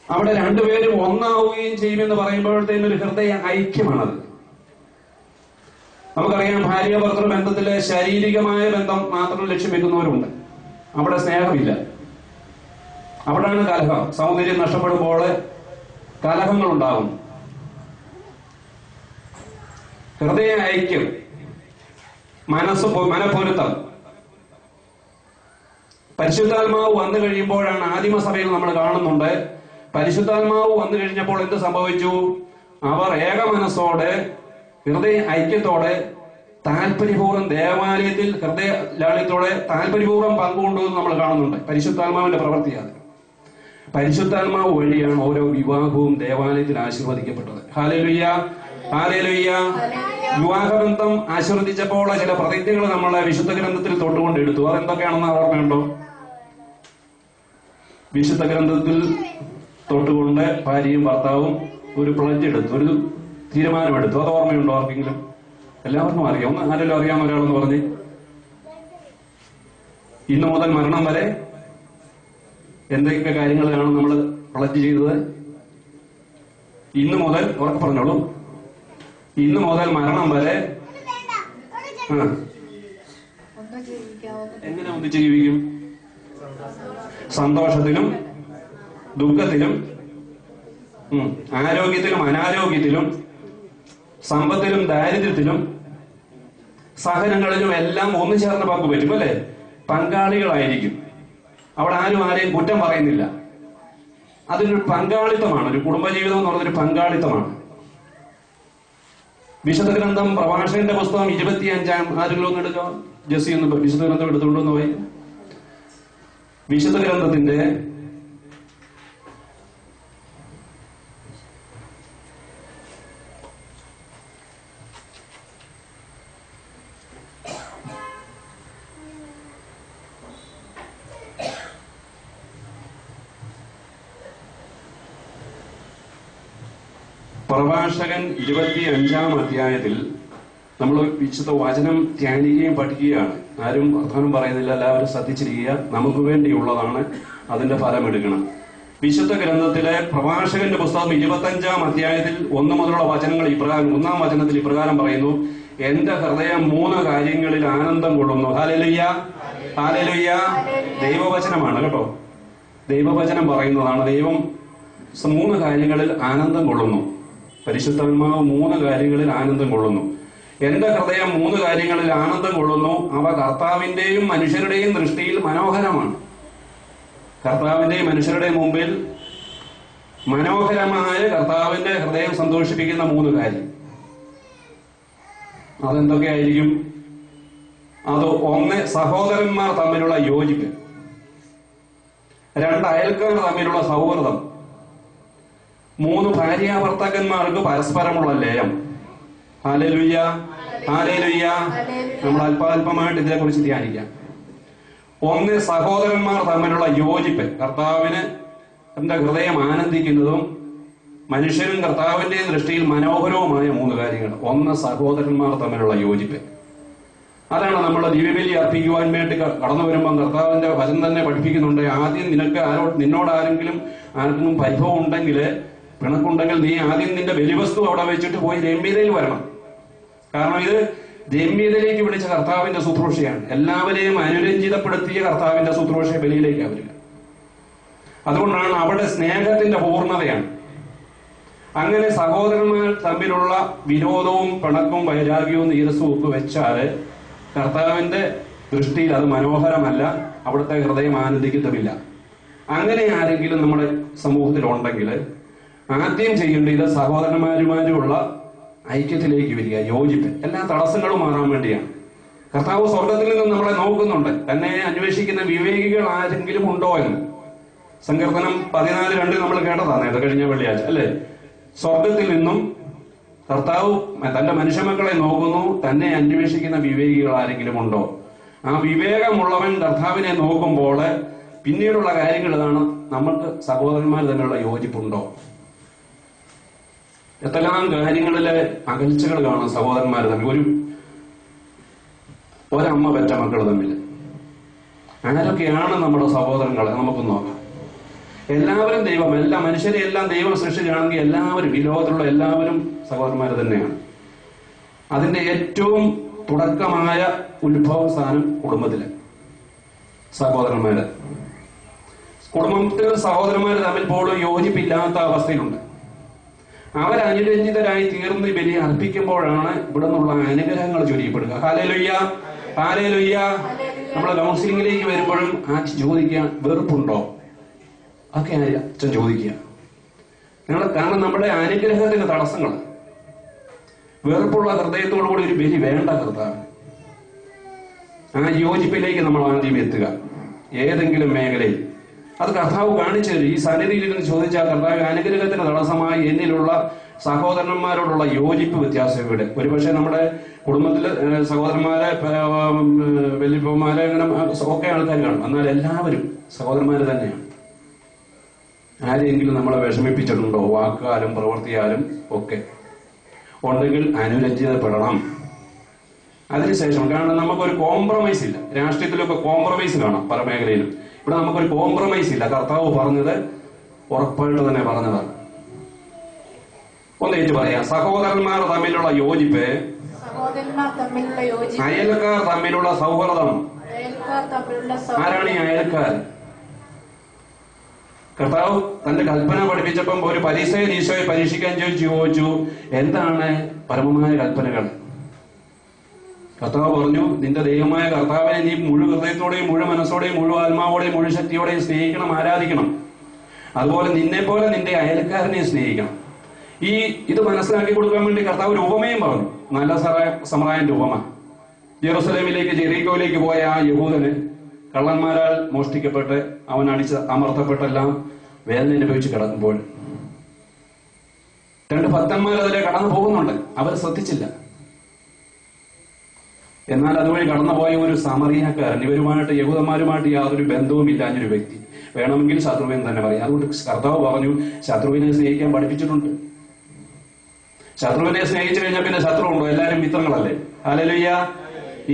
അവിടെ രണ്ടുപേരും ഒന്നാവുകയും ചെയ്യുമെന്ന് പറയുമ്പോഴത്തേനും ഒരു ഹൃദയ ഐക്യമാണത്. നമുക്കറിയാം, ഭാര്യ ഭർത്തൃ ബന്ധത്തിലെ ശാരീരികമായ ബന്ധം മാത്രം ലക്ഷ്യം വെക്കുന്നവരുണ്ട്. അവിടെ സ്നേഹമില്ല. അവിടെയാണ് കലഹം. സൗന്ദര്യം നഷ്ടപ്പെടുമ്പോൾ കലഹങ്ങൾ ഉണ്ടാകും. ഹൃദയ ഐക്യം, മനപ്പൊരുത്തം, പരിശുദ്ധാത്മാവ് വന്നു കഴിയുമ്പോഴാണ്. ആദിമസഭയിൽ നമ്മൾ കാണുന്നുണ്ട്, പരിശുദ്ധാത്മാവ് വന്നു കഴിഞ്ഞപ്പോൾ എന്ത് സംഭവിച്ചു? അവർ ഏക മനസ്സോടെ, ഹൃദയ ഐക്യത്തോടെ, താല്പര്യപൂർവ്വം ദേവാലയത്തിൽ ഹൃദയ ലാളിത്തോടെ താല്പര്യപൂർവ്വം പങ്കുകൊണ്ടുവന്ന് നമ്മൾ കാണുന്നുണ്ട്. പരിശുദ്ധാത്മാവിന്റെ പ്രവൃത്തിയാണ്. പരിശുദ്ധാത്മാവ് വഴിയാണ് ഓരോ വിവാഹവും ദേവാലയത്തിൽ ആശീർവദിക്കപ്പെട്ടത്. Hallelujah, hallelujah. വിവാഹബന്ധം ആശീർവദിച്ചപ്പോൾ ചില പ്രതിജ്ഞകൾ നമ്മളെ വിശുദ്ധ ഗ്രന്ഥത്തിൽ തൊട്ടുകൊണ്ട് എടുത്തു. അതെന്തൊക്കെയാണെന്ന് ഓർമ്മയുണ്ടോ? വിശുദ്ധ ഗ്രന്ഥത്തിൽ തൊട്ടുകൊണ്ട് ഭാര്യയും ഭർത്താവും ഒരു പ്ലഡ്ജ് എടുത്തു, ഒരു തീരുമാനമെടുത്തു. അത് ഓർമ്മയുണ്ടോ ആർക്കെങ്കിലും? എല്ലാവർക്കും അറിയാം. ഒന്ന് ആരെല്ലാം അറിയാവുന്ന ഒരാളെന്ന് പറഞ്ഞ്. ഇന്നു മുതൽ മരണം വരെ എന്തൊക്കെ കാര്യങ്ങളാണ് നമ്മൾ പ്ലഡ്ജ് ചെയ്തത്? ഇന്നു മുതൽ, ഉറക്കെ പറഞ്ഞോളൂ, ഇന്നു മുതൽ മരണം വരെ എങ്ങനെ ഒന്നിച്ച് ജീവിക്കും? സന്തോഷത്തിലും ദുഃഖത്തിലും, ആരോഗ്യത്തിലും അനാരോഗ്യത്തിലും, സമ്പത്തിലും ദാരിദ്ര്യത്തിലും, സഹനങ്ങളിലും എല്ലാം ഒന്നു ചേർന്ന് പങ്കുപറ്റും. അല്ലെ? പങ്കാളികളായിരിക്കും. അവിടെ ആരും ആരെയും കുറ്റം പറയുന്നില്ല. അതൊരു പങ്കാളിത്തമാണ്. ഒരു കുടുംബജീവിതം എന്ന് പറഞ്ഞൊരു പങ്കാളിത്തമാണ്. വിശുദ്ധ ഗ്രന്ഥം പ്രഭാഷകന്റെ പുസ്തകം 25 ആരെങ്കിലും ഒന്ന് എടുക്കാം. ജസ്സി ഒന്ന് വിശുദ്ധ ഗ്രന്ഥം എടുത്തുകൊണ്ടൊന്ന് പോയി. വിശുദ്ധ ഗ്രന്ഥത്തിന്റെ പ്രഭാഷകൻ 25 അധ്യായത്തിൽ നമ്മൾ വിശുദ്ധ വചനം ധ്യാനിക്കുകയും പഠിക്കുകയാണ്. ആരും അർത്ഥം പറയുന്നില്ല, എല്ലാവരും ശ്രദ്ധിച്ചിരിക്കുക. നമുക്ക് വേണ്ടിയുള്ളതാണ്, അതിന്റെ ഫലം എടുക്കണം. വിശുദ്ധ ഗ്രന്ഥത്തിലെ പ്രഭാഷകന്റെ പുസ്തകം 25 അധ്യായത്തിൽ 1 മുതലുള്ള വചനങ്ങൾ ഇപ്രകാരം, 1-ാം വചനത്തിൽ ഇപ്രകാരം പറയുന്നു: എന്റെ ഹൃദയം 3 കാര്യങ്ങളിൽ ആനന്ദം കൊള്ളുന്നു. Hallelujah, hallelujah. ദൈവവചനമാണ് കേട്ടോ, ദൈവവചനം പറയുന്നതാണ്. ദൈവം 3 കാര്യങ്ങളിൽ ആനന്ദം കൊള്ളുന്നു. പരിശുദ്ധാത്മാവ് 3 കാര്യങ്ങളിൽ ആനന്ദം കൊള്ളുന്നു. എന്റെ ഹൃദയം 3 കാര്യങ്ങളിൽ ആനന്ദം കൊള്ളുന്നു. അവ കർത്താവിന്റെയും മനുഷ്യരുടെയും ദൃഷ്ടിയിൽ മനോഹരമാണ്. കർത്താവിന്റെയും മനുഷ്യരുടെയും മുമ്പിൽ മനോഹരമായ കർത്താവിന്റെ ഹൃദയം സന്തോഷിപ്പിക്കുന്ന 3 കാര്യം. അതെന്തൊക്കെയായിരിക്കും? അത് 1, സഹോദരന്മാർ തമ്മിലുള്ള യോജിപ്പ്. 2, അയൽക്കാർ തമ്മിലുള്ള സൗഹൃദം. 3, ഭാര്യാഭർത്താക്കന്മാർക്ക് പരസ്പരമുള്ള ലയം. Hallelujah, hallelujah. നമ്മൾ അല്പാൽപമായിട്ട് ഇതിനെക്കുറിച്ച് ധ്യാനിക്കാം. 1, സഹോദരന്മാർ തമ്മിലുള്ള യോജിപ്പ്. കർത്താവിന് എന്റെ ഹൃദയം ആനന്ദിക്കുന്നതും മനുഷ്യനും കർത്താവിന്റെയും ദൃഷ്ടിയിൽ മനോഹരവുമായ 3 കാര്യങ്ങൾ. 1, സഹോദരന്മാർ തമ്മിലുള്ള യോജിപ്പ്. അതാണ് നമ്മൾ ദിവ്യബലി അർപ്പിക്കുവാൻ വേണ്ടി കടന്നു വരുമ്പോൾ കർത്താവിന്റെ വചനം തന്നെ പഠിപ്പിക്കുന്നുണ്ട്. ആദ്യം നിന്നോട് ആർക്കും പരിഭവം ഉണ്ടെങ്കിൽ, പിണക്കുണ്ടെങ്കിൽ, നീ ആദ്യം നിന്റെ ബലിവസ്തു അവിടെ വെച്ചിട്ട് പോയി രമ്യതയിൽ വരണം. കാരണം ഇത് രമ്യതയിലേക്ക് വിളിച്ച കർത്താവിന്റെ ശുശ്രൂഷയാണ്. എല്ലാവരെയും അനുരഞ്ജിതപ്പെടുത്തിയ കർത്താവിന്റെ ശുശ്രൂഷ ബലിയിലേക്കാണ് വരിക. അതുകൊണ്ടാണ് അവിടെ സ്നേഹത്തിന്റെ പൂർണ്ണതയാണ്. അങ്ങനെ സഹോദരന്മാർ തമ്മിലുള്ള വിരോധവും പിണക്കവും വൈരാഗ്യവും നീരസവും ഒക്കെ വെച്ചാല് കർത്താവിന്റെ ദൃഷ്ടിയിൽ അത് മനോഹരമല്ല, അവിടുത്തെ ഹൃദയം ആനന്ദിക്കത്തുമില്ല. അങ്ങനെ ആരെങ്കിലും നമ്മുടെ സമൂഹത്തിൽ ഉണ്ടെങ്കിൽ ആദ്യം ചെയ്യേണ്ടത് സഹോദരന്മാരുമാരുള്ള ഐക്യത്തിലേക്ക് വരിക, യോജിപ്പ്. എല്ലാ തടസ്സങ്ങളും മാറാൻ വേണ്ടിയാണ്. കർത്താവ് സ്വർഗത്തിൽ നിന്ന് നമ്മളെ നോക്കുന്നുണ്ട്. തന്നെ അന്വേഷിക്കുന്ന വിവേകികൾ ആരെങ്കിലും ഉണ്ടോ എന്ന്. സങ്കീർത്തനം 14:2 നമ്മൾ കേട്ടതാണ് ഇത് കഴിഞ്ഞ വെള്ളിയാഴ്ച, അല്ലെ? സ്വർഗത്തിൽ നിന്നും കർത്താവ് തന്റെ മനുഷ്യമക്കളെ നോക്കുന്നു. തന്നെ അന്വേഷിക്കുന്ന വിവേകികൾ ആരെങ്കിലും ഉണ്ടോ? ആ വിവേകമുള്ളവൻ കർത്താവിനെ നോക്കുമ്പോൾ പിന്നീടുള്ള കാര്യങ്ങൾ ഇതാണ്: നമുക്ക് സഹോദരന്മാർ തമ്മിലുള്ള യോജിപ്പുണ്ടോ? എത്രയെല്ലാം കാര്യങ്ങളിലെ അകൽച്ചകൾ കാണും സഹോദരന്മാർ തമ്മിൽ. ഒരമ്മ പെറ്റ മക്കൾ തമ്മിൽ. ആരൊക്കെയാണ് നമ്മുടെ സഹോദരങ്ങളെ? നമുക്ക് നോക്കാം. എല്ലാവരും ദൈവം, എല്ലാ മനുഷ്യരെ എല്ലാം ദൈവം സൃഷ്ടിക്കുകയാണെങ്കിൽ എല്ലാവരും, ഈ ലോകത്തിലുള്ള എല്ലാവരും സഹോദരന്മാർ തന്നെയാണ്. അതിന്റെ ഏറ്റവും തുടക്കമായ ഉത്ഭവ സ്ഥാനം കുടുംബത്തില് സഹോദരന്മാര്. കുടുംബത്തിൽ സഹോദരന്മാര് തമ്മിൽ പോലും യോജിപ്പില്ലാത്ത അവസ്ഥയിലുണ്ട്. അവരനുരഞ്ജിതരായി തീർന്ന് ബലി അർപ്പിക്കുമ്പോഴാണ് ഇവിടെ നിന്നുള്ള അനുഗ്രഹങ്ങൾ ചൊരിയപ്പെടുക. Hallelujah, hallelujah. നമ്മളെ കൗൺസിലിംഗിലേക്ക് വരുമ്പോഴും ചോദിക്കുക, വെറുപ്പുണ്ടോ? ഒക്കെ അച്ഛൻ ചോദിക്കുക. കാരണം നമ്മുടെ അനുഗ്രഹത്തിന് തടസ്സങ്ങൾ. വെറുപ്പുള്ള ഹൃദയത്തോടുകൂടി ഒരു ബലി വേണ്ട കർത്താവ്. ആ യോജിപ്പിലേക്ക് നമ്മൾ ആദ്യം എത്തുക. ഏതെങ്കിലും മേഖലയിൽ അത് കർത്താവ് കാണിച്ചു തരും. ഈ സന്നിധിയിൽ ഇരുന്ന് ചോദിച്ചാൽ കർത്താവ് അനുഗ്രഹത്തിന് തടസ്സമായി എന്നിലുള്ള സഹോദരന്മാരോടുള്ള യോജിപ്പ് വ്യത്യാസം ഇവിടെ. ഒരുപക്ഷെ നമ്മുടെ കുടുംബത്തിലെ സഹോദരന്മാരെ, വല്യപ്പന്മാരെ, അങ്ങനെ ഒക്കെ ആൾക്കാർ കാണും. എന്നാൽ എല്ലാവരും സഹോദരന്മാര് തന്നെയാണ്. ആരെങ്കിലും നമ്മളെ വിഷമിപ്പിച്ചിട്ടുണ്ടോ? വാക്കാലും പ്രവൃത്തിയാലും ഒക്കെ ഉണ്ടെങ്കിൽ അനുരഞ്ജിതപ്പെടണം. അതിനുശേഷം, കാരണം നമുക്കൊരു കോംപ്രമൈസ് ഇല്ല. രാഷ്ട്രീയത്തിലൊക്കെ കോംപ്രമൈസ് കാണാം പല മേഖലയിലും. ഇവിടെ നമുക്കൊരു കോംപ്രമൈസ് ഇല്ല. കർത്താവ് പറഞ്ഞത് ഉറപ്പായിട്ട് തന്നെ പറഞ്ഞതാണ്. ഒന്നേറ്റ് പറയാം, സഹോദരന്മാർ തമ്മിലുള്ള യോജിപ്പ്, അയൽക്കാർ തമ്മിലുള്ള സൗഹൃദം. ആരാണ് ഈ അയൽക്കാർ? കർത്താവ് തന്റെ കൽപ്പന പഠിപ്പിച്ചപ്പം ഒരു പരീക്ഷയിൽ ഈശോയെ പരീക്ഷിക്കാൻ ചോദിച്ചു, എന്താണ് പരമമായ കൽപ്പനകൾ? കർത്താവ് പറഞ്ഞു, നിന്റെ ദൈവമായ കർത്താവിനെ നീ മുഴു ഹൃദയത്തോടെയും മുഴു മനസ്സോടെയും മുഴു ആത്മാവോടെയും മുഴു ശക്തിയോടെയും സ്നേഹിക്കണം, ആരാധിക്കണം. അതുപോലെ നിന്നെ പോലെ നിന്റെ അയൽക്കാരനെ സ്നേഹിക്കണം. ഇത് മനസ്സിലാക്കി കൊടുക്കാൻ വേണ്ടി കർത്താവ് ഒരു ഉപമയും പറഞ്ഞു. നല്ല സമറായന്റെ ഉപമ. ജെറുസലേമിലേക്ക്, ജെറീക്കോയിലേക്ക് പോയ ആ യഹൂദന് കള്ളന്മാരാൽ മോഷ്ടിക്കപ്പെട്ട് അവൻ അമർത്തപ്പെട്ടെല്ലാം വേദന അനുഭവിച്ച് കിടക്കുമ്പോൾ 2 ഭക്തന്മാർ അതിലെ കടന്നു പോകുന്നുണ്ട്. അവർ ശ്രദ്ധിച്ചില്ല. എന്നാൽ അതുവഴി കടന്നുപോയ ഒരു സമറിയക്കാരൻ, ഇവരുമായിട്ട് യഹൂദന്മാരുമായിട്ട് യാതൊരു ബന്ധവുമില്ലാഞ്ഞൊരു വ്യക്തി, വേണമെങ്കിൽ ശത്രുവിന് തന്നെ പറയാം. അതുകൊണ്ട് കർത്താവ് പറഞ്ഞു, ശത്രുവിനെ സ്നേഹിക്കാൻ പഠിപ്പിച്ചിട്ടുണ്ട്. ശത്രുവിനെ സ്നേഹിച്ചു കഴിഞ്ഞാൽ പിന്നെ ശത്രു ഉണ്ടോ? എല്ലാരും മിത്രങ്ങളല്ലേ? ഹല്ലേലൂയ.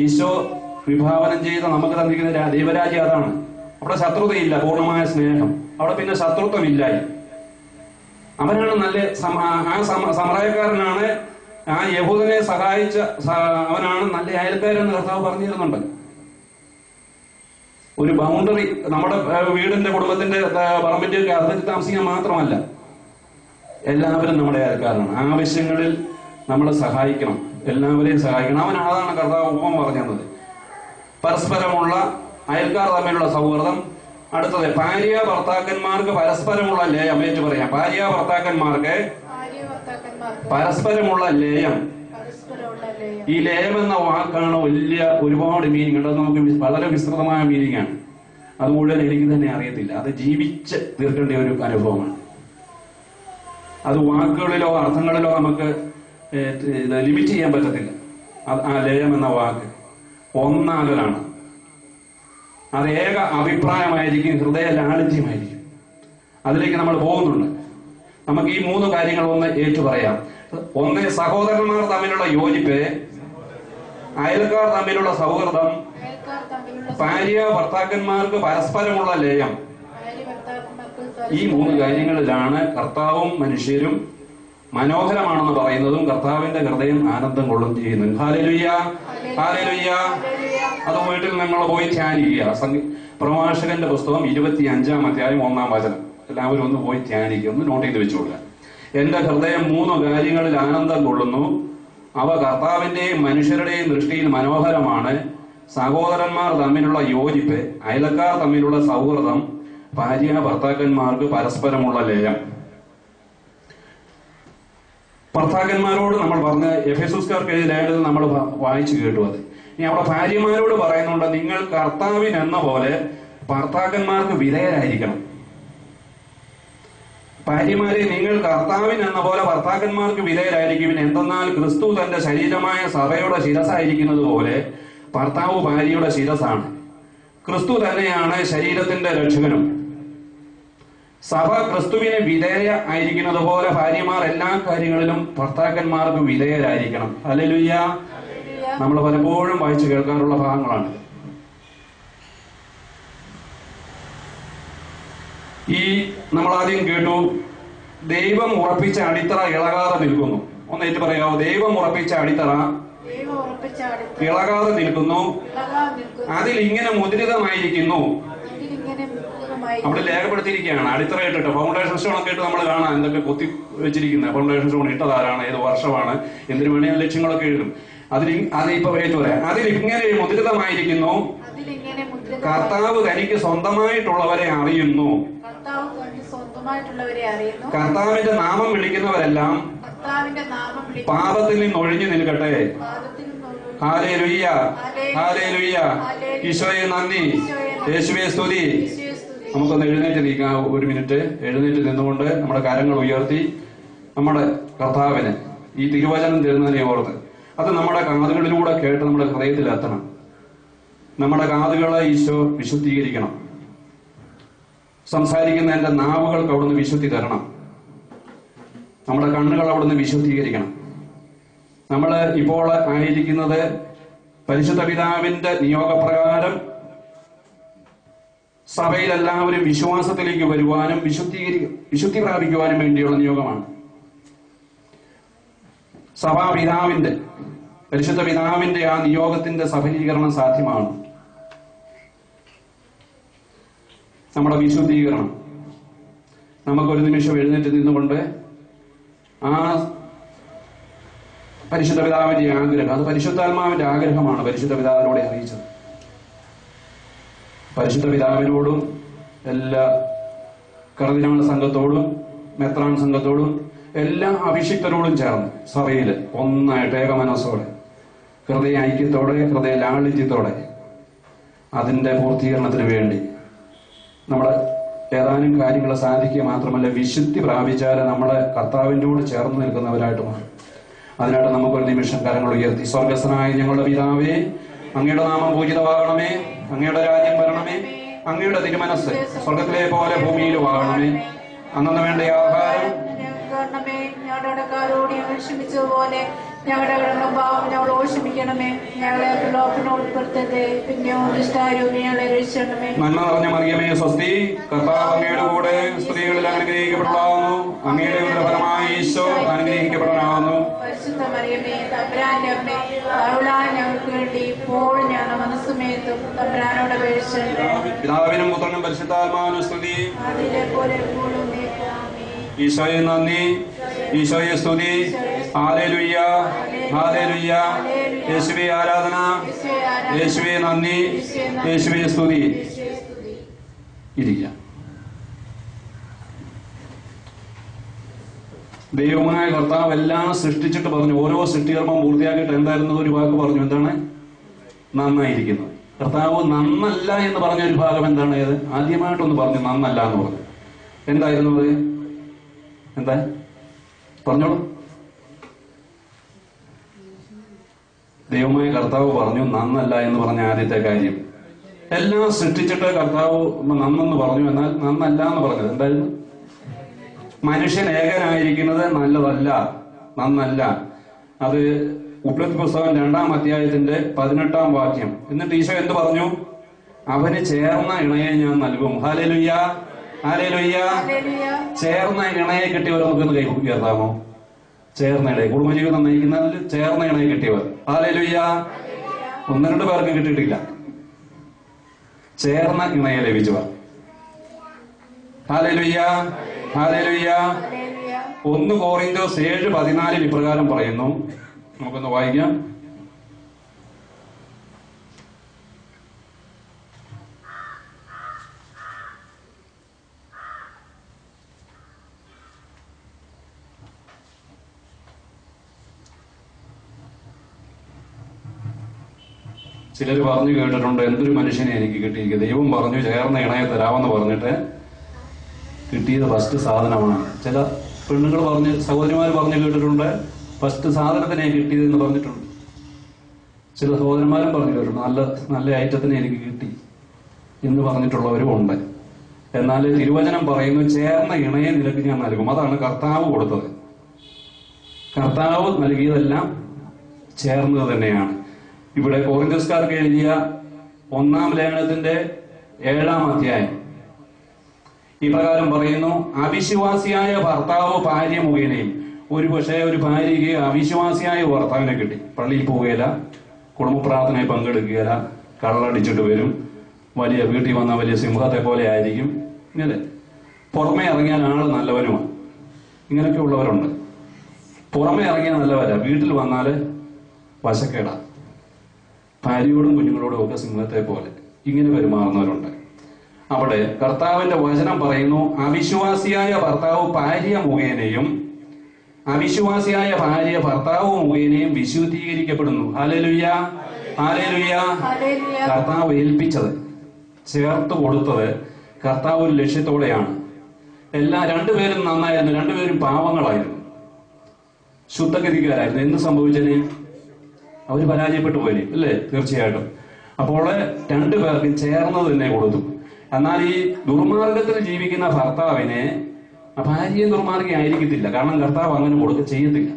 ഈശോ വിഭാവനം ചെയ്ത നമുക്ക് തന്നിരിക്കുന്ന ദൈവരാജ്യം അതാണ്. അവിടെ ശത്രുതയില്ല, പൂർണ്ണമായ സ്നേഹം. അവിടെ പിന്നെ ശത്രുത്വമില്ലായി. അവനാണ് നല്ല സമറായക്കാരനാണ്, ആ യഹൂദനെ സഹായിച്ച അവനാണ് നല്ല അയൽക്കാരെന്ന് കർത്താവ് പറഞ്ഞിരുന്നുണ്ട്. ഒരു ബൗണ്ടറി, നമ്മുടെ വീടിന്റെ, കുടുംബത്തിന്റെ, പറമ്പിന്റെ ഒക്കെ അതിൽ താമസിക്കാൻ മാത്രമല്ല, എല്ലാവരും നമ്മുടെ അയൽക്കാരാണ്. ആവശ്യങ്ങളിൽ നമ്മളെ സഹായിക്കണം, എല്ലാവരെയും സഹായിക്കണം. അതാണ് കർത്താവ് ഉപമ പറഞ്ഞു തന്നത്. പരസ്പരമുള്ള അയൽക്കാർ തമ്മിലുള്ള സൗഹൃദം. അടുത്തത്, ഭാര്യ ഭർത്താക്കന്മാർക്ക് പരസ്പരമുള്ള ലയം. ഏറ്റു പറയാം, ഭാര്യ ഭർത്താക്കന്മാർക്ക് പരസ്പരമുള്ള ലയം. ഈ ലയം എന്ന വാക്കാണ് ഒരുപാട് മീനിങ് ഉണ്ട്. അത് നമുക്ക് വളരെ വിസ്തൃതമായ മീനിങ് ആണ്. അത് മുഴുവൻ എനിക്ക് തന്നെ അറിയത്തില്ല. അത് ജീവിച്ച് തീർക്കേണ്ട ഒരു അനുഭവമാണ്. അത് വാക്കുകളിലോ അർത്ഥങ്ങളിലോ നമുക്ക് ലിമിറ്റ് ചെയ്യാൻ പറ്റത്തില്ല. ആ ലയം എന്ന വാക്ക് ഒന്നാകലാണ്. അത് ഏക അഭിപ്രായമായിരിക്കും, ഹൃദയ ലാളിത്യമായിരിക്കും. അതിലേക്ക് നമ്മൾ പോകുന്നുണ്ട്. നമുക്ക് ഈ 3 കാര്യങ്ങൾ ഒന്ന് ഏറ്റു പറയാം. ഒന്ന്, സഹോദരന്മാർ തമ്മിലുള്ള യോജിപ്പ്, അയൽക്കാർ തമ്മിലുള്ള സൗഹൃദം, ഭാര്യ ഭർത്താക്കന്മാർക്ക് പരസ്പരമുള്ള ലയം. ഈ 3 കാര്യങ്ങളിലാണ് കർത്താവും മനുഷ്യരും മനോഹരമാണെന്ന് പറയുന്നതും കർത്താവിന്റെ ഹൃദയം ആനന്ദം കൊള്ളും ചെയ്യുന്നത്. Hallelujah, hallelujah. അത് വീട്ടിൽ നിങ്ങൾ പോയി ധ്യാനിക്കുക. പ്രഭാഷകന്റെ പുസ്തകം 25-ാം അധ്യായം 1-ാം വചനം. എല്ലാവരും ഒന്ന് പോയി ധ്യാനിക്കുക, ഒന്ന് നോട്ട് ചെയ്ത് വെച്ചോളുക. എന്റെ ഹൃദയം 3 കാര്യങ്ങളിൽ ആനന്ദം കൊള്ളുന്നു. അവ കർത്താവിന്റെയും മനുഷ്യരുടെയും ദൃഷ്ടിയിൽ മനോഹരമാണ്. സഹോദരന്മാർ തമ്മിലുള്ള യോജിപ്പ്, അയൽക്കാർ തമ്മിലുള്ള സൗഹൃദം, ഭാര്യ ഭർത്താക്കന്മാർക്ക് പരസ്പരമുള്ള ലയം. ഭർത്താക്കന്മാരോട് നമ്മൾ പറഞ്ഞ എഫെസൂസ്കാർക്ക് എഴുതിയ ലേഖനത്തിൽ നമ്മൾ വായിച്ചു കേട്ടു. അത് ഇനി അവിടെ ഭാര്യമാരോട് പറയുന്നുണ്ട്, നിങ്ങൾ കർത്താവിനെന്ന പോലെ ഭർത്താക്കന്മാർക്ക് വിധേയരായിരിക്കണം. ഭാര്യമാരെ, നിങ്ങൾ കർത്താവിനെന്ന പോലെ ഭർത്താക്കന്മാർക്ക് വിധേയരായിരിക്കും. എന്തെന്നാൽ ക്രിസ്തു തന്റെ ശരീരമായ സഭയുടെ ശിരസായിരിക്കുന്നത് പോലെ ഭർത്താവ് ഭാര്യയുടെ ശിരസാണ്. ക്രിസ്തു തന്നെയാണ് ശരീരത്തിന്റെ രക്ഷകനും. സഭ ക്രിസ്തുവിന് വിധേയ ആയിരിക്കുന്നത് പോലെ ഭാര്യമാർ എല്ലാ കാര്യങ്ങളിലും ഭർത്താക്കന്മാർക്ക് വിധേയരായിരിക്കണം. ഹല്ലേലൂയ. നമ്മൾ പലപ്പോഴും വായിച്ചു കേൾക്കാറുള്ള ഭാഗങ്ങളാണ്. ഈ നമ്മൾ ആദ്യം കേട്ടു, ദൈവം ഉറപ്പിച്ച അടിത്തറ ഇളകാതെ നിൽക്കുന്നു. ഒന്നേറ്റ് പറയാമോ? ദൈവം ഉറപ്പിച്ച അടിത്തറ ഇളകാതെ നിൽക്കുന്നു, അതിൽ ഇങ്ങനെ മുദ്രിതമായിരിക്കുന്നു. അവിടെ രേഖപ്പെടുത്തിയിരിക്കുകയാണ്. അടിത്തറ ഇട്ടിട്ട് ഫൗണ്ടേഷൻ സ്റ്റോൺ ഒക്കെ ഇട്ട് നമ്മൾ കാണാം എന്തൊക്കെ കൊത്തി വെച്ചിരിക്കുന്നത്. ഫൗണ്ടേഷൻ സ്റ്റോൺ ഇട്ടതാരാണ്, ഏത് വർഷമാണ്, എന്തിനു വേണ്ടിയ ലക്ഷ്യങ്ങളൊക്കെ എഴുതും. അതിപ്പോ പറയാം, അതിൽ ഇങ്ങനെ മുദ്രിതമായിരിക്കുന്നു, കർത്താവ് തനിക്ക് സ്വന്തമായിട്ടുള്ളവരെ അറിയുന്നു. കർത്താവിന്റെ നാമം വിളിക്കുന്നവരെല്ലാം പാപത്തിൽ നിന്ന് ഒഴിഞ്ഞു നിൽക്കട്ടെ. Hallelujah, hallelujah. ഈശോയെ നന്ദി, യേശുവേ സ്തുതി. നമുക്കൊന്ന് എഴുന്നേറ്റ് നിൽക്കാം. ഒരു മിനിറ്റ് എഴുന്നേറ്റ് നിന്നുകൊണ്ട് നമ്മുടെ കരങ്ങൾ ഉയർത്തി നമ്മുടെ കർത്താവിന് ഈ തിരുവചനം തരുന്നതിനെ ഓർത്ത് അത് നമ്മുടെ കാതുകളിലൂടെ കേട്ട് നമ്മുടെ ഹൃദയത്തിലെത്തണം. നമ്മുടെ കാതുകളെ ഈശോ വിശുദ്ധീകരിക്കണം. സംസാരിക്കുന്ന എന്റെ നാവുകൾക്ക് അവിടുന്ന് വിശുദ്ധി തരണം. നമ്മുടെ കണ്ണുകൾ അവിടുന്ന് വിശുദ്ധീകരിക്കണം. നമ്മൾ ഇപ്പോൾ ആയിരിക്കുന്നത് പരിശുദ്ധ പിതാവിന്റെ നിയോഗപ്രകാരം സഭയിലെല്ലാവരും വിശ്വാസത്തിലേക്ക് വരുവാനും വിശുദ്ധി പ്രാപിക്കുവാനും വേണ്ടിയുള്ള നിയോഗമാണ്. സഭാപിതാവിന്റെ, പരിശുദ്ധ പിതാവിന്റെ ആ നിയോഗത്തിന്റെ സഫലീകരണം സാധ്യമാണ്. നമ്മുടെ വിശുദ്ധീകരണം. നമുക്കൊരു നിമിഷം എഴുന്നേറ്റ് നിന്നുകൊണ്ട് ആ പരിശുദ്ധ പിതാവിന്റെ ആഗ്രഹം, അത് പരിശുദ്ധാത്മാവിന്റെ ആഗ്രഹമാണ് പരിശുദ്ധ പിതാവിനോട് അറിയിച്ചത്. പരിശുദ്ധ പിതാവിനോടും എല്ലാ കർദിനാൾ സംഘത്തോടും മെത്രാൻ സംഘത്തോടും എല്ലാ അഭിഷിക്തരോടും ചേർന്ന് സഭയില് ഒന്നായിട്ട് ഏകമനസ്സോടെ, ഹൃദയ ഐക്യത്തോടെ, ഹൃദയ ലാളിത്യത്തോടെ അതിന്റെ പൂർത്തീകരണത്തിന് വേണ്ടി നമ്മുടെ ഏതാനും കാര്യങ്ങൾ സാധിക്കുക മാത്രമല്ല, വിശുദ്ധി പ്രാപിച്ചാൽ നമ്മുടെ കർത്താവിനോട് ചേർന്ന് നിൽക്കുന്നവരായിട്ട് മാറും. അതിനായിട്ട് നമുക്കൊരു നിമിഷം കരങ്ങൾ ഉയർത്തി, സ്വർഗസ്ഥനായ ഞങ്ങളുടെ പിതാവേ, അങ്ങയുടെ നാമം പൂജിതമാകണമേ, അങ്ങയുടെ രാജ്യം വരണമേ, അങ്ങയുടെ തിരുമനസ് സ്വർഗത്തിലെ പോലെ ഭൂമിയിലും ആകണമേ. അന്നു വേണ്ട ആഹാരം ഞങ്ങളുടെ ക്ഷമിച്ചതുപോലെ ഞങ്ങളുടെ കടങ്ങളും പാവം ഞങ്ങളോട് ക്ഷമിക്കണമേ. ഞങ്ങളെ പ്രലോഭനോട് ഉൾപ്പെടുത്തരുതേ, പിന്നെയോ ദുഷ്ടാരൂപി ഞങ്ങളെ രക്ഷിക്കണമേ. നന്മ നിറഞ്ഞ മറിയമേ സ്വസ്തി, കർത്താവ് അങ്ങയുടെ കൂടെ സ്ത്രീകളിൽ അനുഗ്രഹിക്കപ്പെട്ടതാകുന്നു. അങ്ങയുടെ ഫലമായി ഈശോ അനുഗ്രഹിക്കപ്പെട്ടവനാകുന്നു. പരിശുദ്ധ മറിയമേ, തമ്പുരാന്റെ അമ്മേ, കരുണായ ഞങ്ങൾക്ക് വേണ്ടി ഇപ്പോൾ ഞങ്ങളുടെ മനസ്സുമേത്തും തമ്പുരാനോട് അപേക്ഷിക്കണമേ. പിതാവിനും പുത്രനും പരിശുദ്ധാത്മാവിനും സ്തുതി. അതിലെ പോലെ എപ്പോഴും. ഈശോയെ നന്ദി, ഈശോയെ സ്തുതി. Hallelujah, hallelujah. യേശുവേ ആരാധന, യേശുവേ നന്ദി, യേശുവേ സ്തുതി. ഇരിക്കാം. ദൈവമായ കർത്താവ് എല്ലാം സൃഷ്ടിച്ചിട്ട് പറഞ്ഞു, ഓരോ സൃഷ്ടികർമ്മം പൂർത്തിയാക്കിയിട്ട് എന്തായിരുന്നു ഒരു വാക്ക് പറഞ്ഞു, എന്താണ്? നന്നായിരിക്കുന്നത്. കർത്താവ് നന്നല്ല എന്ന് പറഞ്ഞ ഒരു ഭാഗം എന്താണ്? ഏത്? ആദ്യമായിട്ടൊന്ന് പറഞ്ഞു നന്നല്ല എന്ന് പറഞ്ഞു. എന്തായിരുന്നു അത്? എന്താ പറഞ്ഞോളൂ. ദൈവമായ കർത്താവ് പറഞ്ഞു നന്നല്ല എന്ന് പറഞ്ഞ ആദ്യത്തെ കാര്യം. എല്ലാം സൃഷ്ടിച്ചിട്ട് കർത്താവ് നന്നെന്ന് പറഞ്ഞു, എന്നാൽ നന്നല്ല എന്ന് പറഞ്ഞത് എന്തായിരുന്നു? മനുഷ്യൻ ഏകനായിരിക്കുന്നത് നല്ലതല്ല, നന്നല്ല. അത് ഉൽപ്പത്തി പുസ്തകം 2-ാം അധ്യായത്തിന്റെ 18-ാം വാക്യം. എന്നിട്ട് ഈശോ എന്ത് പറഞ്ഞു? അവന് ചേർന്ന ഇണയെ ഞാൻ നൽകും. Hallelujah, hallelujah. ചേർന്ന ഇണയെ കിട്ടിയവർ നമുക്കൊന്ന് കൈ ഉയർത്താമോ? ചേർന്ന ഇണയെ, കുടുംബജീവിതം നയിക്കുന്നതിൽ ചേർന്ന ഇണയെ കിട്ടിയവർ. ഹല്ലേലൂയ. 1-2 പേർക്ക് കിട്ടിയിട്ടില്ല, ചേർന്ന ഇണയെ ലഭിച്ചവർ. Hallelujah, hallelujah. 1 കോറിന്തോസ് 7:14 ഇപ്രകാരം പറയുന്നു. നമുക്കൊന്ന് വായിക്കാം. ചിലർ പറഞ്ഞു കേട്ടിട്ടുണ്ട്, എന്തൊരു മനുഷ്യനെ എനിക്ക് കിട്ടിയിരിക്കുക. ദൈവം പറഞ്ഞു ചേർന്ന ഇണയെ തരാമെന്ന് പറഞ്ഞിട്ട് കിട്ടിയത് ഫസ്റ്റ് സാധനമാണ്. ചില പെണ്ണുങ്ങൾ പറഞ്ഞ്, സഹോദരിമാർ പറഞ്ഞു കേട്ടിട്ടുണ്ട്, ഫസ്റ്റ് സാധനത്തിനെ കിട്ടിയതെന്ന് പറഞ്ഞിട്ടുണ്ട്. ചില സഹോദരന്മാരും പറഞ്ഞു കേട്ടിട്ടുണ്ട്, നല്ല ഐറ്റത്തിനെ എനിക്ക് കിട്ടി എന്ന് പറഞ്ഞിട്ടുള്ളവരും ഉണ്ട്. എന്നാൽ തിരുവചനം പറയുന്നു ചേർന്ന ഇണയെ നിനക്ക് ഞാൻ നൽകും. അതാണ് കർത്താവ് കൊടുത്തത്. കർത്താവ് നൽകിയതെല്ലാം ചേർന്നത് തന്നെയാണ്. ഇവിടെ കൊറിന്തോസ്കാർക്ക് എഴുതിയ 1-ാം ലേഖനത്തിന്റെ 7-ാം അധ്യായം ഇപ്രകാരം പറയുന്നു, അവിശ്വാസിയായ ഭർത്താവ് ഭാര്യ മുഖേനയും. ഒരുപക്ഷെ ഒരു ഭാര്യയ്ക്ക് അവിശ്വാസിയായ ഭർത്താവിനെ കിട്ടി, പള്ളിയിൽ പോവുകയില്ല, കുടുംബ പ്രാർത്ഥനയിൽ പങ്കെടുക്കുകയില്ല, കള്ളടിച്ചിട്ട് വരും, വലിയ വീട്ടിൽ വന്ന വലിയ സിംഹത്തെ പോലെ ആയിരിക്കും, ഇങ്ങനെ പുറമെ ഇറങ്ങിയാൽ ആള് നല്ലവനുമാണ്. ഇങ്ങനെയൊക്കെ ഉള്ളവരുണ്ട്. പുറമെ ഇറങ്ങിയാൽ നല്ലവരാ, വീട്ടിൽ വന്നാല് വശക്കേടാ, ഭാര്യയോടും കുഞ്ഞുങ്ങളോടും ഒക്കെ സിംഹത്തെ പോലെ ഇങ്ങനെ പെരുമാറുന്നവരുണ്ട്. അവിടെ കർത്താവിന്റെ വചനം പറയുന്നു, അവിശ്വാസിയായ ഭർത്താവ് ഭാര്യ മുഖേനയും അവിശ്വാസിയായ ഭാര്യ ഭർത്താവ് മുഖേനയും വിശുദ്ധീകരിക്കപ്പെടുന്നു. Hallelujah, hallelujah. കർത്താവ് ഏൽപ്പിച്ചത്, ചേർത്ത് കൊടുത്തത് കർത്താവ് ഒരു ലക്ഷ്യത്തോടെയാണ്. രണ്ടുപേരും നന്നായിരുന്നു, രണ്ടുപേരും പാവങ്ങളായിരുന്നു, ശുദ്ധഗതിക്കാരായിരുന്നു. എന്ത് സംഭവിച്ചതിന്? അവര് പരാജയപ്പെട്ടു പോയി അല്ലേ? തീർച്ചയായിട്ടും. അപ്പോൾ രണ്ടുപേർക്കും ചേർന്നത് തന്നെ കൊടുത്തു. എന്നാൽ ഈ ദുർമാർഗത്തിൽ ജീവിക്കുന്ന ഭർത്താവിനെ ഭാര്യയും ദുർമാർഗം ആയിരിക്കത്തില്ല, കാരണം കർത്താവ് അങ്ങനെ ചെയ്യത്തില്ല.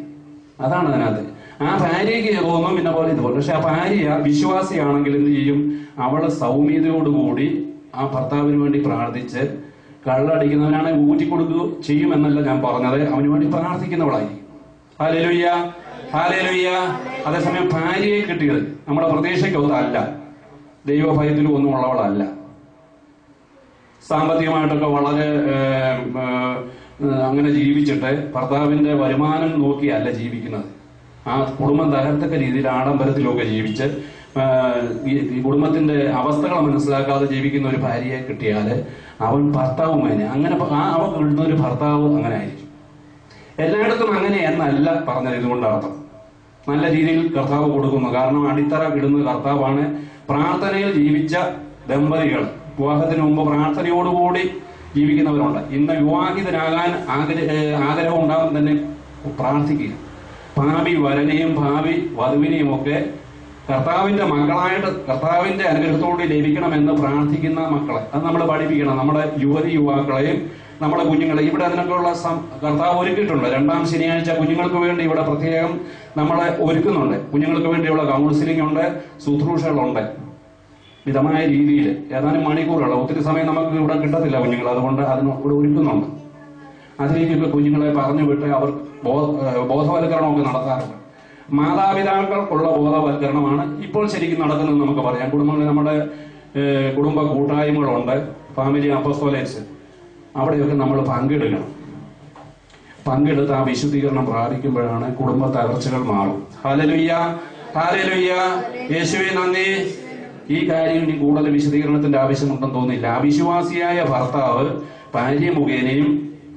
അതാണ് അതിനകത്ത്. ആ ഭാര്യയ്ക്ക് തോന്നും പിന്നെ പോലെ ഇതുപോലെ. പക്ഷെ ആ ഭാര്യ വിശ്വാസിയാണെങ്കിൽ എന്ത് ചെയ്യും? അവള് സൗമ്യതയോടുകൂടി ആ ഭർത്താവിന് വേണ്ടി പ്രാർത്ഥിച്ച്, കള്ളടിക്കുന്നവനാണ് ഊറ്റിക്കൊടുക്കുക ചെയ്യുമെന്നല്ല ഞാൻ പറഞ്ഞത്, അവന് വേണ്ടി പ്രാർത്ഥിക്കുന്നവളായിരിക്കും. Hallelujah, hallelujah. അതേസമയം ഭാര്യയെ കിട്ടിയത് നമ്മുടെ പ്രതീക്ഷയ്ക്കൊന്നല്ല, ദൈവഭയത്തിലും ഒന്നും ഉള്ളവളല്ല, സാമ്പത്തികമായിട്ടൊക്കെ വളരെ അങ്ങനെ ജീവിച്ചിട്ട് ഭർത്താവിന്റെ വരുമാനം നോക്കിയല്ല ജീവിക്കുന്നത്. ആ കുടുംബം തകർത്തക്ക രീതിയിൽ ആഡംബരത്തിലൊക്കെ ജീവിച്ച് ഈ കുടുംബത്തിന്റെ അവസ്ഥകൾ മനസ്സിലാക്കാതെ ജീവിക്കുന്ന ഒരു ഭാര്യയെ കിട്ടിയാല് അവൻ ഭർത്താവും അങ്ങനെ അവൻ കിട്ടുന്ന ഒരു ഭർത്താവ് അങ്ങനെ ആയിരിക്കും. എല്ലായിടത്തും അങ്ങനെ എന്നല്ല പറഞ്ഞത്. ഇതുകൊണ്ട് അർത്ഥം നല്ല രീതിയിൽ കർത്താവ് കൊടുക്കുന്നു. കാരണം അടിത്തറ ഇടുന്ന കർത്താവാണ്. പ്രാർത്ഥനയിൽ ജീവിച്ച ദമ്പതികൾ, വിവാഹത്തിന് മുമ്പ് പ്രാർത്ഥനയോടുകൂടി ജീവിക്കുന്നവരുണ്ട്. ഇന്ന് വിവാഹിതരാകാൻ ആഗ്രഹം ഉണ്ടാകും തന്നെ പ്രാർത്ഥിക്കുക. ഭാവി വരനെയും ഭാവി വധുവിനെയും ഒക്കെ കർത്താവിന്റെ മക്കളായിട്ട് കർത്താവിന്റെ അനുഗ്രഹത്തോടെ ലഭിക്കണമെന്ന് പ്രാർത്ഥിക്കുന്ന മക്കളെ അത് നമ്മൾ പഠിപ്പിക്കണം. നമ്മുടെ യുവാക്കളെയും നമ്മുടെ കുഞ്ഞുങ്ങളെ ഇവിടെ അതിനൊക്കെയുള്ള കർത്താവ് ഒരുക്കിയിട്ടുണ്ട്. 2ാം ശനിയാഴ്ച കുഞ്ഞുങ്ങൾക്ക് വേണ്ടി ഇവിടെ പ്രത്യേകം നമ്മളെ ഒരുക്കുന്നുണ്ട്. കുഞ്ഞുങ്ങൾക്ക് വേണ്ടിയുള്ള കൗൺസിലിംഗ് ഉണ്ട്, ശുശ്രൂഷകളുണ്ട്. മിതമായ രീതിയിൽ ഏതാനും മണിക്കൂറുകൾ, ഒത്തിരി സമയം നമുക്ക് ഇവിടെ കിട്ടത്തില്ല കുഞ്ഞുങ്ങൾ, അതുകൊണ്ട് ഇവിടെ ഒരുക്കുന്നുണ്ട്. അതിലേക്കൊക്കെ കുഞ്ഞുങ്ങളെ പറഞ്ഞു വിട്ട് അവർ ബോധവൽക്കരണമൊക്കെ നടത്താറുണ്ട്. മാതാപിതാക്കൾക്കുള്ള ബോധവൽക്കരണമാണ് ഇപ്പോൾ ശരിക്കും നടക്കുന്നത് നമുക്ക് പറയാം. കുടുംബങ്ങളിൽ നമ്മുടെ കുടുംബ കൂട്ടായ്മകളുണ്ട്, ഫാമിലി അപ്പോസ്തോലേറ്റ്സ്, അവിടെയൊക്കെ നമ്മൾ പങ്കെടുക്കണം. പങ്കെടുത്ത് ആ വിശുദ്ധീകരണം പ്രാപിക്കുമ്പോഴാണ് കുടുംബ തകർച്ചകൾ മാറും. Hallelujah, hallelujah. യേശുവേ നന്ദി. ഈ കാര്യം ഇനി കൂടുതൽ വിശദീകരണത്തിന്റെ ആവശ്യമുണ്ടെന്ന് തോന്നില്ല. അവിശ്വാസിയായ ഭർത്താവ് ഭാര്യ മുഖേനയും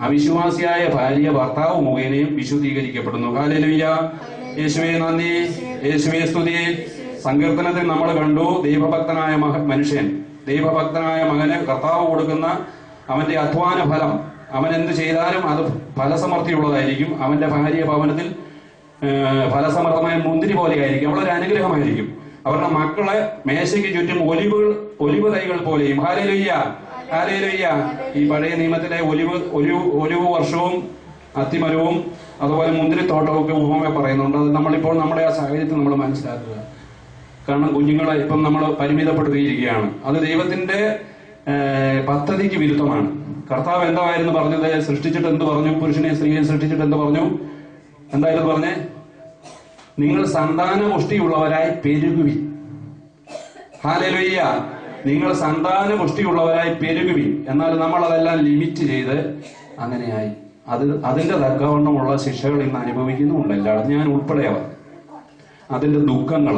അവിശ്വാസിയായ ഭാര്യ ഭർത്താവ് മുഖേനയും വിശുദ്ധീകരിക്കപ്പെടുന്നു. ഹല്ലേലൂയ. യേശുവേ നന്ദി, യേശുവേ സ്തുതി. സങ്കീർത്തനത്തിൽ നമ്മൾ കണ്ടു, ദൈവഭക്തനായ മനുഷ്യൻ, ദൈവഭക്തനായ മകന് കർത്താവ് കൊടുക്കുന്ന അവന്റെ അധ്വാന ഫലം, അവൻ എന്ത് ചെയ്താലും അത് ഫലസമൃദ്ധിയുള്ളതായിരിക്കും. അവന്റെ ഭാര്യ ഭവനത്തിൽ ഫലസമൃദ്ധമായ മുന്തിരി പോലെയായിരിക്കും, അവളൊരു അനുഗ്രഹമായിരിക്കും. അവരുടെ മക്കളെ മേശയ്ക്ക് ചുറ്റും ഒലിവ് തൈകൾ പോലെയും. Hallelujah, hallelujah. ഈ പഴയ നിയമത്തിലെ ഒലിവ് വർഷവും അത്തിമരവും അതുപോലെ മുന്തിരിത്തോട്ടവും ഒക്കെ ഉപമ പറയുന്നുണ്ട്. അത് നമ്മളിപ്പോൾ നമ്മുടെ ആ സാഹചര്യത്തിൽ നമ്മൾ മനസ്സിലാക്കുക. കാരണം കുഞ്ഞുങ്ങളെ ഇപ്പം നമ്മൾ പരിമിതപ്പെടുത്തിയിരിക്കുകയാണ്. അത് ദൈവത്തിന്റെ പദ്ധതിക്ക് വിരുദ്ധമാണ്. കർത്താവ് എന്തായിരുന്നു പറഞ്ഞത്? സൃഷ്ടിച്ചിട്ട് എന്ത് പറഞ്ഞു? പുരുഷനെ സ്ത്രീയെ സൃഷ്ടിച്ചിട്ട് എന്ത് പറഞ്ഞു? എന്തായിരുന്നു പറഞ്ഞേ? നിങ്ങൾ സന്താനപുഷ്ടിയുള്ളവരായി പെരുകുവിൻ. ഹല്ലേലൂയ. നിങ്ങൾ സന്താനപുഷ്ടിയുള്ളവരായി പെരുകുവിൻ. എന്നാൽ നമ്മൾ അതെല്ലാം ലിമിറ്റ് ചെയ്ത് അങ്ങനെയായി. അതിന്റെ തക്കവണ്ണമുള്ള ശിക്ഷകൾ ഇന്ന് അനുഭവിക്കുന്നുണ്ട് എല്ലാവരും, ഞാൻ ഉൾപ്പെടെയവർ. അതിന്റെ ദുഃഖങ്ങൾ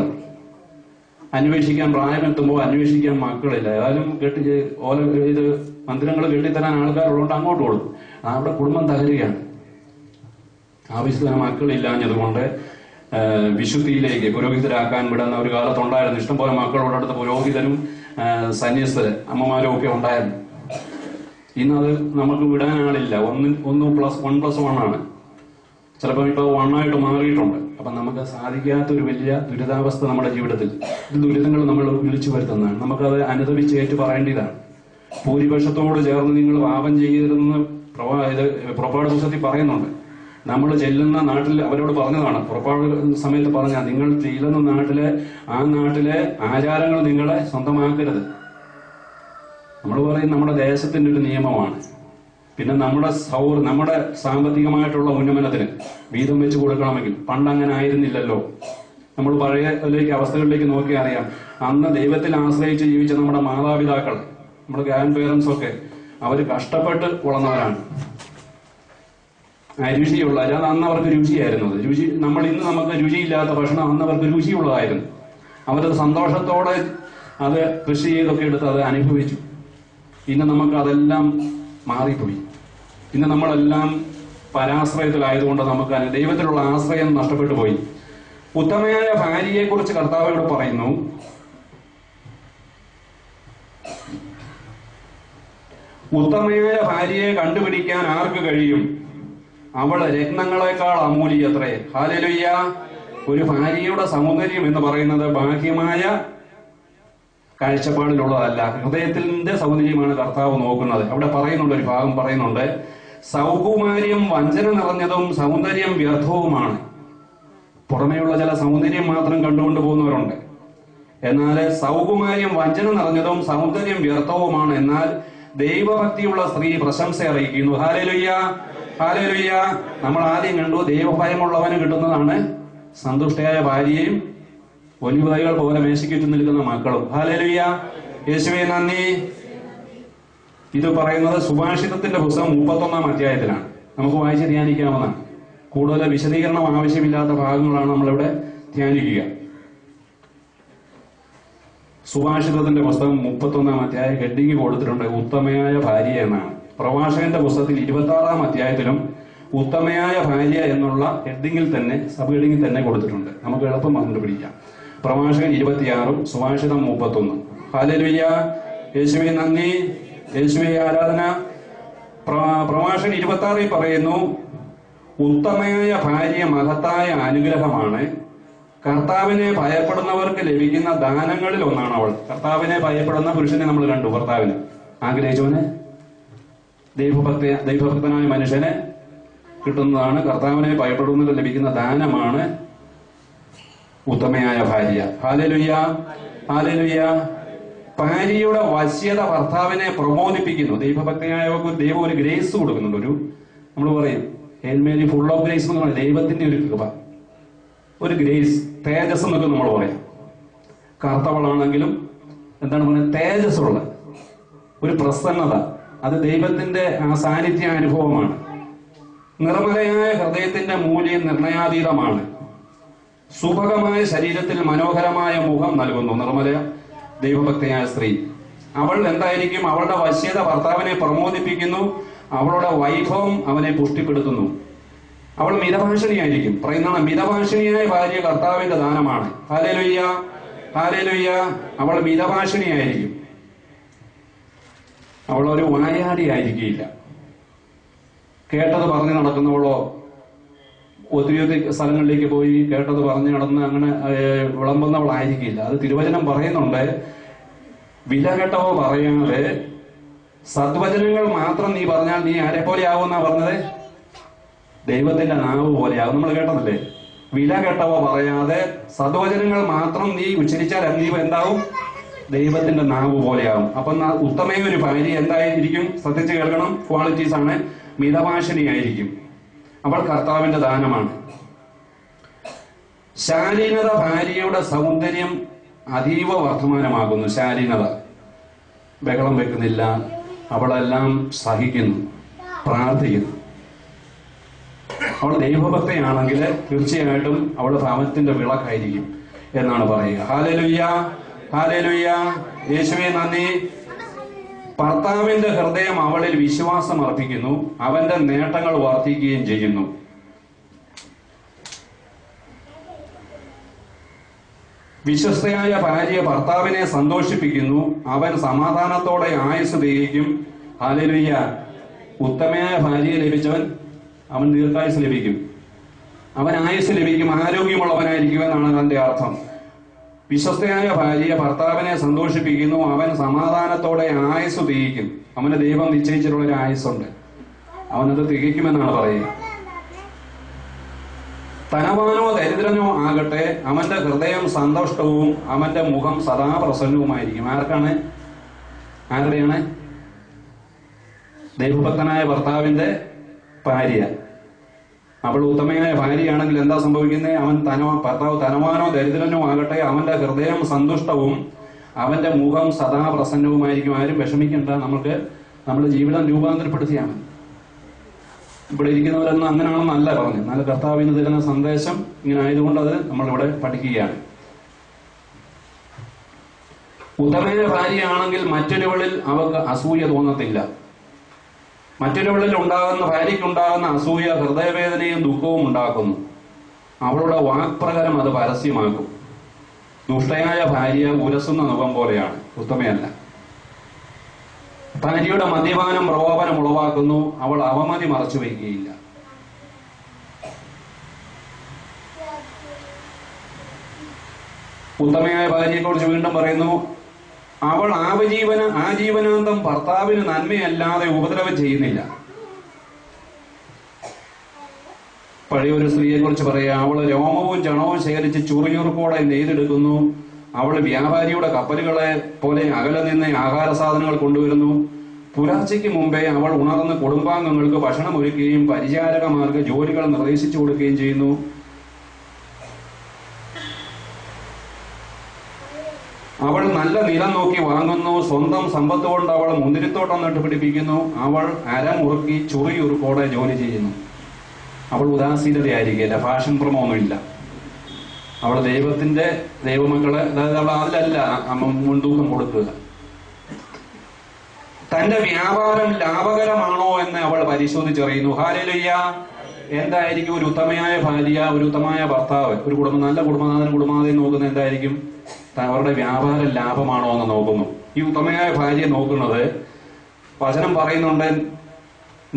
അന്വേഷിക്കാൻ പ്രായമെത്തുമ്പോൾ അന്വേഷിക്കാൻ മക്കളില്ല. ഏതായാലും ഇത് മന്ദിരങ്ങൾ കെട്ടിത്തരാൻ ആൾക്കാരുള്ളതുകൊണ്ട് അങ്ങോട്ട് കൊടുക്കും. അവിടെ കുടുംബം തകരുകയാണ്. ആവശ്യത്തിന് മക്കളില്ലാഞ്ഞതുകൊണ്ട് വിശുദ്ധിയിലേക്ക് പുരോഹിതരാക്കാൻ വിടുന്ന ഒരു കാലത്തുണ്ടായിരുന്നു. ഇഷ്ടംപോലെ മക്കളോട് അടുത്ത് പുരോഹിതരും സന്യസ്തര് അമ്മമാരും ഒക്കെ ഉണ്ടായിരുന്നു. ഇന്നത് നമുക്ക് വിടാൻ ആളില്ല. 1+1+1 ചിലപ്പോൾ ഇപ്പോൾ 1 ആയിട്ട് മാറിയിട്ടുണ്ട്. അപ്പൊ നമുക്ക് സാധിക്കാത്തൊരു വലിയ ദുരിതാവസ്ഥ നമ്മുടെ ജീവിതത്തിൽ, ഇത് ദുരിതങ്ങൾ നമ്മൾ വിളിച്ചു വരുത്തുന്നതാണ്. നമുക്കത് അനുദപിച്ച് ഏറ്റു പറയേണ്ടതാണ്. ഭൂരിപക്ഷത്തോട് ചേർന്ന് നിങ്ങൾ പാപം ചെയ്യരുതെന്ന് പുറപ്പാട് പുസ്തകത്തിൽ പറയുന്നുണ്ട്. നമ്മൾ ചെല്ലുന്ന നാട്ടിൽ അവരോട് പറഞ്ഞതാണ്, പുറപ്പാട് സമയത്ത് പറഞ്ഞ, നിങ്ങൾ ചെല്ലുന്ന ആ നാട്ടിലെ ആചാരങ്ങൾ നിങ്ങളെ സ്വന്തമാക്കരുത്. നമ്മൾ പറയും നമ്മുടെ ദേശത്തിന്റെ ഒരു നിയമമാണ്. പിന്നെ നമ്മുടെ സാമ്പത്തികമായിട്ടുള്ള ഉന്നമനത്തിന് വീതം വെച്ച് കൊടുക്കണമെങ്കിൽ പണ്ട് അങ്ങനെ ആയിരുന്നില്ലല്ലോ. നമ്മൾ പഴയ അവസ്ഥകളിലേക്ക് നോക്കി അറിയാം. അന്ന് ദൈവത്തിൽ ആശ്രയിച്ച് ജീവിച്ച നമ്മുടെ മാതാപിതാക്കൾ, നമ്മുടെ ഗ്രാൻഡ് പേരൻസ് ഒക്കെ അവർ കഷ്ടപ്പെട്ട് വളർന്നവരാണ്. രുചിയുള്ള, അല്ലാതെ അന്ന് അവർക്ക് രുചിയായിരുന്നത്. ഇന്ന് നമുക്ക് രുചിയില്ലാത്ത ഭക്ഷണം അന്ന് അവർക്ക് രുചിയുള്ളതായിരുന്നു. അവരത് സന്തോഷത്തോടെ അത് കൃഷി ചെയ്തൊക്കെ എടുത്ത് അത് അനുഭവിച്ചു. ഇന്ന് നമുക്ക് അതെല്ലാം മാറിപ്പോയി. ഇന്ന് നമ്മളെല്ലാം പരാശ്രയത്തിലായതുകൊണ്ട് നമുക്ക് ദൈവത്തിലുള്ള ആശ്രയം നഷ്ടപ്പെട്ടു പോയി. ഉത്തമയായ ഭാര്യയെ കുറിച്ച് കർത്താവോട് പറയുന്നു, ഉത്തമയായ ഭാര്യയെ കണ്ടുപിടിക്കാൻ ആർക്ക് കഴിയും? അവൾ രത്നങ്ങളെക്കാൾ അമൂല്യത്രേ. ഹല്ലേലൂയ. ഒരു ഭാര്യയുടെ സൗന്ദര്യം എന്ന് പറയുന്നത് ബാഹ്യമായ കാഴ്ചപ്പാടിലുള്ളതല്ല, ഹൃദയത്തിന്റെ സൗന്ദര്യമാണ് കർത്താവ് നോക്കുന്നത്. അവിടെ പറയുന്നുണ്ട്, ഒരു ഭാഗം പറയുന്നുണ്ട്, സൗകുമാര്യം വഞ്ചന നിറഞ്ഞതും സൗന്ദര്യം വ്യർത്ഥവുമാണ്. പുറമേയുള്ള ചില സൗന്ദര്യം മാത്രം കണ്ടുകൊണ്ട് പോകുന്നവരുണ്ട്. എന്നാൽ സൗകുമാര്യം വഞ്ചന നിറഞ്ഞതും സൗന്ദര്യം വ്യർത്ഥവുമാണ്. എന്നാൽ ദൈവഭക്തിയുള്ള സ്ത്രീ പ്രശംസ അറിയിക്കുന്നു. Hallelujah, hallelujah. നമ്മൾ ആദ്യം കണ്ടു, ദൈവഭയമുള്ളവന് കിട്ടുന്നതാണ് സന്തുഷ്ടയായ ഭാര്യയും ഒലിവതകൾ പോലെ മേശയ്ക്ക് നിൽക്കുന്ന മക്കളും. ഹല്ലേലൂയ, യേശുവേ നന്ദി. ഇത് പറയുന്നത് സുഭാഷിതത്തിന്റെ പുസ്തകം 31-ാം അധ്യായത്തിലാണ്. നമുക്ക് വായിച്ച് ധ്യാനിക്കാവുന്നതാണ്. കൂടുതൽ വിശദീകരണം ആവശ്യമില്ലാത്ത ഭാഗങ്ങളാണ് നമ്മളിവിടെ ധ്യാനിക്കുക. സുഭാഷിതത്തിന്റെ പുസ്തകം 31-ാം അധ്യായം ഹെഡിങ് കൊടുത്തിട്ടുണ്ട് ഉത്തമയായ ഭാര്യ എന്നാണ്. പ്രഭാഷകന്റെ പുസ്തകത്തിൽ 26-ാം അധ്യായത്തിലും ഉത്തമയായ ഭാര്യ എന്നുള്ള ഹെഡിങ്ങിൽ തന്നെ, സബ് ഹെഡിങ്ങിൽ തന്നെ കൊടുത്തിട്ടുണ്ട്. നമുക്ക് എളുപ്പം കണ്ടുപിടിക്കാം. പ്രഭാഷകൻ 26-ഉം സുഭാഷിതം 31. ഹല്ലേലൂയ, യേശുവേ നന്ദി, യേശുവേ ആരാധന. പ്രഭാഷകൻ 26-ൽ പറയുന്നു, ഉത്തമയായ ഭാര്യ മഹത്തായ അനുഗ്രഹമാണ്. കർത്താവിനെ ഭയപ്പെടുന്നവർക്ക് ലഭിക്കുന്ന ദാനങ്ങളിൽ ഒന്നാണ് അവൾ. കർത്താവിനെ ഭയപ്പെടുന്ന പുരുഷനെ നമ്മൾ കണ്ടു. കർത്താവിനെ ആഗ്രഹിച്ചവന്, ദൈവഭക്തനായ മനുഷ്യന് കിട്ടുന്നതാണ്. കർത്താവിനെ ഭയപ്പെടുന്നവർക്ക് ലഭിക്കുന്ന ദാനമാണ് ഉത്തമയായ ഭാര്യ. Hallelujah, hallelujah. ഭാര്യയുടെ വശ്യത ഭർത്താവിനെ പ്രമോദിപ്പിക്കുന്നു. ദൈവഭക്തനായവർക്ക് ദൈവം ഒരു ഗ്രേസ് കൊടുക്കുന്നുണ്ട്. നമ്മൾ പറയും hail Mary full of grace എന്ന് പറയുന്നത് ദൈവത്തിന്റെ ഒരു കൃപ, ഒരു ഗ്രേസ്, തേജസ് എന്നൊക്കെ നമ്മൾ പറയാം. കറുത്തവളാണെങ്കിലും എന്താണ് പറയുന്നത്, തേജസ്സുള്ള ഒരു പ്രസന്നത, അത് ദൈവത്തിന്റെ ആ സാന്നിധ്യ അനുഭവമാണ്. നിർമ്മലയായ ഹൃദയത്തിന്റെ മൂല്യം നിർണയാതീതമാണ്. സുഭഗമായ ശരീരത്തിൽ മനോഹരമായ മുഖം നൽകുന്നു നിർമ്മല ദൈവഭക്തയായ സ്ത്രീ. അവൾ എന്തായിരിക്കും? അവളുടെ വശ്യത ഭർത്താവിനെ പ്രമോദിപ്പിക്കുന്നു. അവളുടെ വൈഭവം അവനെ പുഷ്ടിപ്പെടുത്തുന്നു. അവൾ മിതഭാഷിണിയായിരിക്കും. പറയുന്നതാണ്, മിതഭാഷിണിയായ ഭാര്യ കർത്താവിന്റെ ദാനമാണ്. Hallelujah, hallelujah. അവൾ മിതഭാഷിണിയായിരിക്കും. അവൾ ഒരു വായാടി ആയിരിക്കില്ല. കേട്ടത് പറഞ്ഞു നടക്കുന്നവളോ, ഒത്തിരി സ്ഥലങ്ങളിലേക്ക് പോയി കേട്ടത് പറഞ്ഞു നടന്ന് അങ്ങനെ വിളമ്പുന്നവളായിരിക്കില്ല. അത് തിരുവചനം പറയുന്നുണ്ട്, വില കെട്ടവോ പറയാതെ സദ്വചനങ്ങൾ മാത്രം നീ പറഞ്ഞാൽ നീ ആരെ പോലെ ആവുമെന്നാ പറഞ്ഞത്? ദൈവത്തിന്റെ നാവ് പോലെയാവും. നമ്മൾ കേട്ടതല്ലേ? വില കെട്ടവോ പറയാതെ സദ്വചനങ്ങൾ മാത്രം നീ ഉച്ചരിച്ചാൽ നീ എന്താവും? ദൈവത്തിന്റെ നാവ് പോലെയാവും. അപ്പൊ ഉത്തമയ ഒരു ഭാര്യ എന്തായിരിക്കും? ശ്രദ്ധിച്ച് കേൾക്കണം. ക്വാളിറ്റീസ് ആണ്. മിതഭാഷിണിയായിരിക്കും. അവൾ കർത്താവിന്റെ ദാനമാണ്. ശാലീനത ഭാര്യയുടെ സൗന്ദര്യം അതീവ വർദ്ധമാനമാകുന്നു. ശാലീനത, ബഹളം വെക്കുന്നില്ല, അവളെല്ലാം സഹിക്കുന്നു, പ്രാർത്ഥിക്കുന്നു. അവൾ ദൈവഭക്തയാണെങ്കിൽ തീർച്ചയായിട്ടും അവൾ ഭവനത്തിന്റെ വിളക്കായിരിക്കും എന്നാണ് പറയുക. Hallelujah, hallelujah. യേശുവേ നന്ദി. ഭർത്താവിന്റെ ഹൃദയം അവളിൽ വിശ്വാസം അർപ്പിക്കുന്നു. അവന്റെ നേട്ടങ്ങൾ വർദ്ധിക്കുകയും ചെയ്യുന്നു. വിശ്വസ്തയായ ഭാര്യ ഭർത്താവിനെ സന്തോഷിപ്പിക്കുന്നു. അവൻ സമാധാനത്തോടെ ആയുസ് തികയ്ക്കും. ഹല്ലേലൂയ. ഉത്തമയായ ഭാര്യയെ ലഭിച്ചവൻ അവൻ ദീർഘായുസ് ലഭിക്കും, അവൻ ആയുസ് ലഭിക്കും, ആരോഗ്യമുള്ളവനായിരിക്കും എന്നാണ് അതിന്റെ അർത്ഥം. വിശ്വസ്തയായ ഭാര്യ ഭർത്താവിനെ സന്തോഷിപ്പിക്കുന്നു. അവൻ സമാധാനത്തോടെ ആയുസ് തികയ്ക്കും. അവന് ദൈവം നിശ്ചയിച്ചിട്ടുള്ള ഒരു ആയുസ്സുണ്ട്, അവനത് തികയ്ക്കുമെന്നാണ് പറയുക. ധനവാനോ ദരിദ്രനോ ആകട്ടെ, അവന്റെ ഹൃദയം സന്തുഷ്ടവും അവന്റെ മുഖം സദാ പ്രസന്നവുമായിരിക്കും. ആർക്കാണ്? ആരുടെയാണ്? ദൈവഭക്തനായ ഭർത്താവിന്റെ ഭാര്യ. അവൾ ഉത്തമയായ ഭാര്യയാണെങ്കിൽ എന്താ സംഭവിക്കുന്നത്? ഭർത്താവ് ധനവാനോ ദരിദ്രനോ ആകട്ടെ, അവന്റെ ഹൃദയം സന്തുഷ്ടവും അവന്റെ മുഖം സദാ പ്രസന്നവുമായിരിക്കും. ആരും വിഷമിക്കണ്ട, നമുക്ക് നമ്മുടെ ജീവിതം രൂപാന്തരപ്പെടുത്തിയാണ്. ഇവിടെ ഇരിക്കുന്നവരൊന്നും അങ്ങനെയാണെന്നല്ല പറഞ്ഞു. എന്നാൽ കർത്താവിന് തരുന്ന സന്ദേശം ഇങ്ങനെ ആയതുകൊണ്ട് അത് നമ്മളിവിടെ പഠിക്കുകയാണ്. ഉത്തമയായ ഭാര്യയാണെങ്കിൽ മറ്റൊരുവളിൽ അവർക്ക് അസൂയ തോന്നത്തില്ല. മറ്റൊരുവളിൽ ഭാര്യയ്ക്കുണ്ടാകുന്ന അസൂയ ഹൃദയവേദനയും ദുഃഖവും ഉണ്ടാക്കുന്നു. അവളുടെ വാക്പ്രകാരം അത് പരസ്യമാക്കും. ദുഷ്ടയായ ഭാര്യ ഉരസുന്ന നുകം പോലെയാണ്, ഉത്തമയല്ല. ഭാര്യയുടെ മദ്യപാനം പ്രലോഭനം ഉളവാക്കുന്നു. അവൾ അവമതി മറച്ചു വയ്ക്കുകയില്ല. ഉത്തമയായ ഭാര്യയെക്കുറിച്ച് വീണ്ടും പറയുന്നു, അവൾ ആജീവനാന്തം ഭർത്താവിന് നന്മയല്ലാതെ ഉപദ്രവം ചെയ്യുന്നില്ല. പഴയൊരു സ്ത്രീയെ കുറിച്ച് പറയാ, അവള് രോമവും ചണവും ശേഖരിച്ച് ചുറുചുറുക്കോടെ നെയ്തെടുക്കുന്നു. അവൾ വ്യാപാരിയുടെ കപ്പലുകളെ പോലെ അകലെ നിന്ന് ആഹാര സാധനങ്ങൾ കൊണ്ടുവരുന്നു. പുലർച്ചയ്ക്ക് മുമ്പേ അവൾ ഉണർന്ന് കുടുംബാംഗങ്ങൾക്ക് ഭക്ഷണം ഒരുക്കുകയും പരിചാരകമാർക്ക് ജോലികൾ നിർദ്ദേശിച്ചു കൊടുക്കുകയും ചെയ്യുന്നു. അവൾ നല്ല നിലം നോക്കി വാങ്ങുന്നു. സ്വന്തം സമ്പത്ത് കൊണ്ട് അവൾ മുന്തിരിത്തോട്ടം നട്ടുപിടിപ്പിക്കുന്നു. അവൾ അരമുറുക്കി ചുറിയുറുക്കോടെ ജോലി ചെയ്യുന്നു. അവൾ ഉദാസീനതയായിരിക്കില്ല, ഫാഷൻ ഭ്രമമൊന്നുമില്ല. അവൾ ദൈവമക്കളെ, അതായത് അവൾ അതിലല്ല മുൻതൂക്കം കൊടുക്കുക. തന്റെ വ്യാപാരം ലാഭകരമാണോ എന്ന് അവൾ പരിശോധിച്ചറിയുന്നു. ഹല്ലേലൂയ. എന്തായിരിക്കും ഒരു ഉത്തമയായ ഭാര്യ, ഒരു ഉത്തമമായ ഭർത്താവ്, ഒരു നല്ല കുടുംബനാഥൻ നോക്കുന്നത് എന്തായിരിക്കും? അവരുടെ വ്യാപാരം ലാഭമാണോ എന്ന് നോക്കുന്നു. ഈ ഉത്തമയായ ഭാര്യ നോക്കുന്നത്, വചനം പറയുന്നുണ്ട്,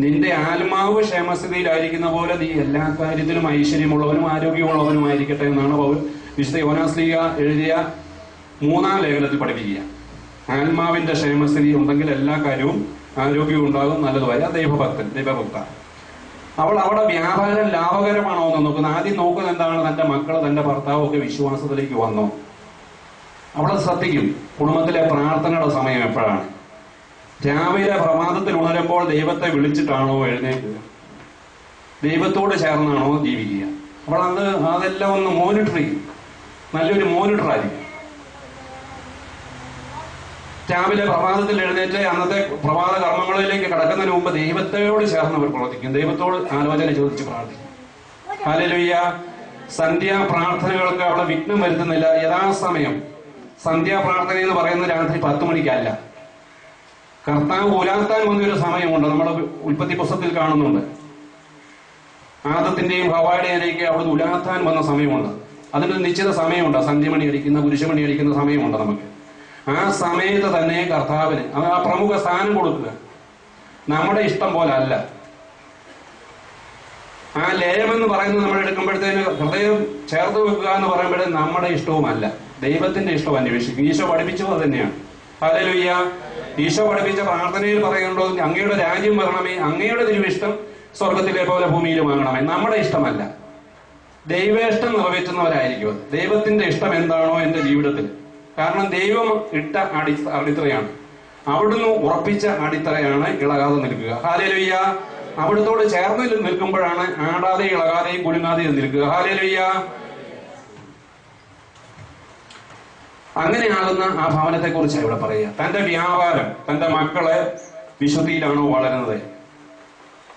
നിന്റെ ആത്മാവ് ക്ഷേമസ്ഥിതിയിലായിരിക്കുന്ന പോലെ നീ എല്ലാ കാര്യത്തിലും ഐശ്വര്യമുള്ളവനും ആരോഗ്യമുള്ളവനുമായിരിക്കട്ടെ എന്നാണ് വിശുദ്ധ യോനാസ്ലീഹ എഴുതിയ 3-ാം ലേഖനത്തിൽ പഠിപ്പിക്കുക. ആത്മാവിന്റെ ക്ഷേമസ്ഥിതി ഉണ്ടെങ്കിൽ എല്ലാ കാര്യവും ആരോഗ്യവും ഉണ്ടാകും, നല്ലതുമായ ദൈവഭക്ത. അവൾ അവിടെ വ്യാപാരം ലാഭകരമാണോ എന്ന് നോക്കുന്നത്. ആദ്യം നോക്കുന്നത് എന്താണ്? തന്റെ മക്കള്, തന്റെ ഭർത്താവും ഒക്കെ വിശ്വാസത്തിലേക്ക് വന്നോ. അവളെ ശ്രദ്ധിക്കും. കുടുംബത്തിലെ പ്രാർത്ഥനയുടെ സമയം എപ്പോഴാണ്? രാവിലെ പ്രഭാതത്തിൽ ഉണരുമ്പോൾ ദൈവത്തെ വിളിച്ചിട്ടാണോ എഴുന്നേൽക്കുക? ദൈവത്തോട് ചേർന്നാണോ ജീവിക്കുക? അപ്പോൾ അതെല്ലാം ഒന്ന് മോണിറ്റർ ചെയ്യും. നല്ലൊരു മോണിറ്ററായിരിക്കും. രാവിലെ പ്രഭാതത്തിൽ എഴുന്നേറ്റ് അന്നത്തെ പ്രഭാത കർമ്മങ്ങളിലേക്ക് കടക്കുന്നതിന് മുമ്പ് ദൈവത്തോട് ചേർന്ന് അവർ പ്രവർത്തിക്കും. ദൈവത്തോട് ആലോചന ചോദിച്ച് പ്രാർത്ഥിക്കും. ഹല്ലേലൂയ. സന്ധ്യാ പ്രാർത്ഥനകൾക്ക് അവിടെ വിഘ്നം വരുത്തുന്നില്ല. യഥാസമയം സന്ധ്യാപ്രാർത്ഥന എന്ന് പറയുന്നത് രാത്രി 10 മണിക്കല്ല. കർത്താവ് ഉലാത്താൻ വന്നൊരു സമയമുണ്ട്. നമ്മുടെ ഉൽപ്പത്തി പുസ്തകത്തിൽ കാണുന്നുണ്ട്. ആദത്തിന്റെയും ഹവ്വായുടെയും ഇടയ്ക്ക് അവിടെ ഉലാത്താൻ വന്ന സമയമുണ്ട്. അതിനൊരു നിശ്ചിത സമയമുണ്ട്. സന്ധ്യമണി അടിക്കുന്ന, പുരുഷമണി അടിക്കുന്ന സമയമുണ്ട് നമുക്ക്. ആ സമയത്ത് തന്നെ കർത്താവിന് ആ പ്രമുഖ സ്ഥാനം കൊടുക്കുക. നമ്മുടെ ഇഷ്ടം പോലെ അല്ല. ആ ലയമെന്ന് പറയുന്നത് നമ്മൾ എടുക്കുമ്പോഴത്തേന് ഹൃദയം ചേർത്ത് വെക്കുക എന്ന് പറയുമ്പോഴേ നമ്മുടെ ഇഷ്ടവുമല്ല, ദൈവത്തിന്റെ ഇഷ്ടം അന്വേഷിക്കും. ഈശോ പഠിപ്പിച്ചത് അത് തന്നെയാണ്. ഹല്ലേലൂയ. ഈശോ പഠിപ്പിച്ച പ്രാർത്ഥനയിൽ പറയുന്നുണ്ടോ, അങ്ങയുടെ രാജ്യം വരണമേ, അങ്ങയുടെ തിരുവിഷ്ടം സ്വർഗത്തിലെ പോലെ ഭൂമിയിലുമാകണമേ. നമ്മുടെ ഇഷ്ടമല്ല, ദൈവേഷ്ടം നിറവേറ്റുന്നവരായിരിക്കും. ദൈവത്തിന്റെ ഇഷ്ടം എന്താണോ എന്റെ ജീവിതത്തിൽ. കാരണം ദൈവം ഇട്ട അടിത്തറയാണ്, അവിടുന്ന് ഉറപ്പിച്ച അടിത്തറയാണ് ഇളകാതെ നിൽക്കുക. ഹല്ലേലൂയ. അവിടുത്തോട് ചേർന്ന് നിൽക്കുമ്പോഴാണ് ആടാതെ ഇളകാതെയും കുലുങ്ങാതെയും നിൽക്കുക. ഹല്ലേലൂയ. അങ്ങനെയാകുന്ന ആ ഭവനത്തെ കുറിച്ചാണ് ഇവിടെ പറയുക. തന്റെ വ്യാപാരം, തന്റെ മക്കളെ വിശുദ്ധിയിലാണോ വളരുന്നത്?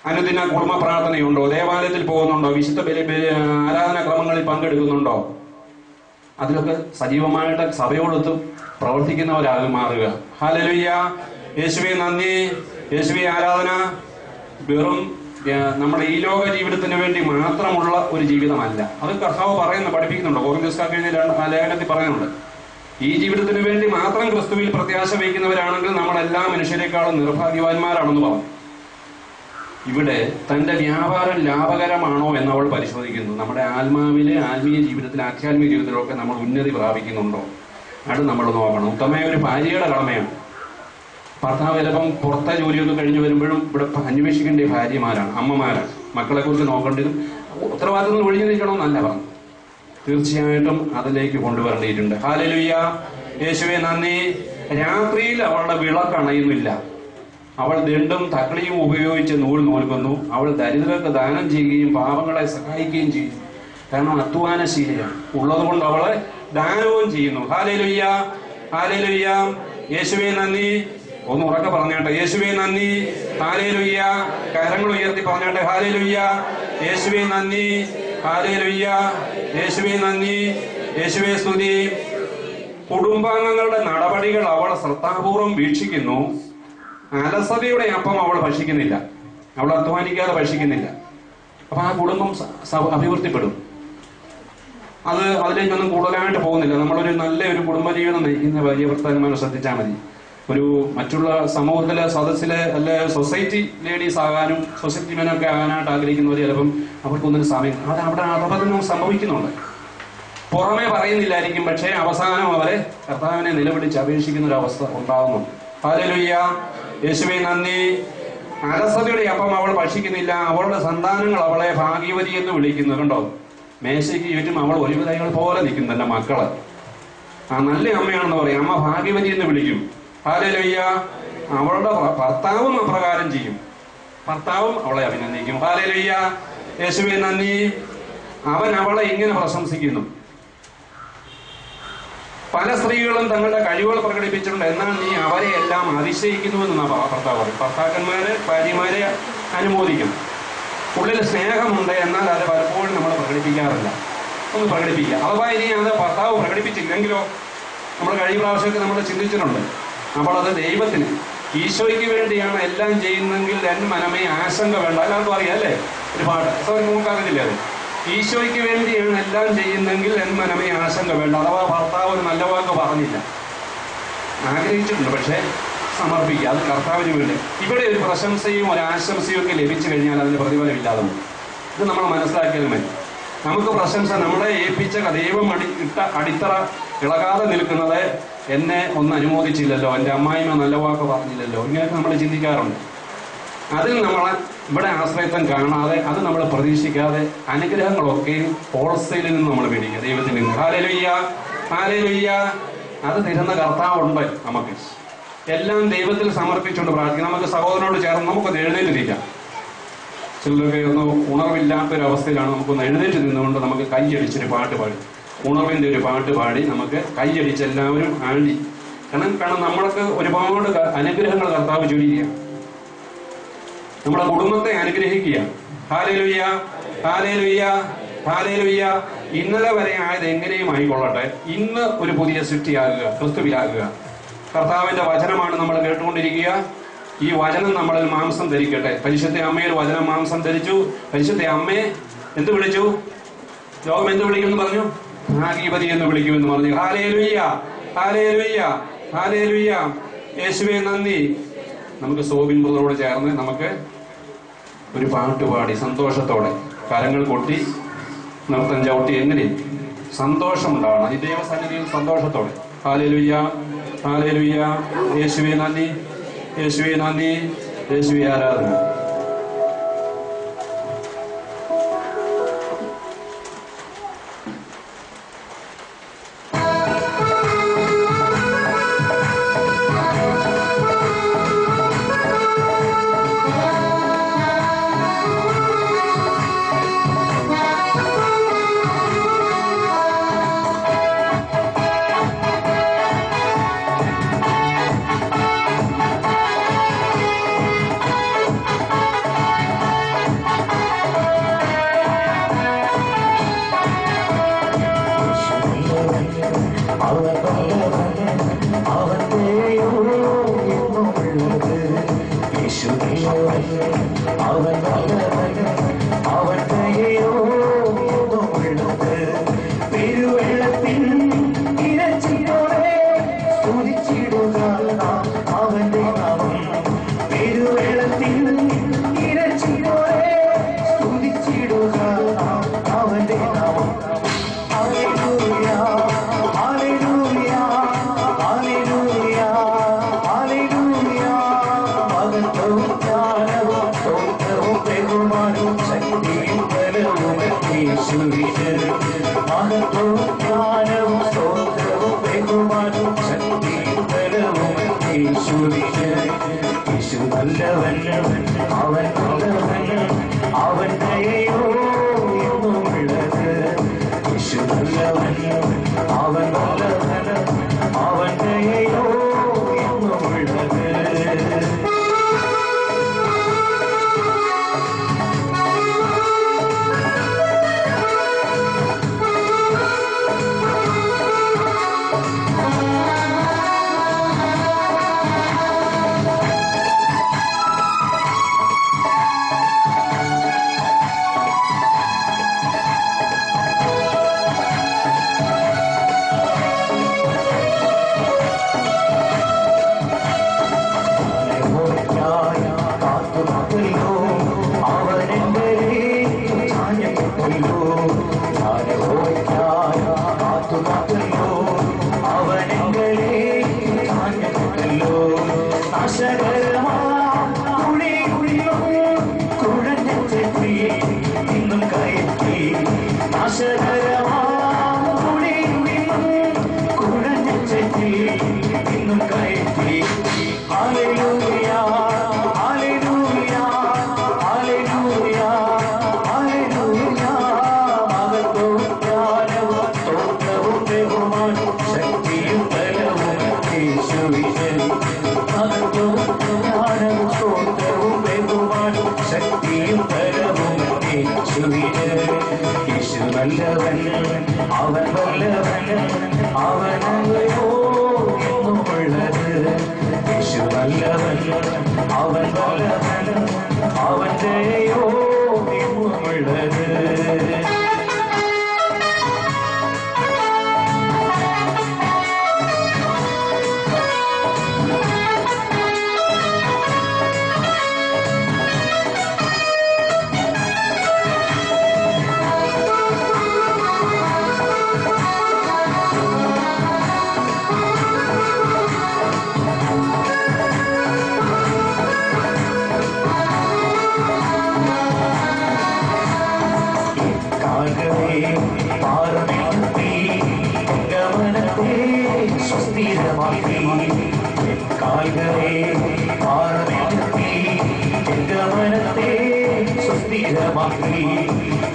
അനുദിന കുടുംബ പ്രാർത്ഥനയുണ്ടോ? ദേവാലയത്തിൽ പോകുന്നുണ്ടോ? വിശുദ്ധ ആരാധനാക്രമങ്ങളിൽ പങ്കെടുക്കുന്നുണ്ടോ? അതിലൊക്കെ സജീവമായിട്ട് സഭയോടൊത്ത് പ്രവർത്തിക്കുന്നവരാകും മാറുക. ഹല്ലേലൂയ. യേശുവേ നന്ദി, യേശുവേ ആരാധന. വെറും നമ്മുടെ ഈ ലോക ജീവിതത്തിന് വേണ്ടി മാത്രമുള്ള ഒരു ജീവിതമല്ല. അത് കർത്താവ് പഠിപ്പിക്കുന്നുണ്ട്. കൊറിന്തോസ്യർക്ക് എഴുതിയ ലേഖനത്തിൽ പറയുന്നുണ്ട്, ഈ ജീവിതത്തിന് വേണ്ടി മാത്രം ക്രിസ്തുവിൽ പ്രത്യാശ വയ്ക്കുന്നവരാണെങ്കിൽ നമ്മൾ എല്ലാ മനുഷ്യരെക്കാളും നിർഭാഗ്യവാന്മാരാണെന്ന് പറഞ്ഞു. ഇവിടെ തന്റെ വ്യാപാരം ലാഭകരമാണോ എന്ന് അവൾ പരിശോധിക്കുന്നു. നമ്മുടെ ആത്മാവിലെ ആത്മീയ ജീവിതത്തിൽ, ആധ്യാത്മിക ജീവിതത്തിലൊക്കെ നമ്മൾ ഉന്നതി പ്രാപിക്കുന്നുണ്ടോ? അത് നമ്മൾ നോക്കണം. ഉത്തമമായ ഒരു ഭാര്യയുടെ കടമയാണ്. ഭർത്താവ് ചിലപ്പം പുറത്തെ ജോലിയൊക്കെ കഴിഞ്ഞ് വരുമ്പോഴും ഇവിടെ അന്വേഷിക്കേണ്ട ഭാര്യമാരാണ്, അമ്മമാരാണ്. മക്കളെ കുറിച്ച് നോക്കേണ്ടതും ഉത്തരവാദിത്തം ഒഴിഞ്ഞു നിൽക്കണമെന്നല്ല പറഞ്ഞു. തീർച്ചയായിട്ടും അതിലേക്ക് കൊണ്ടുവരേണ്ടിയിട്ടുണ്ട്. ഹല്ലേലൂയ. യേശുവേ നന്ദി. രാത്രിയിൽ അവളുടെ വിളക്ക് അണയുന്നില്ല. അവൾ ദണ്ടും തക്കളിയും ഉപയോഗിച്ച് നൂൽ നൂൽക്കുന്നു. അവൾ ദരിദ്രർക്ക് ദാനം ചെയ്യുകയും പാവങ്ങളെ സഹായിക്കുകയും ചെയ്യും. കാരണം അധ്വാനശീലയാണ് ഉള്ളത് കൊണ്ട് അവള് ദാനവും ചെയ്യുന്നു. Hallelujah, hallelujah. യേശുവേ നന്ദി. ഒന്ന് ഉറക്കെ പറഞ്ഞാട്ടെ, യേശുവേ നന്ദി. ഹല്ലേലൂയ. കരങ്ങൾ ഉയർത്തി പറഞ്ഞാട്ടെ, ഹല്ലേലൂയ. യേശുവേ നന്ദി, ഹല്ലേലൂയ. യേശുവേ നന്ദി, യേശുവേ സ്തുതി. കുടുംബാംഗങ്ങളുടെ നടപടികൾ അവൾ ശ്രദ്ധാപൂർവം വീക്ഷിക്കുന്നു. അലസതയുടെ അപ്പം അവൾ ഭക്ഷിക്കുന്നില്ല, അവൾ അധ്വാനിക്കാതെ ഭക്ഷിക്കുന്നില്ല. അപ്പൊ ആ കുടുംബം അഭിവൃദ്ധിപ്പെടും. അതിലേക്കൊന്നും കൂടുതലായിട്ട് പോകുന്നില്ല. നമ്മളൊരു നല്ലൊരു കുടുംബജീവിതം നയിക്കുന്ന വലിയ ഭർത്താക്കന്മാരെ ശ്രദ്ധിച്ചാൽ മതി. ഒരു മറ്റുള്ള സമൂഹത്തിലെ സദസ്സിലെ അല്ല സൊസൈറ്റി ലേഡീസ് ആകാനും സൊസൈറ്റി മെനൊക്കെ ആകാനായിട്ട് ആഗ്രഹിക്കുന്നവർ ചിലപ്പം അവർക്കൊന്നും സമയം അത് അവിടെ അപകടം സംഭവിക്കുന്നുണ്ട്. പുറമെ പറയുന്നില്ലായിരിക്കും, പക്ഷേ അവസാനം അവരെ കർത്താവിനെ നിലവിളിച്ച് അപേക്ഷിക്കുന്ന ഒരു അവസ്ഥ ഉണ്ടാകുന്നുണ്ട്. ഹല്ലേലൂയ, യേശുവേ നന്ദി. അലസതയുടെ അപ്പം അവൾ ഭക്ഷിക്കുന്നില്ല. അവളുടെ സന്താനങ്ങൾ അവളെ ഭാഗ്യവതി എന്ന് വിളിക്കുന്നു. കണ്ടോ, മേശയ്ക്ക് ചുറ്റും അവൾ ഒലിവുതൈകൾ പോലെ നിൽക്കും തന്റെ മക്കള്. ആ നല്ല അമ്മയാണെന്ന് പറയും, അമ്മ ഭാഗ്യവതി എന്ന് വിളിക്കും. ഹല്ലേലൂയ. അവളുടെ ഭർത്താവും അപ്രകാരം ചെയ്യും, ഭർത്താവും അവളെ അഭിനന്ദിക്കും. ഹല്ലേലൂയ, യേശുവേ നന്ദി. അവൻ അവളെ ഇങ്ങനെ പ്രശംസിക്കുന്നു. പല സ്ത്രീകളും തങ്ങളുടെ കഴിവുകൾ പ്രകടിപ്പിച്ചിട്ടുണ്ട്, എന്നാൽ നീ അവരെ എല്ലാം അതിശയിക്കുന്നുവെന്നാണ് ഭർത്താവ് പറയും. ഭർത്താക്കന്മാര് ഭാര്യമാരെ അനുമോദിക്കും. ഉള്ളിൽ സ്നേഹമുണ്ട്, എന്നാൽ അത് പലപ്പോഴും നമ്മൾ പ്രകടിപ്പിക്കാറില്ല. ഒന്ന് പ്രകടിപ്പിക്കുക. അഥവാ ഇനി അത് ഭർത്താവ് പ്രകടിപ്പിച്ചില്ലെങ്കിലോ, നമ്മൾ കഴിഞ്ഞ പ്രാവശ്യമൊക്കെ നമ്മൾ ചിന്തിച്ചിട്ടുണ്ട്. അപ്പോൾ അത് ദൈവത്തിന് ഈശോയ്ക്ക് വേണ്ടിയാണ് എല്ലാം ചെയ്യുന്നെങ്കിൽ എന്റെ മനമേ ആശങ്ക വേണ്ട. എല്ലാവർക്കും അറിയാം അല്ലേ, ഒരു പാട്ട്. സോറി, നോക്കാറില്ല. അത് ഈശോയ്ക്ക് വേണ്ടിയാണ് എല്ലാം ചെയ്യുന്നെങ്കിൽ എൻ മനമേ ആശങ്ക വേണ്ട. അഥവാ ഭർത്താവ് ഒരു നല്ല വാക്ക് പറഞ്ഞില്ല, ആഗ്രഹിച്ചിട്ടുണ്ട്, പക്ഷെ സമർപ്പിക്കുക, അത് കർത്താവിന് വേണ്ടി. ഇവിടെ ഒരു പ്രശംസയും ഒരു ആശംസയും ഒക്കെ ലഭിച്ചു കഴിഞ്ഞാൽ അതിന് പ്രതിഫലമില്ലാതെ പോകും. ഇത് നമ്മൾ മനസ്സിലാക്കിയാൽ മതി. നമുക്ക് പ്രശംസ നമ്മളെ ഏൽപ്പിച്ച ദൈവം ഇട്ട അടിത്തറ ഇളകാതെ നിൽക്കുന്നത്, എന്നെ ഒന്ന് അനുമോദിച്ചില്ലല്ലോ, എൻ്റെ അമ്മായിമ്മ നല്ല വാക്ക് പറഞ്ഞില്ലല്ലോ, ഇങ്ങനെയൊക്കെ നമ്മൾ ചിന്തിക്കാറുണ്ട്. അതിൽ നമ്മളെ ഇവിടെ ആശ്രയത്വം കാണാതെ, അത് നമ്മൾ പ്രതീക്ഷിക്കാതെ അനുഗ്രഹങ്ങളൊക്കെയും ഹോൾസെയിലിൽ നിന്ന് നമ്മൾ മേടിക്കുക ദൈവത്തിൽ നിന്ന്. Hallelujah, hallelujah. അത് തരുന്ന കർത്താവുണ്ട്. നമുക്ക് എല്ലാം ദൈവത്തിൽ സമർപ്പിച്ചുകൊണ്ട് പ്രാർത്ഥിക്കാം. നമുക്ക് സഹോദരനോട് ചേർന്ന് നമുക്കൊന്ന് എഴുന്നേറ്റിരിക്കാം. ചിലരൊക്കെ ഒന്ന് ഉണർവില്ലാത്തൊരവസ്ഥയിലാണ്. നമുക്കൊന്ന് എഴുന്നേറ്റ് നിന്നുകൊണ്ട് നമുക്ക് കൈയടിച്ചൊരു പാട്ട് പാടി, ഉണർവിന്റെ ഒരു പാട്ട് പാടി നമുക്ക് കൈയടിച്ച് എല്ലാവരും ആണ്ടി. കാരണം നമ്മൾക്ക് ഒരുപാട് അനുഗ്രഹങ്ങൾ കർത്താവ് ചൊരിയുക, നമ്മുടെ കുടുംബത്തെ അനുഗ്രഹിക്കുക. Hallelujah, hallelujah, hallelujah. ഇന്നലെ വരെ ആയത് എങ്ങനെയും ആയിക്കൊള്ളട്ടെ, ഇന്ന് ഒരു പുതിയ സൃഷ്ടിയാകുക, ക്രിസ്തുവിലാകുക. കർത്താവിന്റെ വചനമാണ് നമ്മൾ കേട്ടുകൊണ്ടിരിക്കുക. ഈ വചനം നമ്മളിൽ മാംസം ധരിക്കട്ടെ. പരിശുദ്ധ അമ്മയിൽ വചനം മാംസം ധരിച്ചു. പരിശുദ്ധ അമ്മയെ എന്ത് വിളിച്ചു? ലോകം എന്ത് വിളിക്കുമെന്ന് പറഞ്ഞു? ഭാഗ്യവതി എന്ന് വിളിക്കുമെന്ന് പറഞ്ഞു. Hallelujah, hallelujah, hallelujah. യേശുവേ നന്ദി. നമുക്ക് സോബിൻ ബ്രദറോട് ചേർന്ന് നമുക്ക് ഒരു പാട്ട് പാടി സന്തോഷത്തോടെ കരങ്ങൾ കൊട്ടി നൃത്തം ചവിട്ടി എങ്ങനെ സന്തോഷമുണ്ടാവണം ഈ ദൈവസന്നിധിയിൽ സന്തോഷത്തോടെ. Hallelujah, hallelujah. യേശുവേ നന്ദി, യേശുവേ നന്ദി, യേശുവേ ആരാധന. യേശു കാത്തുകാത്തല്ലോ കാത്തുകാത്തല്ലോ അവനങ്ങളെ കാഞ്ഞല്ലോ കുഴഞ്ഞ ചെത്തി ഇന്നും കയറ്റി കുഴഞ്ഞ ചെത്തി ഇന്നും കയറ്റി ഹല്ലേലൂയ ഹല്ലേലൂയ ഹല്ലേലൂയ ഹല്ലേലൂയ മഹത്വവും ജ്ഞാനവും സ്തോത്രവും ബഹുമാനവും ശക്തിയും ബലവും യേശുവിന് മഹത്വവും ജ്ഞാനവും സ്തോത്രവും ബഹുമാനവും ശക്തിയും ബലവും യേശുവിന് യേശു നല്ലവൻ അവൻ വല്ലവൻ അവനല്ലയോ എന്നുമുള്ളത് യേശു നല്ലവൻ അവൻ വല്ലവൻ അവൻ ജയോ എന്നുമുള്ളത്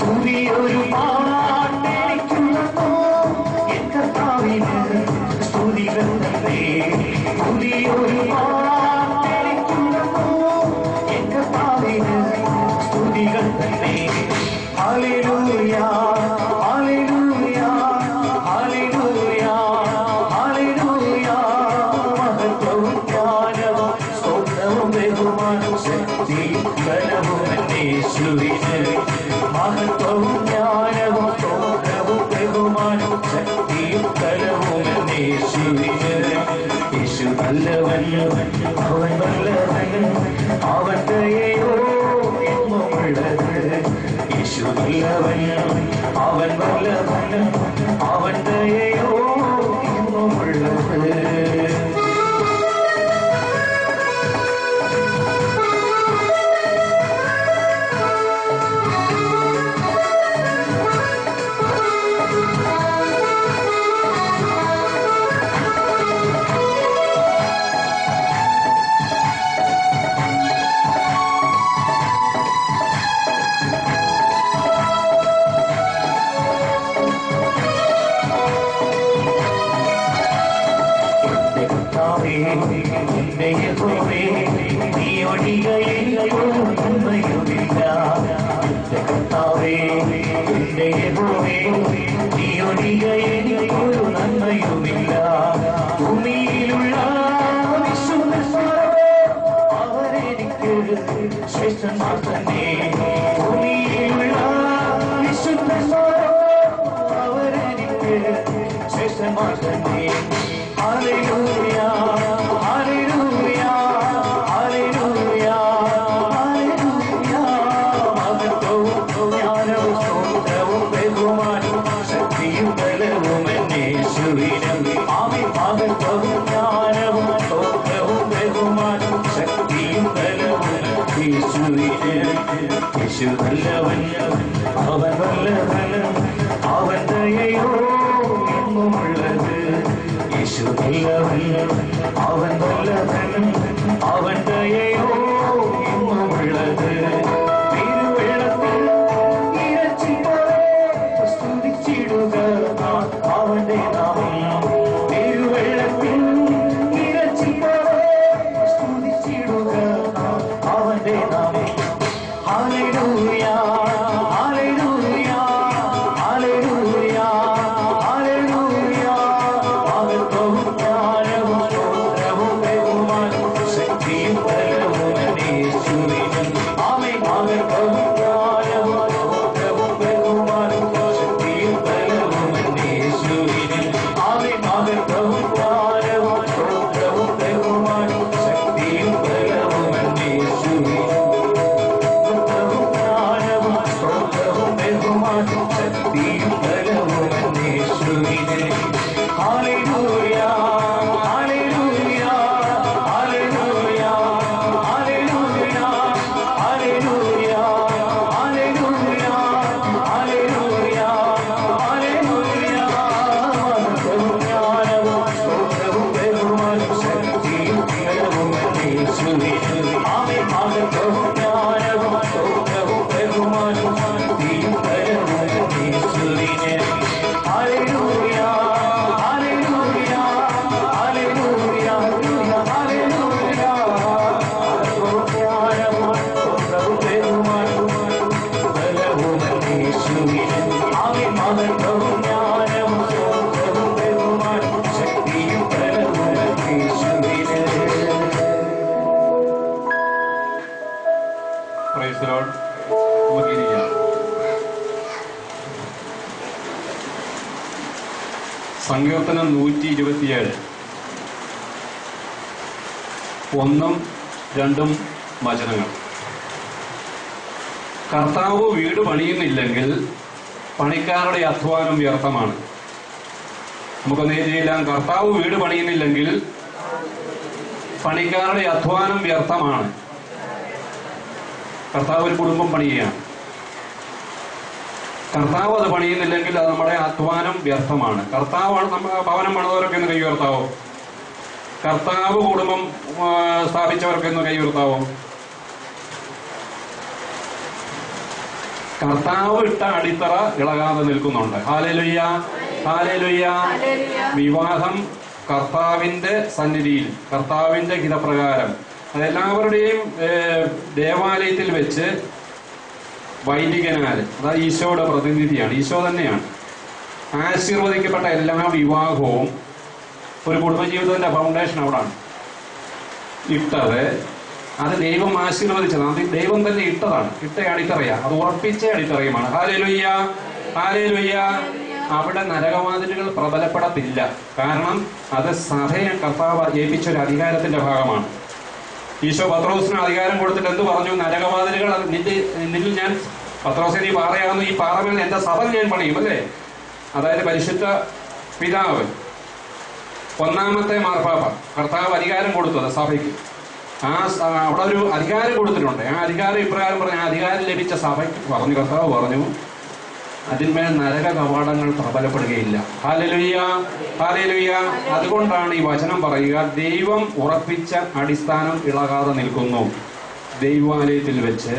പുതിയൊരു പാട്ടെനിക്കുള്ളപ്പോ എൻ കർത്താവിന് സ്തുതികൾ തന്നേ പുതിയൊരു പാട്ടെനിക്കുള്ളപ്പോ എൻ കർത്താവിന് സ്തുതികൾ തന്നേ ഹല്ലേലൂയ ഹല്ലേലൂയ ഹല്ലേലൂയ ഹല്ലേലൂയ മഹത്വവും ജ്ഞാനവും സ്തോത്രവും ബഹുമാനവും ശക്തിയും ബലവും യേശുവിന് മഹത്വവും ജ്ഞാനവും സ്തോത്രവും ബഹുമാനവും ശക്തിയും ബലവും യേശുവിന് യേശു നല്ലവൻ അവൻ വല്ലവൻ അവൻ ദയയോ എന്നുമുള്ളത് യേശു നല്ലവൻ അവൻ വല്ലവൻ അവൻ ദയയോ എന്നുമുള്ളത് ഒരു നന്മയുമില്ല ഭൂമിയിലുള്ള അവരെനിക്ക് ശ്രേഷ്ഠന്മാർ തന്നെ ഭൂമിയിലുള്ള അവരെനിക്ക് ശ്രേഷ്ഠന്മാർ തന്നെ ഹല്ലേലൂയ ഹല്ലേലൂയ ഹല്ലേലൂയ ഹല്ലേലൂയ മഹത്വവും ജ്ഞാനവും സ്തോത്രവും ബഹുമാനവും ശക്തിയും ബലവും യേശുവിനും ആമേൻ മഹത്വവും ജ്ഞാനവും സ്തോത്രവും ബഹുമാനവും ശക്തിയും ബലവും യേശുവിന് യേശു നല്ലവൻ അവൻ വല്ലവൻ അവൻ ദയയോ എന്നുമുള്ളത് യേശു നല്ലവൻ അവൻ വല്ലവൻ അവൻ ദയയോ എന്നുമുള്ളത് തിരുവെള്ളത്തിൽ ഇരച്ചിപ്പോടെ സ്തുതിച്ചിടുക അവന്റെ നാമം തിരുവെള്ളത്തിൽ ഇരച്ചിപ്പോടെ സ്തുതിച്ചിടുക അവന്റെ നാമം ഹല്ലേലൂയ ഹല്ലേലൂയ ഹല്ലേലൂയ ഹല്ലേലൂയ മഹത്വവും ജ്ഞാനവും സ്തോത്രവും ബഹുമാനവും ശക്തിയും ബലവും യേശുവിനും ആമേൻ മഹത്വവും ജ്ഞാനവും സ്തോത്രവും ബഹുമാനവും ശക്തിയും ബലവും യേശുവിനും ആമേൻ മഹത്വവും ജ്ഞാനവും സ്തോത്രവും ബഹുമാനവും ശക്തിയും ബലവും യേശുവിനും പ്രൈസലോൺ. നമുക്കിരിക്കാം. സങ്കീർത്തനം 127 1, 2 വചനങ്ങൾ. കർത്താവ് വീട് പണിയുന്നില്ലെങ്കിൽ പണിക്കാരുടെ അധ്വാനം വ്യർത്ഥമാണ്. നമുക്കൊന്ന് എഴുതിയില്ലാം. കർത്താവ് വീട് പണിയുന്നില്ലെങ്കിൽ പണിക്കാരുടെ അധ്വാനം വ്യർത്ഥമാണ്. കർത്താവ് ഒരു കുടുംബം പണിയുകയാണ്. കർത്താവ് അത് പണിയുന്നില്ലെങ്കിൽ അത് നമ്മുടെ അധ്വാനം വ്യർത്ഥമാണ്. കർത്താവാണ് നമ്മുടെ ഭവനം പണിതവരൊക്കെ ഒന്ന് കൈ ഉയർത്താവോ? കർത്താവ് കുടുംബം സ്ഥാപിച്ചവർക്ക് ഒന്ന് കൈ ഉയർത്താവോ? കർത്താവ് ഇട്ട അടിത്തറ ഇളകാതെ നിൽക്കുന്നുണ്ട്. Hallelujah, hallelujah. വിവാഹം കർത്താവിന്റെ സന്നിധിയിൽ, കർത്താവിന്റെ ഹിതപ്രകാരം, അതെല്ലാവരുടെയും ദേവാലയത്തിൽ വെച്ച് വൈദികനാൽ, അതായത് ഈശോയുടെ പ്രതിനിധിയാണ്, ഈശോ തന്നെയാണ്. ആശീർവദിക്കപ്പെട്ട എല്ലാ വിവാഹവും ഒരു കുടുംബജീവിതത്തിന്റെ ഫൗണ്ടേഷൻ അവിടാണ് ഇട്ടത്. അത് ദൈവം ആശീർവദിച്ചത്, അത് ദൈവം തന്നെ ഇട്ടതാണ്. ഇട്ട അടിത്തറയാണ്, അത് ഉറപ്പിച്ച അടിത്തറയുമാണ്. Hallelujah, hallelujah. അവിടെ നരകവാതിലുകൾ പ്രബലപ്പെടത്തില്ല. കാരണം അത് സഭയെ കർത്താവ് ഏൽപ്പിച്ചൊരു അധികാരത്തിന്റെ ഭാഗമാണ്. ഈശോ പത്രോസിന് അധികാരം കൊടുത്തിട്ട് എന്ത് പറഞ്ഞു? നരകവാതിലുകൾ നിന്നിൽ ഞാൻ, പത്രോസെ നീ പാറയാകുന്നു, ഈ പാറമേൽ എന്റെ സഭ ഞാൻ പണിയും, അല്ലേ? അതായത് പരിശുദ്ധ പിതാവ്, ഒന്നാമത്തെ മാർപ്പാപ്പ, കർത്താവ് അധികാരം കൊടുത്തത് സഭയ്ക്ക്. അവിടെ ഒരു അധികാരം കൊടുത്തിട്ടുണ്ട്. ആ അധികാരം ഇപ്രകാരം പറഞ്ഞു. ആ അധികാരം ലഭിച്ച സഭയ്ക്ക് പറഞ്ഞു, കർത്താവ് പറഞ്ഞു, അതിന്മേൽ നരക കവാടങ്ങൾ പ്രബലപ്പെടുകയില്ല. Hallelujah, hallelujah. അതുകൊണ്ടാണ് ഈ വചനം പറയുക, ദൈവം ഉറപ്പിച്ച അടിസ്ഥാനം ഇളകാതെ നിൽക്കുന്നു. ദൈവാലയത്തിൽ വെച്ച്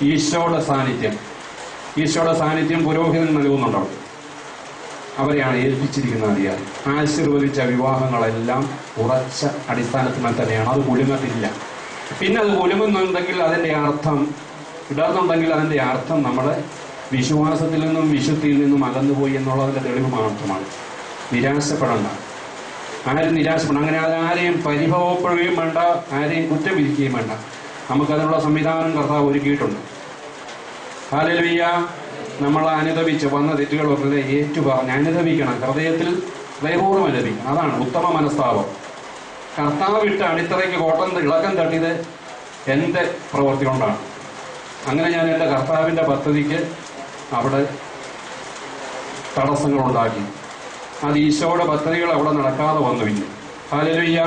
ഈശോയുടെ സാന്നിധ്യം പുരോഹിതൻ നൽകുന്നുണ്ടോ? അവരെയാണ് ഏൽപ്പിച്ചിരിക്കുന്ന അധികാരം. ആശീർവദിച്ച വിവാഹങ്ങളെല്ലാം ഉറച്ച അടിസ്ഥാനത്തിന്മേൽ തന്നെയാണ്. അത് കുലുങ്ങത്തില്ല. പിന്നെ അത് കുലുങ്ങുന്നുണ്ടെങ്കിൽ അതിന്റെ അർത്ഥം, ഇടർന്നുണ്ടെങ്കിൽ അതിന്റെ അർത്ഥം നമ്മൾ വിശ്വാസത്തിൽ നിന്നും വിശുദ്ധിയിൽ നിന്നും അകന്നുപോയി എന്നുള്ളതിന്റെ തെളിവ് മാത്രമാണ്. നിരാശപ്പെടണ്ട. ആരും നിരാശപ്പെടണം. അങ്ങനെ ആരെയും പരിഭവപ്പെടുകയും വേണ്ട, ആരെയും കുറ്റം വിധിക്കുകയും വേണ്ട. നമുക്കതിനുള്ള സംവിധാനം കർത്താവ് ഒരുക്കിയിട്ടുണ്ട്. ഹല്ലേലൂയ. നമ്മൾ അനുദപിച്ച് വന്ന തെറ്റുകളൊക്കെ ഏറ്റുപറഞ്ഞ് അനുദപിക്കണം. ഹൃദയത്തിൽ ഹൃദയപൂർവ്വം അനുദപിക്കണം. അതാണ് ഉത്തമ മനസ്താപം. കർത്താവ് ഇട്ട അടിത്തറയ്ക്ക് ഇളക്കം തട്ടിയത് എന്റെ പ്രവൃത്തി കൊണ്ടാണ്. അങ്ങനെ ഞാൻ എന്റെ കർത്താവിന്റെ പദ്ധതിക്ക് അവിടെ തടസ്സങ്ങളുണ്ടാക്കി. അത് ഈശോയുടെ പദ്ധതികൾ അവിടെ നടക്കാതെ വന്നുമില്ല. ഹല്ലേലൂയ.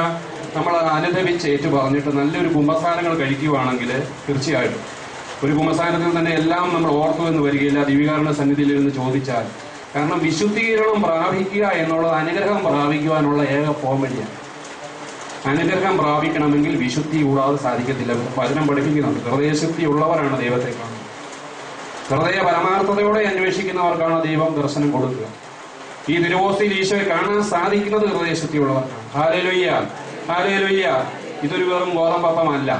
നമ്മൾ അനുദപിച്ച് ഏറ്റു പറഞ്ഞിട്ട് നല്ലൊരു കുമ്പസാരങ്ങൾ കഴിക്കുകയാണെങ്കിൽ തീർച്ചയായിട്ടും ഒരു കുമ്പസാരത്തിൽ തന്നെ എല്ലാം നമ്മൾ ഓർത്തു എന്ന് വരികയില്ല. ദിവ്യകാരുണ്യ സന്നിധിയിൽ ഇരുന്ന് ചോദിച്ചാൽ. കാരണം വിശുദ്ധീകരണം പ്രാപിക്കുക എന്നുള്ളത് അനുഗ്രഹം പ്രാപിക്കുവാനുള്ള ഏക പോംവഴിയാണ്. അനുഗ്രഹം പ്രാപിക്കണമെങ്കിൽ വിശുദ്ധി കൂടാതെ സാധിക്കത്തില്ല. വചനം പഠിപ്പിക്കുന്നുണ്ട്, ഹൃദയശുദ്ധി ഉള്ളവരാണ് ദൈവത്തെ കാണുന്നത്. ഹൃദയ പരമാർത്ഥതയോടെ അന്വേഷിക്കുന്നവർക്കാണ് ദൈവം ദർശനം കൊടുക്കുക. ഈ തിരുവോസ്തിയിൽ ഈശോയെ കാണാൻ സാധിക്കുന്നത് ഹൃദയശുദ്ധി ഉള്ളവർക്കാണ്. Hallelujah, hallelujah. ഇതൊരു വെറും ഗോതമ്പപ്പമല്ല.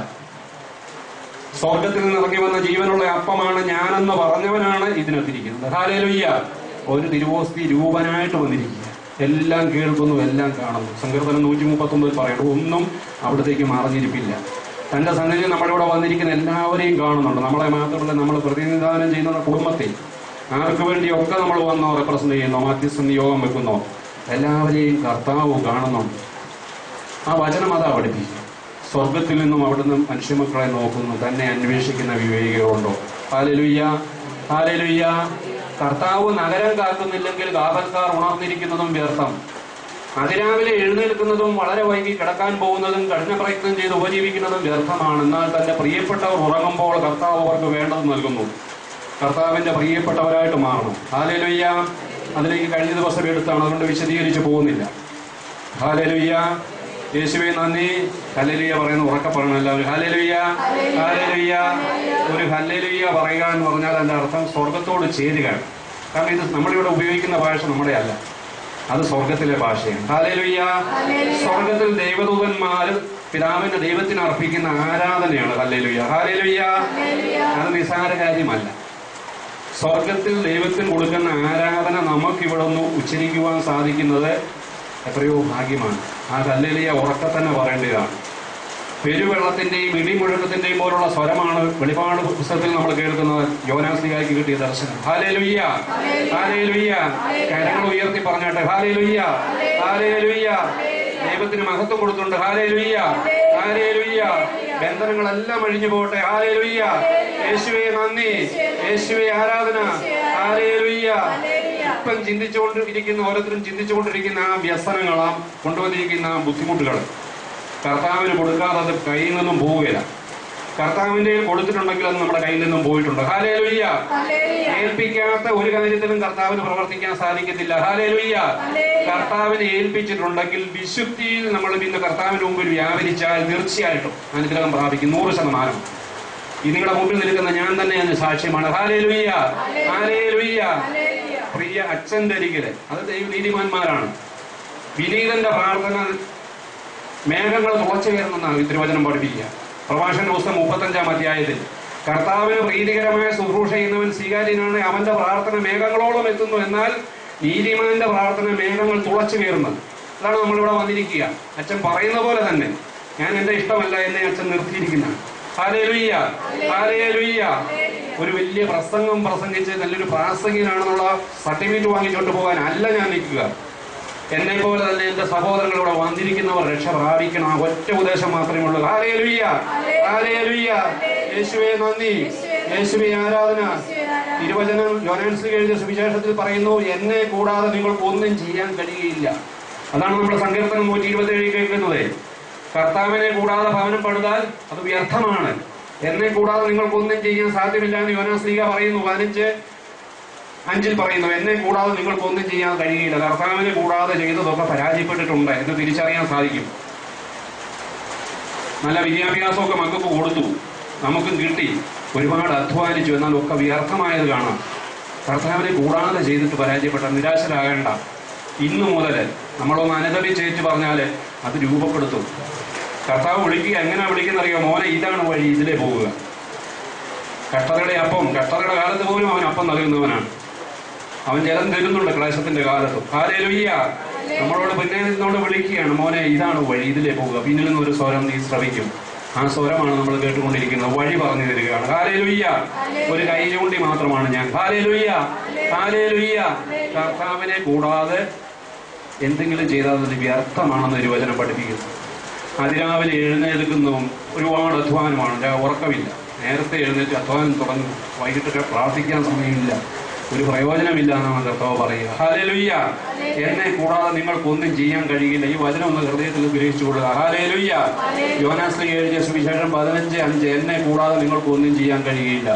സ്വർഗത്തിൽ നിന്ന് ഇറങ്ങി വന്ന ജീവനുള്ള അപ്പമാണ് ഞാനെന്ന് പറഞ്ഞവനാണ് ഇതിനെത്തിരിക്കുന്നത്. ഹല്ലേലൂയ. ഒരു തിരുവോസ്തി രൂപനായിട്ട് വന്നിരിക്കുക. എല്ലാം കേൾക്കുന്നു, എല്ലാം കാണുന്നു. സങ്കീർത്തനം 139 പറയുന്നു, ഒന്നും അവിടത്തേക്ക് മറഞ്ഞിരിപ്പില്ല. തന്റെ സന്നിധിയിൽ നമ്മളിവിടെ വന്നിരിക്കുന്ന എല്ലാവരെയും കാണുന്നുണ്ട്. നമ്മളെ മാത്രമല്ല, നമ്മൾ പ്രതിനിധാനം ചെയ്യുന്ന കുടുംബത്തെ ആർക്ക് വേണ്ടിയൊക്കെ നമ്മൾ വന്നോ റെപ്രസെന്റ് ചെയ്യുന്നോ മധ്യസ്ഥ നിയോഗം വെക്കുന്നോ എല്ലാവരെയും കർത്താവ് കാണുന്നുണ്ട്. ആ വചനം അതാ പഠിപ്പിക്കുക. സ്വർഗത്തിൽ നിന്നും അവിടുന്ന് മനുഷ്യമക്കളെ നോക്കുന്നു, തന്നെ അന്വേഷിക്കുന്ന വിവേകികളുണ്ടോ? Hallelujah, hallelujah. കർത്താവ് നഗരം കാക്കുന്നില്ലെങ്കിൽ കാവൽക്കാർ ഉണർന്നിരിക്കുന്നതും വ്യർത്ഥം. അതിരാവിലെ എഴുന്നേൽക്കുന്നതും വളരെ വൈകി കിടക്കാൻ പോകുന്നതും കഠിന പ്രയത്നം ചെയ്ത് ഉപജീവിക്കുന്നതും വ്യർത്ഥമാണ്. എന്നാൽ തന്റെ പ്രിയപ്പെട്ടവർ ഉറങ്ങുമ്പോൾ കർത്താവ് അവർക്ക് വേണ്ടത് നൽകുന്നു. കർത്താവിന്റെ പ്രിയപ്പെട്ടവരായിട്ട് മാറണം. ഹല്ലേലൂയ. അതിലേക്ക് കഴിഞ്ഞ ദിവസം എടുത്താണ്, അതുകൊണ്ട് വിശദീകരിച്ച് പോകുന്നില്ല. ഹല്ലേലൂയ. യേശുവേ നന്ദി. ഹല്ലേലൂയ പറയുന്ന ഉറക്കെ പറയണം എല്ലാവരും. Hallelujah, hallelujah. ഒരു ഹല്ലേലൂയ പറയുക എന്ന് പറഞ്ഞാൽ അതിന്റെ അർത്ഥം സ്വർഗത്തോട് ചേരുക. കാരണം ഇത് നമ്മളിവിടെ ഉപയോഗിക്കുന്ന ഭാഷ നമ്മുടെ അല്ല, അത് സ്വർഗത്തിലെ ഭാഷയാണ്. ഹല്ലേലൂയ. സ്വർഗത്തിൽ ദൈവദൂതന്മാർ പിതാവിന്റെ ദൈവത്തിന് അർപ്പിക്കുന്ന ആരാധനയാണ് ഹല്ലേലൂയ. ഹല്ലേലൂയ. അത് നിസ്സാര കാര്യമല്ല. സ്വർഗത്തിൽ ദൈവത്തിന് കൊടുക്കുന്ന ആരാധന നമുക്കിവിടെ ഒന്ന് ഉച്ചരിക്കുവാൻ സാധിക്കുന്നത് എത്രയോ ഭാഗ്യമാണ്. ആ ഹല്ലേലൂയ ഉറക്കെ തന്നെ പറയേണ്ടതാണ്. പെരുവെള്ളത്തിന്റെയും ഇടിമുഴക്കത്തിന്റെയും പോലുള്ള സ്വരമാണ് വെളിപാട് പുസ്തകത്തിൽ നമ്മൾ കേൾക്കുന്നത്. യോനാസ്ലിഹായ്ക്ക് കിട്ടിയ ദർശനം. Hallelujah, hallelujah. കരങ്ങൾ ഉയർത്തി പറഞ്ഞാട്ടെ ഹല്ലേലൂയ, ഹല്ലേലൂയ. ദൈവത്തിന് മഹത്വം കൊടുത്തുണ്ട്. Hallelujah, hallelujah. ബന്ധനങ്ങളെല്ലാം അഴിഞ്ഞു പോകട്ടെ. ഹല്ലേലൂയ. യേശുവേ നന്ദി, യേശുവേ ആരാധന. ഹല്ലേലൂയ. ഇപ്പം ചിന്തിച്ചുകൊണ്ടിരിക്കുന്ന ഓരോരുത്തരും ചിന്തിച്ചുകൊണ്ടിരിക്കുന്ന ആ വ്യസനങ്ങളാം കൊണ്ടുവന്നിരിക്കുന്ന ആ ബുദ്ധിമുട്ടുകൾ കർത്താവിന് കൊടുക്കാതെ അത് കയ്യിൽ നിന്നും പോവുകയില്ല. കർത്താവിന്റെ കൊടുത്തിട്ടുണ്ടെങ്കിൽ അത് നമ്മുടെ കയ്യിൽ നിന്നും പോയിട്ടുണ്ട്. ഹല്ലേലൂയ. ഏൽപ്പിക്കാത്ത ഒരു കാര്യത്തിലും കർത്താവിന് പ്രവർത്തിക്കാൻ സാധിക്കത്തില്ല. ഹല്ലേലൂയ. കർത്താവിനെ ഏൽപ്പിച്ചിട്ടുണ്ടെങ്കിൽ വിശുദ്ധിയിൽ നമ്മൾ ഇന്ന് കർത്താവിന് മുമ്പിൽ വ്യാപരിച്ചാൽ തീർച്ചയായിട്ടും അനുഗ്രഹം പ്രാപിക്കും 100%. ഈ നിങ്ങളുടെ മുമ്പിൽ നിൽക്കുന്ന ഞാൻ തന്നെ അതിന് സാക്ഷ്യമാണ്. Hallelujah, hallelujah. പ്രിയ അച്ഛന്റെ അരികില് അത് നീതിമാന്മാരാണ്. വിനീതന്റെ പ്രാർത്ഥന മേഘങ്ങൾ തുളച്ചു കയറുന്നെന്നാണ് തിരുവചനം പഠിപ്പിക്കുക. പ്രഭാഷണ പുസ്തകം 35-ാം അധ്യായത്തിൽ കർത്താവിന് പ്രീതികരമായ ശുശ്രൂഷ ചെയ്യുന്നവൻ സ്വീകാര്യനാണ്, അവന്റെ പ്രാർത്ഥന മേഘങ്ങളോളം എത്തുന്നു. എന്നാൽ നീതിമാന്റെ പ്രാർത്ഥന മേഘങ്ങൾ തുളച്ചു കയറുന്നത്. അതാണ് നമ്മളിവിടെ വന്നിരിക്കുക. അച്ഛൻ പറയുന്ന പോലെ തന്നെ ഞാൻ എന്റെ ഇഷ്ടമല്ല എന്നെ അച്ഛൻ നിർത്തിയിരിക്കുന്നതാണ്. Hallelujah, hallelujah. ഒരു വലിയ പ്രസംഗം പ്രസംഗിച്ച് നല്ലൊരു പ്രാസംഗികനാണെന്നുള്ള സർട്ടിഫിക്കറ്റ് വാങ്ങിച്ചോണ്ട് പോകാൻ അല്ല ഞാൻ നിൽക്കുക. എന്നെ പോലെ തന്നെ എന്റെ സഹോദരങ്ങൾ ഇവിടെ വന്നിരിക്കുന്നവർ രക്ഷ പ്രാപിക്കണം. ആ ഒറ്റ ഉദ്ദേശം മാത്രമേ ഉള്ളൂ. Hallelujah, hallelujah. യേശുവേ നന്ദി, യേശുവേ ആരാധന. തിരുവചനം യോഹന്നാൻ എഴുതിയ സുവിശേഷത്തിൽ പറയുന്നു, എന്നെ കൂടാതെ നിങ്ങൾക്ക് ഒന്നും ചെയ്യാൻ കഴിയുകയില്ല. അതാണ് നമ്മൾ സങ്കീർത്തനം 127 കേൾക്കുന്നത്. കർത്താവിനെ കൂടാതെ ഭവനം പണിതാൽ അത് വ്യർത്ഥമാണ്. എന്നെ കൂടാതെ നിങ്ങൾക്കൊന്നും ചെയ്യാൻ സാധ്യമില്ല എന്ന് യോഹന്നാൻ പറയുന്നു. 15:5 പറയുന്നു, എന്നെ കൂടാതെ നിങ്ങൾക്കൊന്നും ചെയ്യാൻ കഴിയില്ല. കർത്താവിനെ കൂടാതെ ചെയ്തതൊക്കെ പരാജയപ്പെട്ടിട്ടുണ്ട് എന്ന് തിരിച്ചറിയാൻ സാധിക്കും. നല്ല വിദ്യാഭ്യാസമൊക്കെ മക്കൾക്ക് കൊടുത്തു, നമുക്കും കിട്ടി, ഒരുപാട് അധ്വാനിച്ചു, എന്നാൽ ഒക്കെ വ്യർത്ഥമായത് കാണാം. കർത്താവിനെ കൂടാതെ ചെയ്തിട്ട് പരാജയപ്പെട്ട നിരാശരാകേണ്ട. ഇന്നു മുതൽ നമ്മളൊന്ന് അനുദപിച്ചേറ്റ് പറഞ്ഞാൽ അത് രൂപപ്പെടുത്തും. കർത്താവ് വിളിക്കുക. എങ്ങനെ വിളിക്കുന്നറിയോ? മോനെ ഇതാണ് വഴി, ഇതിലേ പോവുക. കഷ്ടതയുടെ അപ്പം, കഷ്ടതയുടെ കാലത്ത് പോലും അവൻ അപ്പം നൽകുന്നവനാണ്. അവൻ ജലം തരുന്നുണ്ട് ക്ലേശത്തിന്റെ കാലത്തും. ഹല്ലേലൂയ. നമ്മളോട് പിന്നെ നിന്നോട് വിളിക്കുകയാണ്, മോനെ ഇതാണ് വഴി, ഇതിലേ പോവുക. പിന്നിൽ നിന്നൊരു സ്വരം നീ ശ്രവിക്കും. ആ സ്വരമാണ് നമ്മൾ കേട്ടുകൊണ്ടിരിക്കുന്നത്. വഴി പറഞ്ഞു തരികയാണ്. ഹല്ലേലൂയ. ഒരു കൈ ചൂണ്ടി മാത്രമാണ് ഞാൻ. Hallelujah, hallelujah. കർത്താവിനെ കൂടാതെ എന്തെങ്കിലും ചെയ്താൽ അത് വ്യർത്ഥമാണെന്ന് ഒരു വചനം പഠിപ്പിക്കുന്നു. അതിരാവിലെ എഴുന്നേൽക്കുന്നതും ഒരുപാട് അധ്വാനമാണ്. ഉറക്കമില്ല, നേരത്തെ എഴുന്നേറ്റ് അധ്വാനം തുടങ്ങും, വൈകിട്ടൊക്കെ പ്രാർത്ഥിക്കാൻ സമയമില്ല, ഒരു പ്രയോജനമില്ല എന്നാണ് കർത്താവ് പറയുക. ഹല്ലേലൂയ. എന്നെ കൂടാതെ നിങ്ങൾക്കൊന്നും ചെയ്യാൻ കഴിയില്ല. ഈ വചനം ഒന്ന് ഹൃദയത്തിൽ ഗ്രഹിച്ചു കൊള്ളുക. ഹല്ലേലൂയ. യോഹന്നാൻ എഴുതിയ സുവിശേഷം 15:5, എന്നെ കൂടാതെ നിങ്ങൾക്കൊന്നും ചെയ്യാൻ കഴിയില്ല.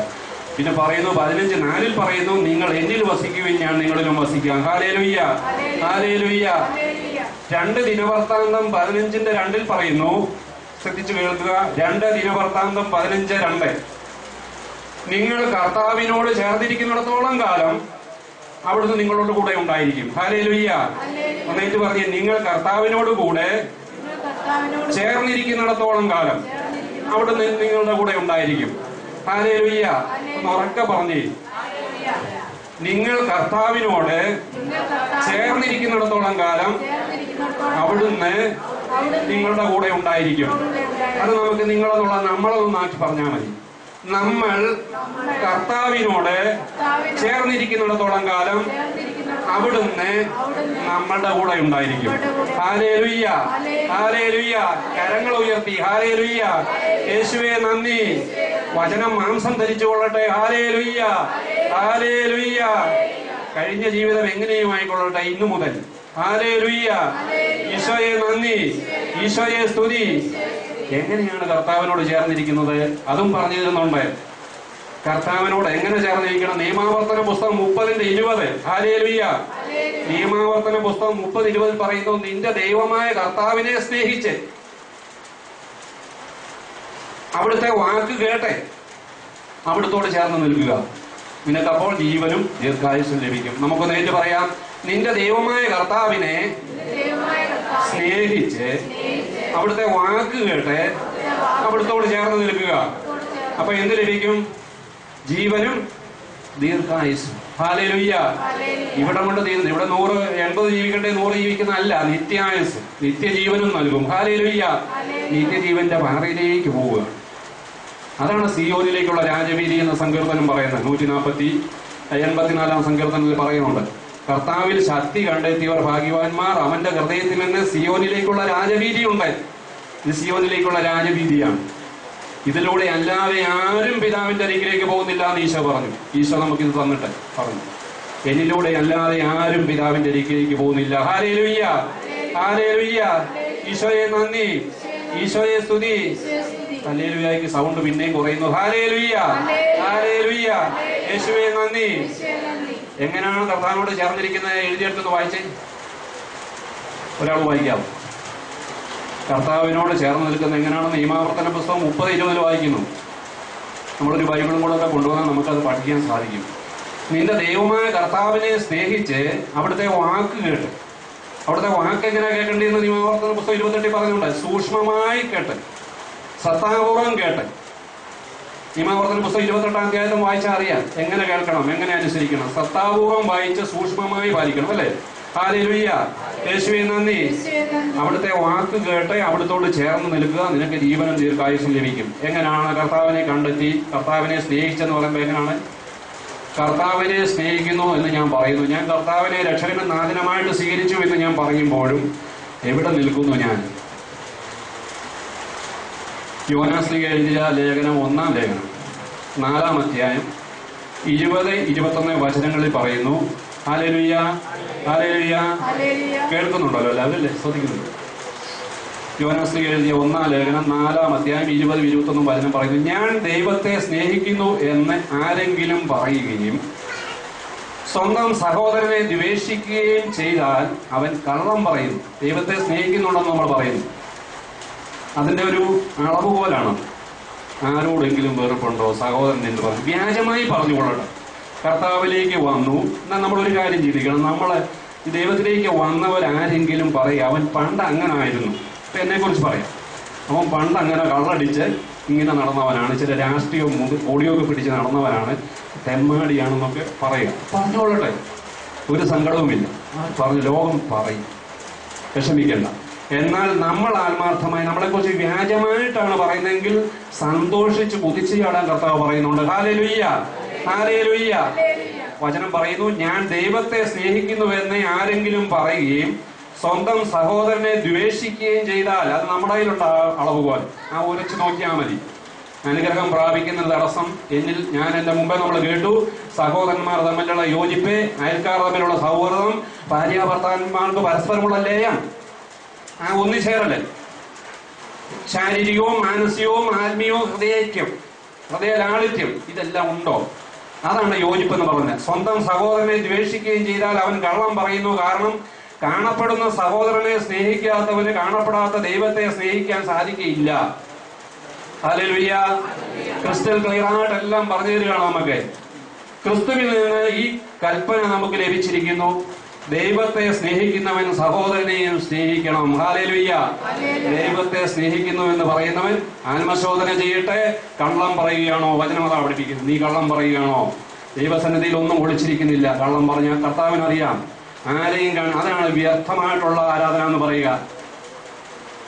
പിന്നെ പറയുന്നു 15:4 പറയുന്നു, നിങ്ങൾ എന്നിൽ വസിക്കുകയും ഞാൻ നിങ്ങളിലും വസിക്കാം. Hallelujah, hallelujah. 2 ദിനവൃത്താന്തം 15:2 പറയുന്നു, ശ്രദ്ധിച്ചു കേൾക്കുക. 2 ദിനവൃത്താന്തം 15:2, നിങ്ങൾ കർത്താവിനോട് ചേർന്നിരിക്കുന്നിടത്തോളം കാലം അവിടുന്ന് നിങ്ങളോട് കൂടെ ഉണ്ടായിരിക്കും. ഹല്ലേലൂയ. ഒന്നേറ്റ് പറഞ്ഞേ, നിങ്ങൾ കർത്താവിനോട് കൂടെ ചേർന്നിരിക്കുന്നിടത്തോളം കാലം അവിടുന്ന് നിങ്ങളുടെ കൂടെ ഉണ്ടായിരിക്കും. ഹല്ലേലൂയ. ഒന്ന് ഉറക്കെ പറഞ്ഞേ, നിങ്ങൾ കർത്താവിനോട് ചേർന്നിരിക്കുന്നിടത്തോളം കാലം അവിടുന്ന് നിങ്ങളുടെ കൂടെ ഉണ്ടായിരിക്കും. അത് നമുക്ക് നിങ്ങളെന്നുള്ള നമ്മളതൊന്നാക്കി പറഞ്ഞാൽ മതി. നമ്മൾ കർത്താവിനോട് ചേർന്നിരിക്കുന്നിടത്തോളം കാലം അവിടുന്ന് നമ്മളുടെ കൂടെ ഉണ്ടായിരിക്കും. Hallelujah, hallelujah. കരങ്ങൾ ഉയർത്തി ഹല്ലേലൂയ. യേശുവേ നന്ദി. വചനം മാംസം ധരിച്ചു കൊള്ളട്ടെ. Hallelujah, hallelujah. കഴിഞ്ഞ ജീവിതം എങ്ങനെയും ആയിക്കൊള്ളട്ടെ ഇന്നു മുതൽ. ഹല്ലേലൂയ. ഈശോയെ നന്ദി, ഈശോയെ സ്തുതി. എങ്ങനെയാണ് കർത്താവിനോട് ചേർന്നിരിക്കുന്നത്? അതും പറഞ്ഞു തരുന്നുണ്ട്. കർത്താവിനോട് എങ്ങനെ ചേർന്നിരിക്കണം? നിയമാവർത്തന പുസ്തകം 30:20. ഹല്ലേലൂയ. നിയമാവർത്തന പുസ്തകം 30:20 പറയുന്നു, നിന്റെ ദൈവമായ കർത്താവിനെ സ്നേഹിച്ച് അവിടുത്തെ വാക്ക് കേട്ടെ അവിടുത്തോട് ചേർന്ന് നിൽക്കുക. നിനക്കപ്പോൾ ജീവനും ദീർഘായുസ്സും ലഭിക്കും. നമുക്ക് നേരിട്ട് പറയാം, നിന്റെ ദൈവമായ കർത്താവിനെ സ്നേഹിച്ച് അവിടുത്തെ വാക്ക് കേട്ട് അവിടുത്തോട് ചേർന്ന് നിൽക്കുക. അപ്പൊ എന്ത് ലഭിക്കും? ജീവനും ദീർഘായുസ്സും. ഹല്ലേലൂയ. ഇവിടെ കൊണ്ട് തീരുന്നു. ഇവിടെ 180 ജീവിക്കട്ടെ, 100 ജീവിക്കുന്ന അല്ല, നിത്യായുസ്, നിത്യജീവനും നൽകും. ഹല്ലേലൂയ. നിത്യജീവന്റെ പാറയിലേക്ക് പോവുക. അതാണ് സിയോനിലേക്കുള്ള രാജവീതി എന്ന സങ്കീർത്തനം പറയുന്നത്. 184 സങ്കീർത്തനത്തിൽ പറയുന്നുണ്ട്, കർത്താവിൽ ശക്തി കണ്ടെത്തിയവർ ഭാഗ്യവാന്മാർ, അവന്റെ ഹൃദയത്തിൽ നിന്ന് സിയോനിലേക്കുള്ള രാജവീതിയുണ്ട്. ഇത് സിയോനിലേക്കുള്ള രാജവീതിയാണ്. ഇതിലൂടെ അല്ലാതെ ആരും പിതാവിന്റെ അരികിലേക്ക് പോകുന്നില്ല എന്ന് ഈശോ പറഞ്ഞു. ഈശോ നമുക്കിത് തന്നിട്ട് പറഞ്ഞു, എന്നിലൂടെ അല്ലാതെ ആരും പിതാവിന്റെ അരികിലേക്ക് പോകുന്നില്ല. Hallelujah, hallelujah. ഈശോയെ നന്ദി, ഈശോയെ സ്തുതി. ഹല്ലേലൂയയ്ക്ക് സൗണ്ട് പിന്നെയും കുറയുന്നു. Hallelujah, hallelujah. യേശുവേ നന്ദി. എങ്ങനെയാണ് കർത്താവിനോട് ചേർന്നിരിക്കുന്നത്? എഴുതിയെടുത്തൊന്ന് വായിച്ചേ. ഒരാൾ വായിക്കാം. കർത്താവിനോട് ചേർന്ന് നിൽക്കുന്നത് എങ്ങനെയാണെന്ന് നിയമാവർത്തന പുസ്തകം 30-20 വായിക്കുന്നു. നമ്മളൊരു ബൈബിളും കൂടെ ഒക്കെ കൊണ്ടുവന്നാൽ നമുക്കത് പഠിക്കാൻ സാധിക്കും. നിന്റെ ദൈവമായ കർത്താവിനെ സ്നേഹിച്ച് അവിടുത്തെ വാക്ക് കേട്ട്. അവിടുത്തെ വാക്ക് എങ്ങനെ കേൾക്കേണ്ടതെന്ന് നിയമാവർത്തന പുസ്തകം 28 പറഞ്ഞുണ്ട്. സൂക്ഷ്മമായി കേട്ട്, ശ്രദ്ധാപൂർവം കേട്ട്. നിയമാവർത്തന പുസ്തകം 28-ാം അധ്യായം വായിച്ചാൽ അറിയാം എങ്ങനെ കേൾക്കണം, എങ്ങനെ അനുസരിക്കണം. ശ്രദ്ധാപൂർവം വായിച്ച് സൂക്ഷ്മമായി പാലിക്കണം. അല്ലേ? ഹല്ലേലൂയ. യേശുവേ നന്ദി. അവിടുത്തെ വാക്ക് കേട്ട് അവിടുത്തോട് ചേർന്ന് നിൽക്കുക, നിനക്ക് ജീവനും ദീർഘായുസ്സും ലഭിക്കും. എങ്ങനെയാണ് കർത്താവിനെ കണ്ടെത്തി? കർത്താവിനെ സ്നേഹിച്ചെന്ന് പറയുമ്പോൾ എങ്ങനെയാണ്? കർത്താവിനെ സ്നേഹിക്കുന്നു എന്ന് ഞാൻ പറയുന്നു, ഞാൻ കർത്താവിനെ രക്ഷകനും നാഥനുമായിട്ട് സ്വീകരിച്ചു എന്ന് ഞാൻ പറയുമ്പോഴും എവിടെ നിൽക്കുന്നു ഞാൻ? യോനാസ്ലീഹ എഴുതിയ ലേഖനം 1-ാം ലേഖനം 4-ാം അധ്യായം 20-21 വചനങ്ങളിൽ പറയുന്നു. Hallelujah, hallelujah. കേൾക്കുന്നുണ്ടല്ലോ എല്ലാവരും? ശ്രദ്ധിക്കുന്നുണ്ട്. യോനാസ്ലീഹ എഴുതിയ 1-ാം ലേഖനം 4-ാം അധ്യായം 20-21 വചനം പറയുന്നു, ഞാൻ ദൈവത്തെ സ്നേഹിക്കുന്നു എന്ന് ആരെങ്കിലും പറയുകയും സ്വന്തം സഹോദരനെ ദ്വേഷിക്കുകയും ചെയ്താൽ അവൻ കള്ളം പറയുന്നു. ദൈവത്തെ സ്നേഹിക്കുന്നുണ്ടെന്ന് നമ്മൾ പറയുന്നു. അതിന്റെ ഒരു അളവ് പോലാണ്. ആരോടെങ്കിലും വെറുപ്പുണ്ടോ സഹോദരൻ എന്ന് പറഞ്ഞു വ്യാജമായി പറഞ്ഞുകൊള്ളട്ടെ. കർത്താവിലേക്ക് വന്നു എന്നാൽ നമ്മളൊരു കാര്യം ചിന്തിക്കണം. നമ്മള് ദൈവത്തിലേക്ക് വന്നവരാരെങ്കിലും പറയുക, അവൻ പണ്ട് അങ്ങനെ ആയിരുന്നു. ഇപ്പൊ എന്നെ കുറിച്ച് പറയാം, അവൻ പണ്ട് അങ്ങനെ കള്ളടിച്ച് ഇങ്ങനെ നടന്നവനാണ്, ചില രാഷ്ട്രീയവും ഓടിയൊക്കെ പിടിച്ച് നടന്നവനാണ്, തെമ്മാടിയാണെന്നൊക്കെ പറയുക. പറഞ്ഞോളട്ടെ, ഒരു സങ്കടവുമില്ല. പറഞ്ഞു ലോകം പറയും, വിഷമിക്കണ്ട. എന്നാൽ നമ്മൾ ആത്മാർത്ഥമായി നമ്മളെക്കുറിച്ച് വ്യാജമായിട്ടാണ് പറയുന്നതെങ്കിൽ സന്തോഷിച്ച് കുതിച്ചു ചാടാൻ കർത്താവ് പറയുന്നുണ്ട്. Hallelujah, hallelujah. വചനം പറയുന്നു, ഞാൻ ദൈവത്തെ സ്നേഹിക്കുന്നുവെന്ന് ആരെങ്കിലും പറയുകയും സ്വന്തം സഹോദരനെ ദ്വേഷിക്കുകയും ചെയ്താൽ, അത് നമ്മുടെ കയ്യിലുള്ള അളവുകോൽ, ആ ഉരച്ചു നോക്കിയാൽ മതി. അനുഗ്രഹം പ്രാപിക്കുന്ന തടസ്സം എന്നിൽ, ഞാൻ എന്റെ മുമ്പേ നമ്മൾ കേട്ടു, സഹോദരന്മാർ തമ്മിലുള്ള യോജിപ്പ്, അയൽക്കാർ തമ്മിലുള്ള സൗഹൃദം, ഭാര്യാഭർത്താക്കന്മാർക്ക് പരസ്പരമുള്ള ലയം, ആ ഒന്നിച്ചേരല്, ശാരീരികവും മാനസികവും ആത്മീയവും ഹൃദയൈക്യം, ഹൃദയലാളിത്യം, ഇതെല്ലാം ഉണ്ടോ? അതാണ് യോജിപ്പ് എന്ന് പറഞ്ഞത്. സ്വന്തം സഹോദരനെ ദ്വേഷിക്കുകയും ചെയ്താൽ അവൻ കള്ളം പറയുന്നു. കാരണം കാണപ്പെടുന്ന സഹോദരനെ സ്നേഹിക്കാത്തവന് കാണപ്പെടാത്ത ദൈവത്തെ സ്നേഹിക്കാൻ സാധിക്കുകയില്ല. ഹല്ലേലൂയ. ക്രിസ്റ്റൽ ക്ലിയറായിട്ട് എല്ലാം പറഞ്ഞു തരികയാണ് നമുക്ക്. ക്രിസ്തുവിൽ നിന്ന് ഈ കൽപ്പന നമുക്ക് ലഭിച്ചിരിക്കുന്നു, ദൈവത്തെ സ്നേഹിക്കുന്നവൻ സഹോദരനെയും സ്നേഹിക്കണം. ഹല്ലേലൂയ. ദൈവത്തെ സ്നേഹിക്കുന്നു എന്ന് പറയുന്നവൻ ആത്മശോധന ചെയ്യട്ടെ. കള്ളം പറയുകയാണോ? വചനം അതാ പഠിപ്പിക്കുന്നത്. നീ കള്ളം പറയുകയാണോ? ദൈവസന്നിധിയിൽ ഒന്നും ഒളിച്ചിരിക്കുന്നില്ല. കള്ളം പറഞ്ഞാൽ കർത്താവിനറിയാം, ആരെയും കാണാൻ. അതാണ് വ്യർത്ഥമായിട്ടുള്ള ആരാധന എന്ന് പറയുക.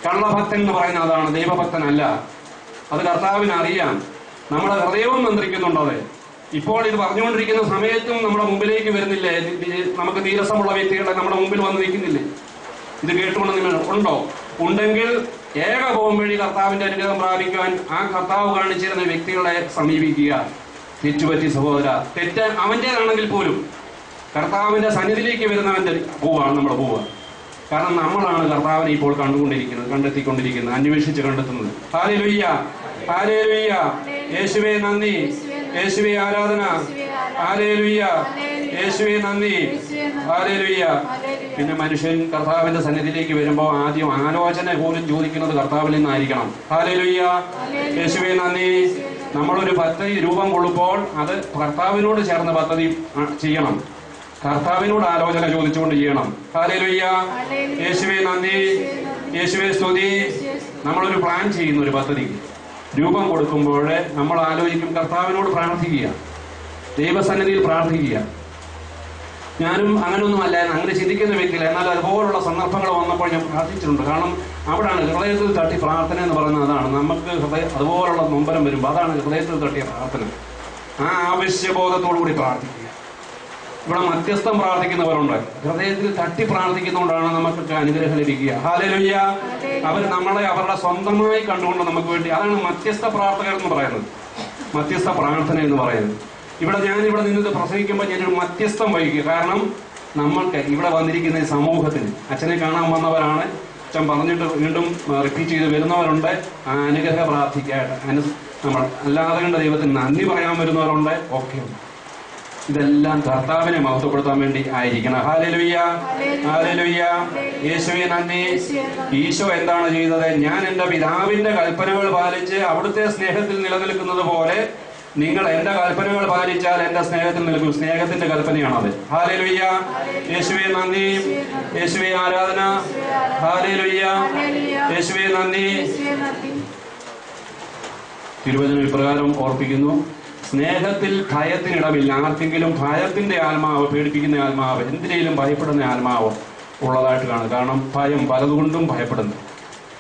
കള്ളഭക്തൻ എന്ന് പറയുന്ന അതാണ്, ദൈവഭക്തനല്ല. അത് കർത്താവിനറിയാം. നമ്മുടെ ഹൃദയവും മന്ത്രിക്കുന്നുണ്ടത്. ഇപ്പോൾ ഇത് പറഞ്ഞുകൊണ്ടിരിക്കുന്ന സമയത്തും നമ്മുടെ മുമ്പിലേക്ക് വരുന്നില്ലേ? നമുക്ക് നീരസമുള്ള വ്യക്തികളെ നമ്മുടെ മുമ്പിൽ വന്ന് നിൽക്കുന്നില്ലേ? ഇത് കേട്ടുകൊണ്ട് നിങ്ങൾ ഉണ്ടോ? ഉണ്ടെങ്കിൽ ഏകപോം വഴി കർത്താവിന്റെ അനുഗ്രഹം പ്രാപിക്കുവാൻ ആ കർത്താവ് കാണിച്ചിരുന്ന വ്യക്തികളെ സമീപിക്കുക. തെറ്റുപറ്റി സഹോദര, തെറ്റ് അവന്റേതാണെങ്കിൽ പോലും കർത്താവിന്റെ സന്നിധിയിലേക്ക് വരുന്നവന്റെ പോവാണ് നമ്മൾ പോവുക. കാരണം നമ്മളാണ് കർത്താവിനെ ഇപ്പോൾ കണ്ടുകൊണ്ടിരിക്കുന്നത്, കണ്ടെത്തിക്കൊണ്ടിരിക്കുന്നത്, അന്വേഷിച്ച് കണ്ടെത്തുന്നത്. Hallelujah, hallelujah. യേശുവേ നന്ദി, യേശുവേ ആരാധന. ഹല്ലേലൂയ, യേശുവേ നന്ദി. ഹല്ലേലൂയ. പിന്നെ മനുഷ്യൻ കർത്താവിന്റെ സന്നിധിയിലേക്ക് വരുമ്പോൾ ആദ്യം ആലോചന പോലും ചോദിക്കുന്നത് കർത്താവിൽ നിന്നായിരിക്കണം. ഹല്ലേലൂയ, യേശുവേ നന്ദി. നമ്മളൊരു പദ്ധതി രൂപം കൊള്ളുമ്പോൾ അത് കർത്താവിനോട് ചേർന്ന പദ്ധതി ചെയ്യണം. കർത്താവിനോട് ആലോചന ചോദിച്ചുകൊണ്ട് ചെയ്യണം. ഹല്ലേലൂയ, യേശുവേ നന്ദി, യേശുവേ സ്തുതി. നമ്മളൊരു പ്ലാൻ ചെയ്യുന്ന ഒരു പദ്ധതി രൂപം കൊടുക്കുമ്പോൾ നമ്മൾ ആലോചിക്കും, കർത്താവിനോട് പ്രാർത്ഥിക്കുക, ദൈവസന്നിധിയിൽ പ്രാർത്ഥിക്കുക. ഞാനും അങ്ങനെയൊന്നും അല്ല, അങ്ങനെ ചിന്തിക്കുന്ന വ്യക്തിയില്ല. എന്നാൽ അതുപോലുള്ള സന്ദർഭങ്ങൾ വന്നപ്പോൾ ഞാൻ പ്രാർത്ഥിച്ചിട്ടുണ്ട്. കാരണം അവിടാണ് ഹൃദയത്തിൽ തട്ടി പ്രാർത്ഥന എന്ന് പറയുന്നത്. അതാണ് നമുക്ക് അതുപോലുള്ള നൊമ്പരം വരുമ്പോൾ അതാണ് ഹൃദയത്തിൽ തട്ടിയ പ്രാർത്ഥന. ആ ആവശ്യബോധത്തോടു കൂടി പ്രാർത്ഥിക്കുക. ഇവിടെ മധ്യസ്ഥം പ്രാർത്ഥിക്കുന്നവരുണ്ട്. ഹൃദയത്തിൽ തട്ടി പ്രാർത്ഥിക്കുന്നതുകൊണ്ടാണ് നമുക്കൊക്കെ അനുഗ്രഹം ലഭിക്കുക. ഹല്ലേലൂയ. അവർ നമ്മളെ അവരുടെ സ്വന്തമായി കണ്ടുകൊണ്ട് നമുക്ക് വേണ്ടി, അതാണ് മധ്യസ്ഥ പ്രാർത്ഥകർ എന്ന് പറയുന്നത്, മധ്യസ്ഥ പ്രാർത്ഥന എന്ന് പറയുന്നത്. ഞാനിവിടെ നിന്നത് പ്രസംഗിക്കുമ്പോൾ ഞാനൊരു മധ്യസ്ഥം വഹിക്കുക. കാരണം നമ്മൾക്ക് ഇവിടെ വന്നിരിക്കുന്ന ഈ സമൂഹത്തിന് അച്ഛനെ കാണാൻ വന്നവരാണ്. അച്ഛൻ പറഞ്ഞിട്ട് വീണ്ടും റിപ്പീറ്റ് ചെയ്ത് വരുന്നവരുണ്ട്. ആ അനുഗ്രഹ പ്രാർത്ഥിക്കായിട്ട് നമ്മൾ അല്ലാതെ കണ്ട ദൈവത്തിന് നന്ദി പറയാൻ വരുന്നവരുണ്ട്. ഒക്കെ ഇതെല്ലാം കർത്താവിനെ മഹത്വപ്പെടുത്താൻ വേണ്ടി ആയിരിക്കണം. Hallelujah, hallelujah. യേശുവേ നന്ദി. ഈശോ എന്താണ് ചെയ്തത്? ഞാൻ എന്റെ പിതാവിന്റെ കൽപ്പനകൾ പാലിച്ച് അവിടുത്തെ സ്നേഹത്തിൽ നിലനിൽക്കുന്നത് പോലെ നിങ്ങൾ എന്റെ കൽപ്പനകൾ പാലിച്ചാൽ എന്റെ സ്നേഹത്തിൽ നിൽക്കും. സ്നേഹത്തിന്റെ കൽപ്പനയാണത്. ഹല്ലേലൂയ. യേശുവേ നന്ദി. യേശുവേ ആരാധന. ഹല്ലേലൂയ. യേശുവേ നന്ദി. തിരുവചനം ഇപ്രകാരം ഓർപ്പിക്കുന്നു: സ്നേഹത്തിൽ ഭയത്തിനിടമില്ല. ആർക്കെങ്കിലും ഭയത്തിന്റെ ആത്മാവ്, പേടിപ്പിക്കുന്ന ആത്മാവ്, എന്തിനേലും ഭയപ്പെടുന്ന ആത്മാവ് ഉള്ളതായിട്ട് കാണും. കാരണം ഭയം പലതുകൊണ്ടും ഭയപ്പെടുന്നു.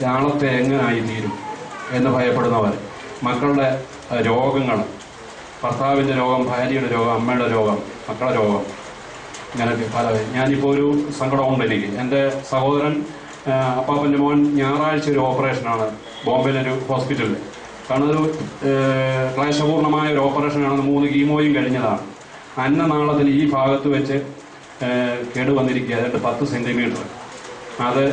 നാളത്തെ എങ്ങനായി തീരും എന്ന് ഭയപ്പെടുന്നവർ, മക്കളുടെ രോഗങ്ങൾ, ഭർത്താവിന്റെ രോഗം, ഭാര്യയുടെ രോഗം, അമ്മയുടെ രോഗം, മക്കളുടെ രോഗം, ഇങ്ങനെയൊക്കെ പല. ഞാനിപ്പോൾ ഒരു സങ്കടമുണ്ട് എനിക്ക്. എൻ്റെ സഹോദരൻ അപ്പാപ്പൻ്റെ മോൻ ഞായറാഴ്ച ഒരു ഓപ്പറേഷനാണ് ബോംബെയിലൊരു ഹോസ്പിറ്റലിൽ. കാരണം ഒരു ക്ലേശപൂർണമായ ഒരു ഓപ്പറേഷനാണ്. 3 കീമോയും കഴിഞ്ഞതാണ്. അന്നനാളത്തിൽ ഈ ഭാഗത്ത് വെച്ച് കേടുവന്നിരിക്കുക. അതുകൊണ്ട് 10 സെന്റിമീറ്റർ അത്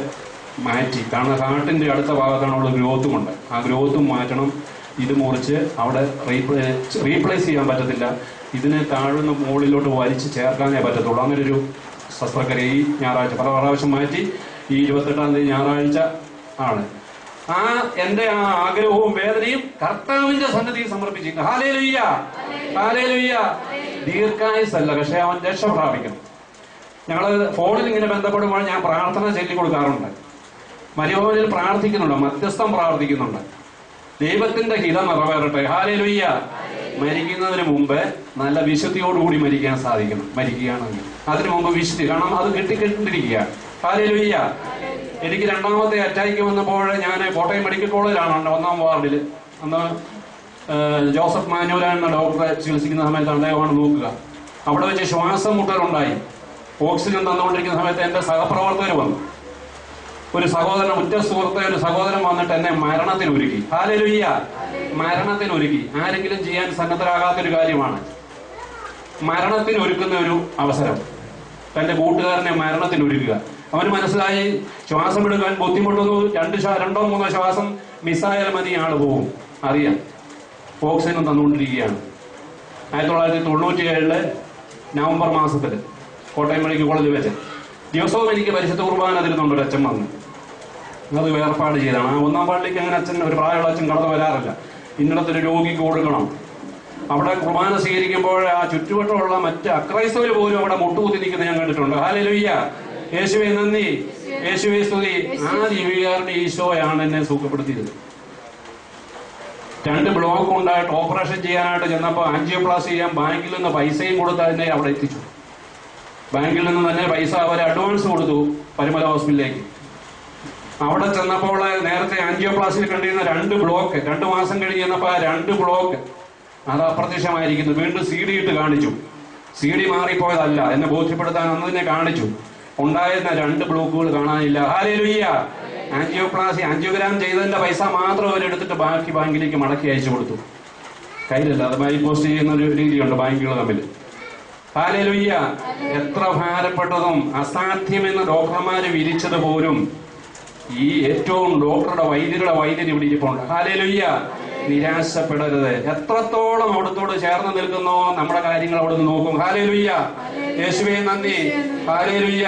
മാറ്റി. കാരണം ഹാർട്ടിന്റെ അടുത്ത ഭാഗത്താണുള്ള ഗ്രോത്തുമുണ്ട്. ആ ഗ്രോത്തും മാറ്റണം. ഇത് മുറിച്ച് അവിടെ റീപ്ലേസ് ചെയ്യാൻ പറ്റത്തില്ല. ഇതിനെ താഴ്ന്ന മുകളിലോട്ട് വലിച്ച് ചേർക്കാനേ പറ്റത്തുള്ളൂ. അങ്ങനെ ഒരു ശസ്ത്രക്രിയ ഈ ഞായറാഴ്ച പല പ്രാവശ്യം മാറ്റി. ഈ 28-ാം തീയതി ഞായറാഴ്ച ആണ്. എന്റെ ആ ആഗ്രഹവും വേദനയും കർത്താവിന്റെ സന്നിധിയിൽ സമർപ്പിച്ചിരിക്കുന്നു. Hallelujah, hallelujah. ദീർഘായുസല്ല, പക്ഷെ അവൻ രക്ഷ പ്രാപിക്കണം. ഞങ്ങള് ഫോണിൽ ഇങ്ങനെ ബന്ധപ്പെടുമ്പോൾ ഞാൻ പ്രാർത്ഥന ചൊല്ലി കൊടുക്കാറുണ്ട്. മരിയോനിൽ പ്രാർത്ഥിക്കുന്നുണ്ട്, മധ്യസ്ഥം പ്രാർത്ഥിക്കുന്നുണ്ട്. ദൈവത്തിന്റെ ഹിതം നിറവേറട്ടെ. ഹല്ലേലൂയ. മരിക്കുന്നതിന് മുമ്പ് നല്ല വിശുദ്ധിയോടുകൂടി മരിക്കാൻ സാധിക്കണം. മരിക്കുകയാണെങ്കിൽ അതിനു മുമ്പ് വിശുദ്ധി, കാരണം അത് കെട്ടിക്കെട്ടിരിക്കുക. ഹല്ലേലൂയ. എനിക്ക് 2ാമത്തെ അറ്റാക്ക് വന്നപ്പോൾ ഞാൻ കോട്ടയം മെഡിക്കൽ കോളേജിലാണ് 1-ാം വാർഡിൽ. അന്ന് ജോസഫ് മാനുവൽ എന്ന ഡോക്ടറെ ചികിത്സിക്കുന്ന സമയത്ത് അദ്ദേഹമാണ് നോക്കുക. അവിടെ വെച്ച് ശ്വാസം മുട്ടലുണ്ടായി. ഓക്സിജൻ തന്നുകൊണ്ടിരിക്കുന്ന സമയത്ത് എന്റെ സഹപ്രവർത്തകർ വന്നു. ഒരു സഹോദരൻ, ഉറ്റ സുഹൃത്തെ ഒരു സഹോദരൻ വന്നിട്ട് എന്നെ മരണത്തിനൊരുക്കി. ഹല്ലേലൂയ. മരണത്തിനൊരുക്കി. ആരെങ്കിലും ചെയ്യാൻ സന്നദ്ധരാകാത്തൊരു കാര്യമാണ് മരണത്തിനൊരുക്കുന്ന ഒരു അവസരം. തന്റെ കൂട്ടുകാരനെ മരണത്തിനൊരുക്കുക. അവന് മനസ്സിലായി ശ്വാസം എടുക്കാൻ ബുദ്ധിമുട്ടുന്നു. 2-3 ശ്വാസം മിസ്സായാൽ മതി, ആള് പോവും. അറിയാം. ഓക്സിജൻ തന്നുകൊണ്ടിരിക്കുകയാണ്. 1997 നവംബർ മാസത്തിൽ കോട്ടയം മെഡിക്കൽ കോളേജിൽ വെച്ച് ദിവസവും എനിക്ക് പരിശുദ്ധ കുർബാന തരുന്നുണ്ട്. ഒരു അച്ഛൻ വന്നു. അത് വേർപാട് ചെയ്താണ്. ആ 1-ാം വാർഡിലേക്ക് അങ്ങനെ അച്ഛൻ, ഒരു പ്രായമുള്ള അച്ഛൻ കടന്നു വരാറില്ല. ഇന്നിടത്തൊരു രോഗിക്ക് കൊടുക്കണം. അവിടെ കുർബാന സ്വീകരിക്കുമ്പോൾ ആ ചുറ്റുവട്ടമുള്ള മറ്റ് അക്രൈസ്തവർ പോലും അവിടെ മുട്ടുകുത്തി നിൽക്കുന്നത് ഞാൻ കണ്ടിട്ടുണ്ട്. ഹല്ലേലൂയ. യേശുവേ നന്ദി. യേശുവേ സ്തുതി. ആ ജീവികാരുടെ ഈശോയാണ് എന്നെ സുഖപ്പെടുത്തിയത്. 2 ബ്ലോക്ക് ഉണ്ടായിട്ട് ഓപ്പറേഷൻ ചെയ്യാനായിട്ട് ചെന്നപ്പോൾ ആൻജിയോപ്ലാസ്റ്റി ചെയ്യാൻ ബാങ്കിൽ നിന്ന് പൈസയും കൊടുത്ത് എന്നെ അവിടെ എത്തിച്ചു. ബാങ്കിൽ നിന്ന് തന്നെ പൈസ അവരെ അഡ്വാൻസ് കൊടുത്തു പരിമല ഹോസ്പിറ്റലിലേക്ക്. അവിടെ ചെന്നപ്പോൾ നേരത്തെ ആൻജിയോപ്ലാസ്റ്റിയിൽ കണ്ടിരുന്ന 2 ബ്ലോക്ക് 2 മാസം കഴിഞ്ഞ് ചെന്നപ്പോൾ ആ 2 ബ്ലോക്ക് അത് അപ്രത്യക്ഷമായിരിക്കുന്നു. വീണ്ടും CD ഇട്ട് കാണിച്ചു. CD മാറിപ്പോയതല്ല എന്നെ ബോധ്യപ്പെടുത്താൻ അന്ന് തന്നെ കാണിച്ചു. ഉണ്ടായിരുന്ന 2 ബ്ലോക്കുകൾ കാണാനില്ല. ഹല്ലേലൂയ. ആൻജിയോഗ്രാം ചെയ്തതിന്റെ പൈസ മാത്രം അവരെടുത്തിട്ട് ബാക്കി ബാങ്കിലേക്ക് മടക്കി അയച്ചു കൊടുത്തു. കയ്യിലല്ല, അത് ബൈ പോസ്റ്റ് ചെയ്യുന്ന ഒരു രീതിയുണ്ട് ബാങ്കുകൾ തമ്മിൽ. ഹല്ലേലൂയ. എത്ര ഭാരപ്പെട്ടതും അസാധ്യമെന്ന് ഡോക്ടർമാര് വിരിച്ചത് പോലും ഈ ഏറ്റവും വൈദ്യരുടെ വൈദ്യർ ഇവിടെ ഇരിപ്പുണ്ട്. ഹല്ലേലൂയ. നിരാശപ്പെടരുത്. എത്രത്തോളം അവിടത്തോട് ചേർന്ന് നിൽക്കുന്നോ നമ്മുടെ കാര്യങ്ങൾ അവിടെ നിന്ന് നോക്കും. ഹല്ലേലൂയ. യേശുവേ നന്ദി. ഹല്ലേലൂയ.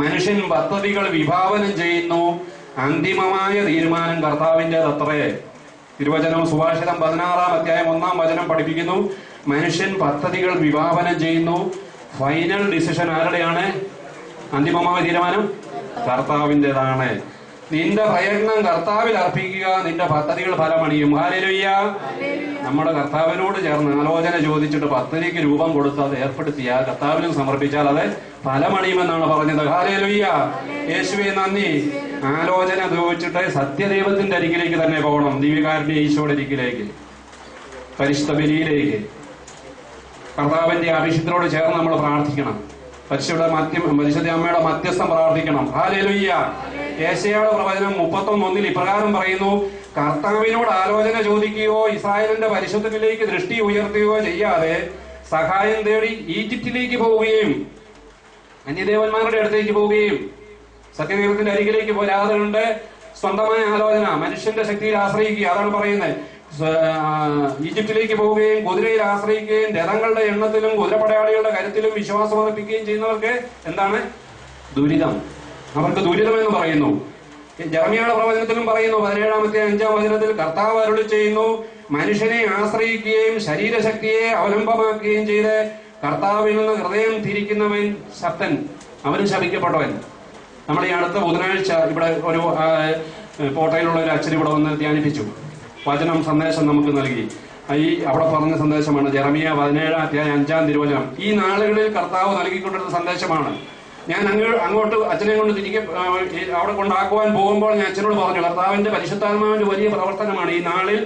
മനുഷ്യൻ പദ്ധതികൾ വിഭാവനം ചെയ്യുന്നു. അന്തിമമായ തീരുമാനം കർത്താവിൻ്റെതത്രേ. തിരുവചനം സുഭാഷിതം 16-ാം അധ്യായം 1-ാം വചനം പഠിപ്പിക്കുന്നു. മനുഷ്യൻ പദ്ധതികൾ വിഭാവനം ചെയ്യുന്നു. Final decision ആരുടെയാണ്? അന്തിമമായ തീരുമാനം കർത്താവിൻ്റെതാണ്. നിന്റെ പ്രയത്നം കർത്താവിൽ അർപ്പിക്കുക, നിന്റെ പദ്ധതികൾ ഫലമണിയും. ഹല്ലേലൂയ. നമ്മുടെ കർത്താവിനോട് ചേർന്ന് ആലോചന ചോദിച്ചിട്ട് പദ്ധതിക്ക് രൂപം കൊടുത്ത് അത് ഏർപ്പെടുത്തിയാൽ, കർത്താവിനും സമർപ്പിച്ചാൽ അത് ഫലമണിയുമെന്നാണ് പറഞ്ഞത്. ഹല്ലേലൂയ. യേശുവേ നന്ദി. ആലോചന ഉപയോഗിച്ചിട്ട് സത്യദൈവത്തിന്റെ അരികിലേക്ക് തന്നെ പോകണം. ദിവ്യകാരുണ്യ ഈശോയുടെ അരികിലേക്ക്, പരിശുദ്ധ ബലിയിലേക്ക്, കർത്താവിന്റെ അഭിഷേകത്തിനോട് ചേർന്ന് നമ്മൾ പ്രാർത്ഥിക്കണം. പരിശുദ്ധ അമ്മയുടെ മധ്യസ്ഥം പ്രാർത്ഥിക്കണം. ഹല്ലേലൂയ. യെശയ്യായുടെ പ്രവചനം 31:1 ഇപ്രകാരം പറയുന്നു: കർത്താവിനോട് ആലോചന ചോദിക്കുകയോ ഇസ്രായേലിന്റെ പരിശുദ്ധത്തിലേക്ക് ദൃഷ്ടി ഉയർത്തുകയോ ചെയ്യാതെ സഹായം തേടി ഈജിപ്തിലേക്ക് പോവുകയും അന്യദേവന്മാരുടെ അടുത്തേക്ക് പോവുകയും സത്യദൈവത്തിന്റെ അരികിലേക്ക് പോരാതെ കൊണ്ട് സ്വന്തമായ ആലോചന, മനുഷ്യന്റെ ശക്തിയിൽ ആശ്രയിക്കുക. അതാണ് പറയുന്നത്. ഈജിപ്തിലേക്ക് പോവുകയും കുതിരയിൽ ആശ്രയിക്കുകയും രഥങ്ങളുടെ എണ്ണത്തിലും കുതിരപ്പടയാളികളുടെ കരുത്തിലും വിശ്വാസം അർപ്പിക്കുകയും ചെയ്യുന്നവർക്ക് എന്താണ് ദുരിതം? അവർക്ക് ദുരിതം എന്ന് പറയുന്നു. ജെറമ്യായുടെ പ്രവചനത്തിലും പറയുന്നു 17:5 കർത്താവ് അരുളി ചെയ്യുന്നു: മനുഷ്യനെ ആശ്രയിക്കുകയും ശരീരശക്തിയെ അവലംബമാക്കുകയും ചെയ്ത് കർത്താവിൽ നിന്ന് ഹൃദയം തിരിക്കുന്നവൻ ശക്തൻ, അവന് ശപിക്കപ്പെട്ടവൻ. നമ്മൾ ഈ അടുത്ത ബുധനാഴ്ച ഇവിടെ ഒരു കോട്ടയിലുള്ള ഒരു അച്ഛൻ ഇവിടെ വന്ന് ധ്യാനിപ്പിച്ചു. വചനം സന്ദേശം നമുക്ക് നൽകി. അവിടെ പറഞ്ഞ സന്ദേശമാണ് ജെറമ്യ 17:5 ഈ നാളുകളിൽ കർത്താവ് നൽകിക്കൊണ്ടിരുന്ന സന്ദേശമാണ്. ഞാൻ അങ്ങോട്ട് അച്ഛനെ കൊണ്ട് തിരികെ അവിടെ കൊണ്ടാക്കുവാൻ പോകുമ്പോൾ ഞാൻ അച്ഛനോട് പറഞ്ഞു, കർത്താവിന്റെ പരിശുദ്ധാത്മാവിന്റെ വലിയ പ്രവർത്തനമാണ് ഈ നാളിൽ.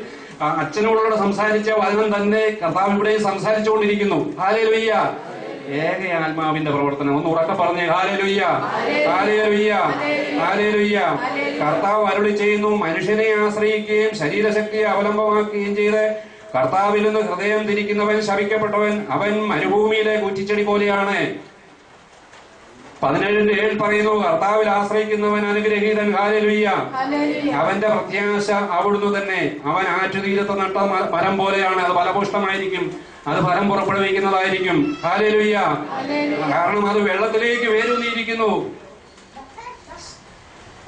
അച്ഛനോട് സംസാരിച്ച വചനം തന്നെ കർത്താവ് ഇവിടെ സംസാരിച്ചുകൊണ്ടിരിക്കുന്നു. ഹല്ലേലൂയ. ഏക ആത്മാവിന്റെ പ്രവർത്തനം. ഒന്ന് ഉറക്കെ പറഞ്ഞേ, ഹല്ലേലൂയ, ഹല്ലേലൂയ, ഹല്ലേലൂയ. കർത്താവ് അരുളി ചെയ്യുന്നു: മനുഷ്യനെ ആശ്രയിക്കുകയും ശരീരശക്തിയെ അവലംബമാക്കുകയും ചെയ്ത് കർത്താവിൽ നിന്ന് ഹൃദയം തിരിക്കുന്നവൻ ശപിക്കപ്പെട്ടവൻ, അവൻ മരുഭൂമിയിലെ കുറ്റിച്ചെടി പോലെയാണ്. 17:7 പറയുന്നു: കർത്താവിൽ ആശ്രയിക്കുന്നവൻ അനുഗ്രഹീതൻ. ഹല്ലേലൂയ. അവന്റെ പ്രത്യാശ അവിടുന്ന് തന്നെ. അവൻ ആറ്റുതീരത്ത് നട്ട മരം പോലെയാണ്. അത് ഫലപുഷ്ടമായിരിക്കും, അത് ഫലം പുറപ്പെടുവിക്കുന്നതായിരിക്കും. ഹല്ലേലൂയ. കാരണം അത് വെള്ളത്തിലേക്ക് വേരൂന്നിയിരിക്കുന്നു.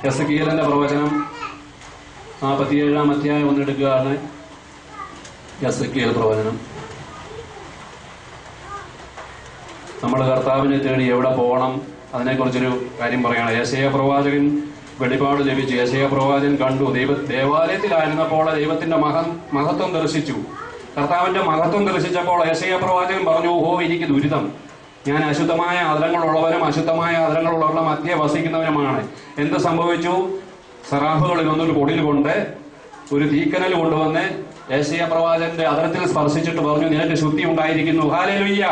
എസെക്കിയേലിന്റെ പ്രവചനം 47 ഒന്നെടുക്കുകയാണ്. എസെക്കിയേൽ പ്രവചനം. നമ്മൾ കർത്താവിനെ തേടി എവിടെ പോകണം അതിനെക്കുറിച്ചൊരു കാര്യം പറയണം. യെശയ്യാ പ്രവാചകൻ വെളിപാട് ലഭിച്ചു. യെശയ്യാ പ്രവാചകൻ കണ്ടു, ദേവാലയത്തിലായിരുന്നപ്പോൾ ദൈവത്തിന്റെ മഹത്വം ദർശിച്ചു. കർത്താവിന്റെ മഹത്വം ദർശിച്ചപ്പോൾ യെശയ്യാ പ്രവാചകൻ പറഞ്ഞു: ഓ, എനിക്ക് ദുരിതം, ഞാൻ അശുദ്ധമായ അധരങ്ങളുള്ളവനും അശുദ്ധമായ അധരങ്ങളുള്ളവരുടെ മധ്യേ വസിക്കുന്നവനുമാണ്. എന്ത് സംഭവിച്ചു? സറാഫുകളിൽ ഒന്നൊരു പൊടിയിൽ കൊണ്ട് ഒരു തീക്കനൽ കൊണ്ടുവന്ന് യെശയ്യാ പ്രവാചകന്റെ അധരത്തിൽ സ്പർശിച്ചിട്ട് പറഞ്ഞു: നിനക്ക് ശുദ്ധി ഉണ്ടായിരിക്കുന്നു. Hallelujah,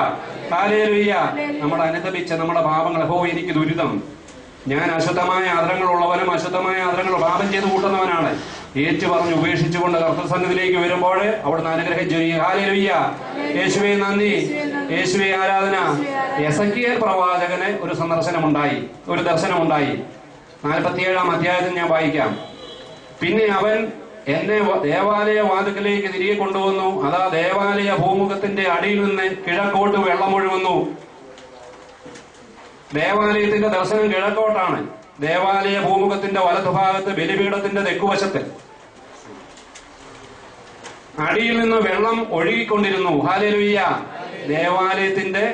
hallelujah. നമ്മൾ അനുദപിച്ച നമ്മുടെ പാപങ്ങൾ, ഹോ എനിക്ക് ദുരിതം, ഞാൻ അശുദ്ധമായ അധരങ്ങളുള്ളവനും അശുദ്ധമായ അധരങ്ങൾ പാപം ചെയ്ത് കൂട്ടുന്നവനാണ് ഏറ്റു പറഞ്ഞ് ഉപേക്ഷിച്ചുകൊണ്ട് കർത്തൃസന്നിധിയിലേക്ക് വരുമ്പോൾ അവിടുന്ന് അനുഗ്രഹം ചെയ്യും. ഹല്ലേലൂയ. യേശുവേ നന്ദി, യേശുവേ ആരാധന. എസെക്കിയേൽ പ്രവാചകന് ഒരു സന്ദർശനമുണ്ടായി, ഒരു ദർശനമുണ്ടായി. 47 ഞാൻ വായിക്കാം. പിന്നെ അവൻ എന്നെ ദേവാലയ വാതിക്കലേക്ക് തിരികെ കൊണ്ടുവന്നു. അതാ ദേവാലയ ഭൂമുഖത്തിന്റെ അടിയിൽ നിന്ന് കിഴക്കോട്ട് വെള്ളം ഒഴുകുന്നു. ദേവാലയത്തിന്റെ ദർശനം കിഴക്കോട്ടാണ്. ദേവാലയ ഭൂമുഖത്തിന്റെ വലതുഭാഗത്ത് ബലിപീഠത്തിന്റെ തെക്കുവശത്ത് അടിയിൽ നിന്ന് വെള്ളം ഒഴുകിക്കൊണ്ടിരുന്നു. ഹല്ലേലൂയ. ദേവാലയത്തിന്റെ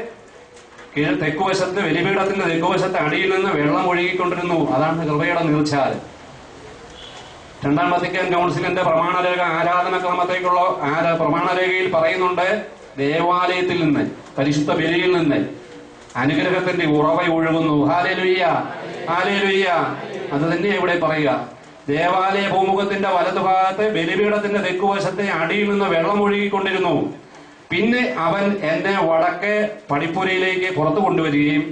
തെക്കുവശത്ത്, ബലിപീഠത്തിന്റെ തെക്കുവശത്ത് അടിയിൽ നിന്ന് വെള്ളം ഒഴുകിക്കൊണ്ടിരുന്നു. അതാണ് കൃപയുടെ നീർച്ചാൽ. 2ാം വത്തിക്കാൻ കൗൺസിലിന്റെ പ്രമാണരേഖ, ആരാധനക്രമത്തേക്കുള്ള പ്രമാണരേഖയിൽ പറയുന്നുണ്ട്, ദേവാലയത്തിൽ നിന്ന്, പരിശുദ്ധ ബലിയിൽ നിന്ന് അനുഗ്രഹത്തിന്റെ ഉറവ ഒഴുകുന്നു. Hallelujah, hallelujah. അത് തന്നെ ഇവിടെ പറയുക. ദേവാലയ ഭൂമുഖത്തിന്റെ വലതുഭാഗത്ത് ബലിപീഠത്തിന്റെ തെക്കുവശത്തെ അടിയിൽ നിന്ന് വെള്ളം ഒഴുകിക്കൊണ്ടിരുന്നു. പിന്നെ അവൻ എന്നെ വടക്കേ പടിപ്പുരയിലേക്ക് പുറത്തു കൊണ്ടുവരികയും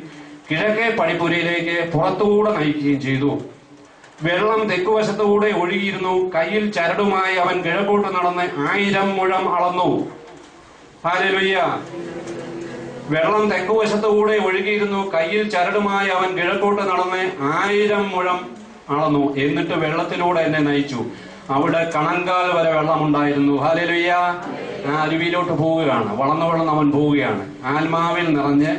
കിഴക്കേ പടിപ്പുരയിലേക്ക് പുറത്തുകൂടെ നയിക്കുകയും ചെയ്തു. വെള്ളം തെക്കുവശത്തുകൂടെ ഒഴുകിയിരുന്നു. കയ്യിൽ ചരടുമായി അവൻ കിഴക്കോട്ട് നടന്ന് 1000 മുഴം അളന്നു. ഹല്ലേലൂയ. വെള്ളം തെക്കുവശത്തുകൂടെ ഒഴുകിയിരുന്നു. കയ്യിൽ ചരടുമായി അവൻ കിഴക്കോട്ട് നടന്ന് 1000 മുഴം അളന്നു. എന്നിട്ട് വെള്ളത്തിലൂടെ എന്നെ നയിച്ചു. അവിടെ കണങ്കാൽ വരെ വെള്ളമുണ്ടായിരുന്നു. ഹല്ലേലൂയ. ആ അരുവിയിലോട്ട് പോവുകയാണ്. വളർന്നു അവൻ പോവുകയാണ്. ആത്മാവിൽ നിറഞ്ഞ്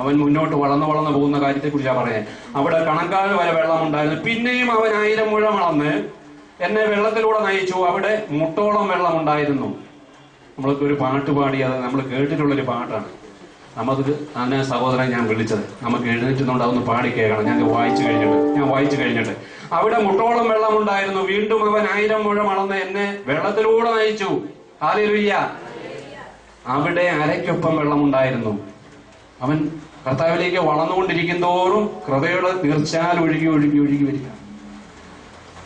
അവൻ മുന്നോട്ട് വളർന്നു പോകുന്ന കാര്യത്തെ കുറിച്ചാണ് പറയുന്നത്. അവിടെ കണങ്കാൽ വരെ വെള്ളമുണ്ടായിരുന്നു. പിന്നെയും അവൻ 1000 മുഴം അളന്ന് എന്നെ വെള്ളത്തിലൂടെ നയിച്ചു. അവിടെ മുട്ടോളം വെള്ളമുണ്ടായിരുന്നു. നമ്മൾക്ക് ഒരു പാട്ട് പാടി, അത് നമ്മൾ കേട്ടിട്ടുള്ളൊരു പാട്ടാണ്. നമുക്ക് അതിനെ സഹോദരൻ ഞാൻ വിളിച്ചത്, നമുക്ക് എഴുന്നേറ്റുന്നുണ്ട്, അതൊന്ന് പാടി കേൾക്കണം. ഞാൻ വായിച്ചു കഴിഞ്ഞിട്ട് അവിടെ മുട്ടോളം വെള്ളമുണ്ടായിരുന്നു. വീണ്ടും അവൻ 1000 മുഴം അളന്ന് എന്നെ വെള്ളത്തിലൂടെ നയിച്ചു. ഹല്ലേലൂയ. അവിടെ അരയ്ക്കൊപ്പം വെള്ളമുണ്ടായിരുന്നു. അവൻ കർത്താവിലേക്ക് വളർന്നുകൊണ്ടിരിക്കും തോറും കൃപയുടെ നീർച്ചാൽ ഒഴുകി ഒഴുകി ഒഴുകി വരിക.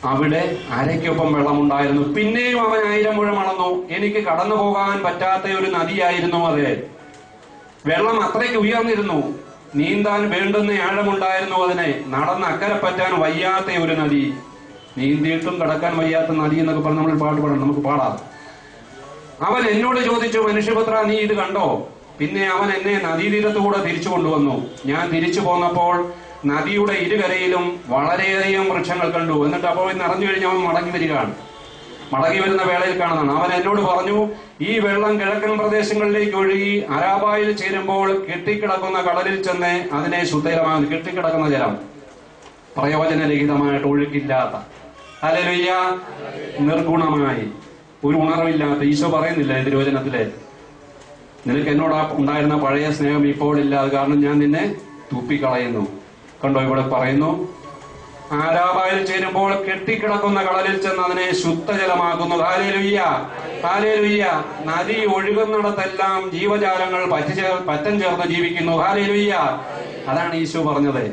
അവിടെ അരയ്ക്കൊപ്പം വെള്ളമുണ്ടായിരുന്നു. പിന്നെയും അവൻ 1000 മുഴം അളന്നു. എനിക്ക് കടന്നു പോകാൻ പറ്റാത്ത ഒരു നദിയായിരുന്നു അത്. വെള്ളം അത്രയ്ക്ക് ഉയർന്നിരുന്നു. നീന്താൻ വേണ്ടുന്ന ആഴമുണ്ടായിരുന്നു അതിനെ. നടന്ന് അക്കരെ പറ്റാൻ വയ്യാത്ത ഒരു നദി. നീന്തിയിട്ടും കടക്കാൻ വയ്യാത്ത നദി എന്നൊക്കെ പറഞ്ഞ് നമ്മൾ പാട്ട് പാടണം, നമുക്ക് പാടാം. അവൻ എന്നോട് ചോദിച്ചു, മനുഷ്യപുത്ര, നീ ഇത് കണ്ടോ? പിന്നെ അവൻ എന്നെ നദീതീരത്തുകൂടെ തിരിച്ചു കൊണ്ടുവന്നു. ഞാൻ തിരിച്ചു പോന്നപ്പോൾ നദിയുടെ ഇരുകരയിലും വളരെയധികം വൃക്ഷങ്ങൾ കണ്ടു. എന്നിട്ട് അപ്പോൾ നിറഞ്ഞു കഴിഞ്ഞ് അവൻ മടങ്ങി വരികയാണ്. മടങ്ങി വരുന്ന വേളയിൽ കാണുന്നതാണ്. അവൻ എന്നോട് പറഞ്ഞു, ഈ വെള്ളം കിഴക്കൻ പ്രദേശങ്ങളിലേക്ക് ഒഴുകി അരാബായിൽ ചേരുമ്പോൾ കെട്ടിക്കിടക്കുന്ന കടലിൽ ചെന്ന് അതിനെ ശുദ്ധജലമാകുന്നു. കെട്ടിക്കിടക്കുന്ന ജലം പ്രയോജനരഹിതമായിട്ട് ഒഴുക്കില്ലാത്ത, ഹല്ലേലൂയ, നിർഗുണമായി, ഒരു ഉണർവില്ലാത്ത. ഈശോ പറയുന്നില്ല തിരുവചനത്തിലെ, നിനക്ക് എന്നോട് ഉണ്ടായിരുന്ന പഴയ സ്നേഹം ഇപ്പോൾ ഇല്ല, അത് കാരണം ഞാൻ നിന്നെ തൂപ്പിക്കളയുന്നു. കണ്ടോ, ഇവിടെ പറയുന്നു, ആരാബായിൽ ചേരുമ്പോൾ കെട്ടിക്കിടക്കുന്ന കടലിൽ ചെന്ന് അതിനെ ശുദ്ധജലമാക്കുന്നു. Hallelujah, hallelujah. നദി ഒഴുകുന്നിടത്തെല്ലാം ജീവജാലങ്ങൾ പറ്റം ചേർന്ന് ജീവിക്കുന്നു. ഹല്ലേലൂയ. അതാണ് ഈശോ പറഞ്ഞത്.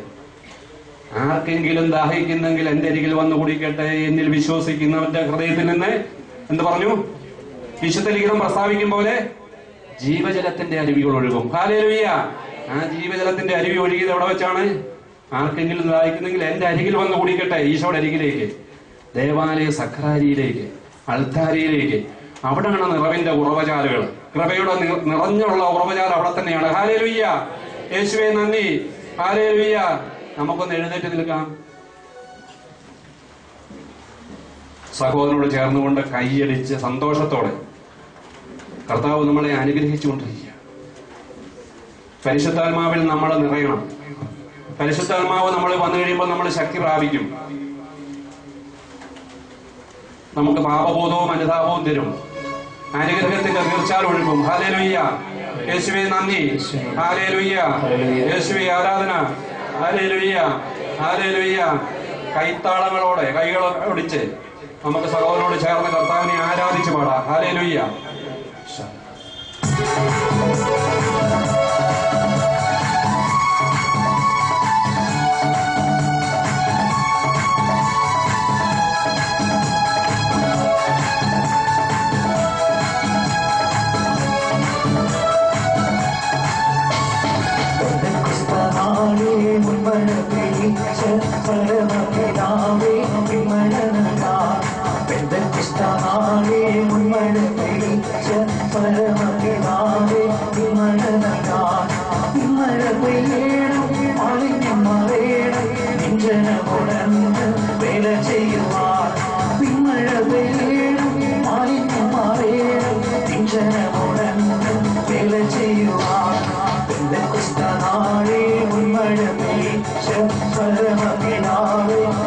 ആർക്കെങ്കിലും ദാഹിക്കുന്നെങ്കിൽ എന്റെ അരികിൽ വന്ന് കുടിക്കട്ടെ. എന്നിൽ വിശ്വസിക്കുന്നവന്റെ ഹൃദയത്തിൽ നിന്ന് എന്ത് പറഞ്ഞു? വിശുദ്ധ ലിഖിതം പ്രസ്താവിക്കും പോലെ ജീവജലത്തിന്റെ അരുവികൾ ഒഴുകും. ഹല്ലേലൂയ. ആ ജീവജലത്തിന്റെ അരുവി ഒഴുകിയത് എവിടെ വെച്ചാണ്? ആർക്കെങ്കിലും ദാഹിക്കുന്നെങ്കിൽ എന്റെ അരികിൽ വന്ന് കുടിക്കട്ടെ. ഈശോയുടെ അരികിലേക്ക്, ദേവാലയ സഖ്രാരിയിലേക്ക്, അൾത്താരിയിലേക്ക്. അവിടെയാണ് നിറവിന്റെ ഉറവചാലുകൾ. കൃപയുടെ നിറഞ്ഞുള്ള ഉറവചാൽ അവിടെ തന്നെയാണ്. ഹല്ലേലൂയ. യേശുവേ നന്ദി. ഹല്ലേലൂയ. നമുക്കൊന്ന് എഴുന്നേറ്റ് നിൽക്കാം. സഹോദരനോട് ചേർന്നുകൊണ്ട് കൈയടിച്ച് സന്തോഷത്തോടെ കർത്താവ് നമ്മളെ അനുഗ്രഹിച്ചുകൊണ്ടിരിക്കുക. പരിശുദ്ധാത്മാവിൽ നമ്മൾ നിറയണം. പരിശുദ്ധാത്മാവ് നമ്മൾ വന്നു കഴിയുമ്പോൾ നമ്മൾ ശക്തി പ്രാപിക്കും. നമുക്ക് പാപബോധവും അനുതാപവും തരും. അനുഗ്രഹത്തിന്റെ തീർച്ചാൽ ഒഴുകും. ഹല്ലേലൂയ. യേശുവേ നന്ദി. ഹല്ലേലൂയ. യേശുവേ ആരാധന. Hallelujah, hallelujah. കൈത്താളങ്ങളോടെ, കൈകൾ ഒടിച്ച് നമുക്ക് സഹോദരനോട് ചേർന്ന് കർത്താവിനെ ആരാധിച്ച് പാടാം. ഹല്ലേലൂയ. Naare,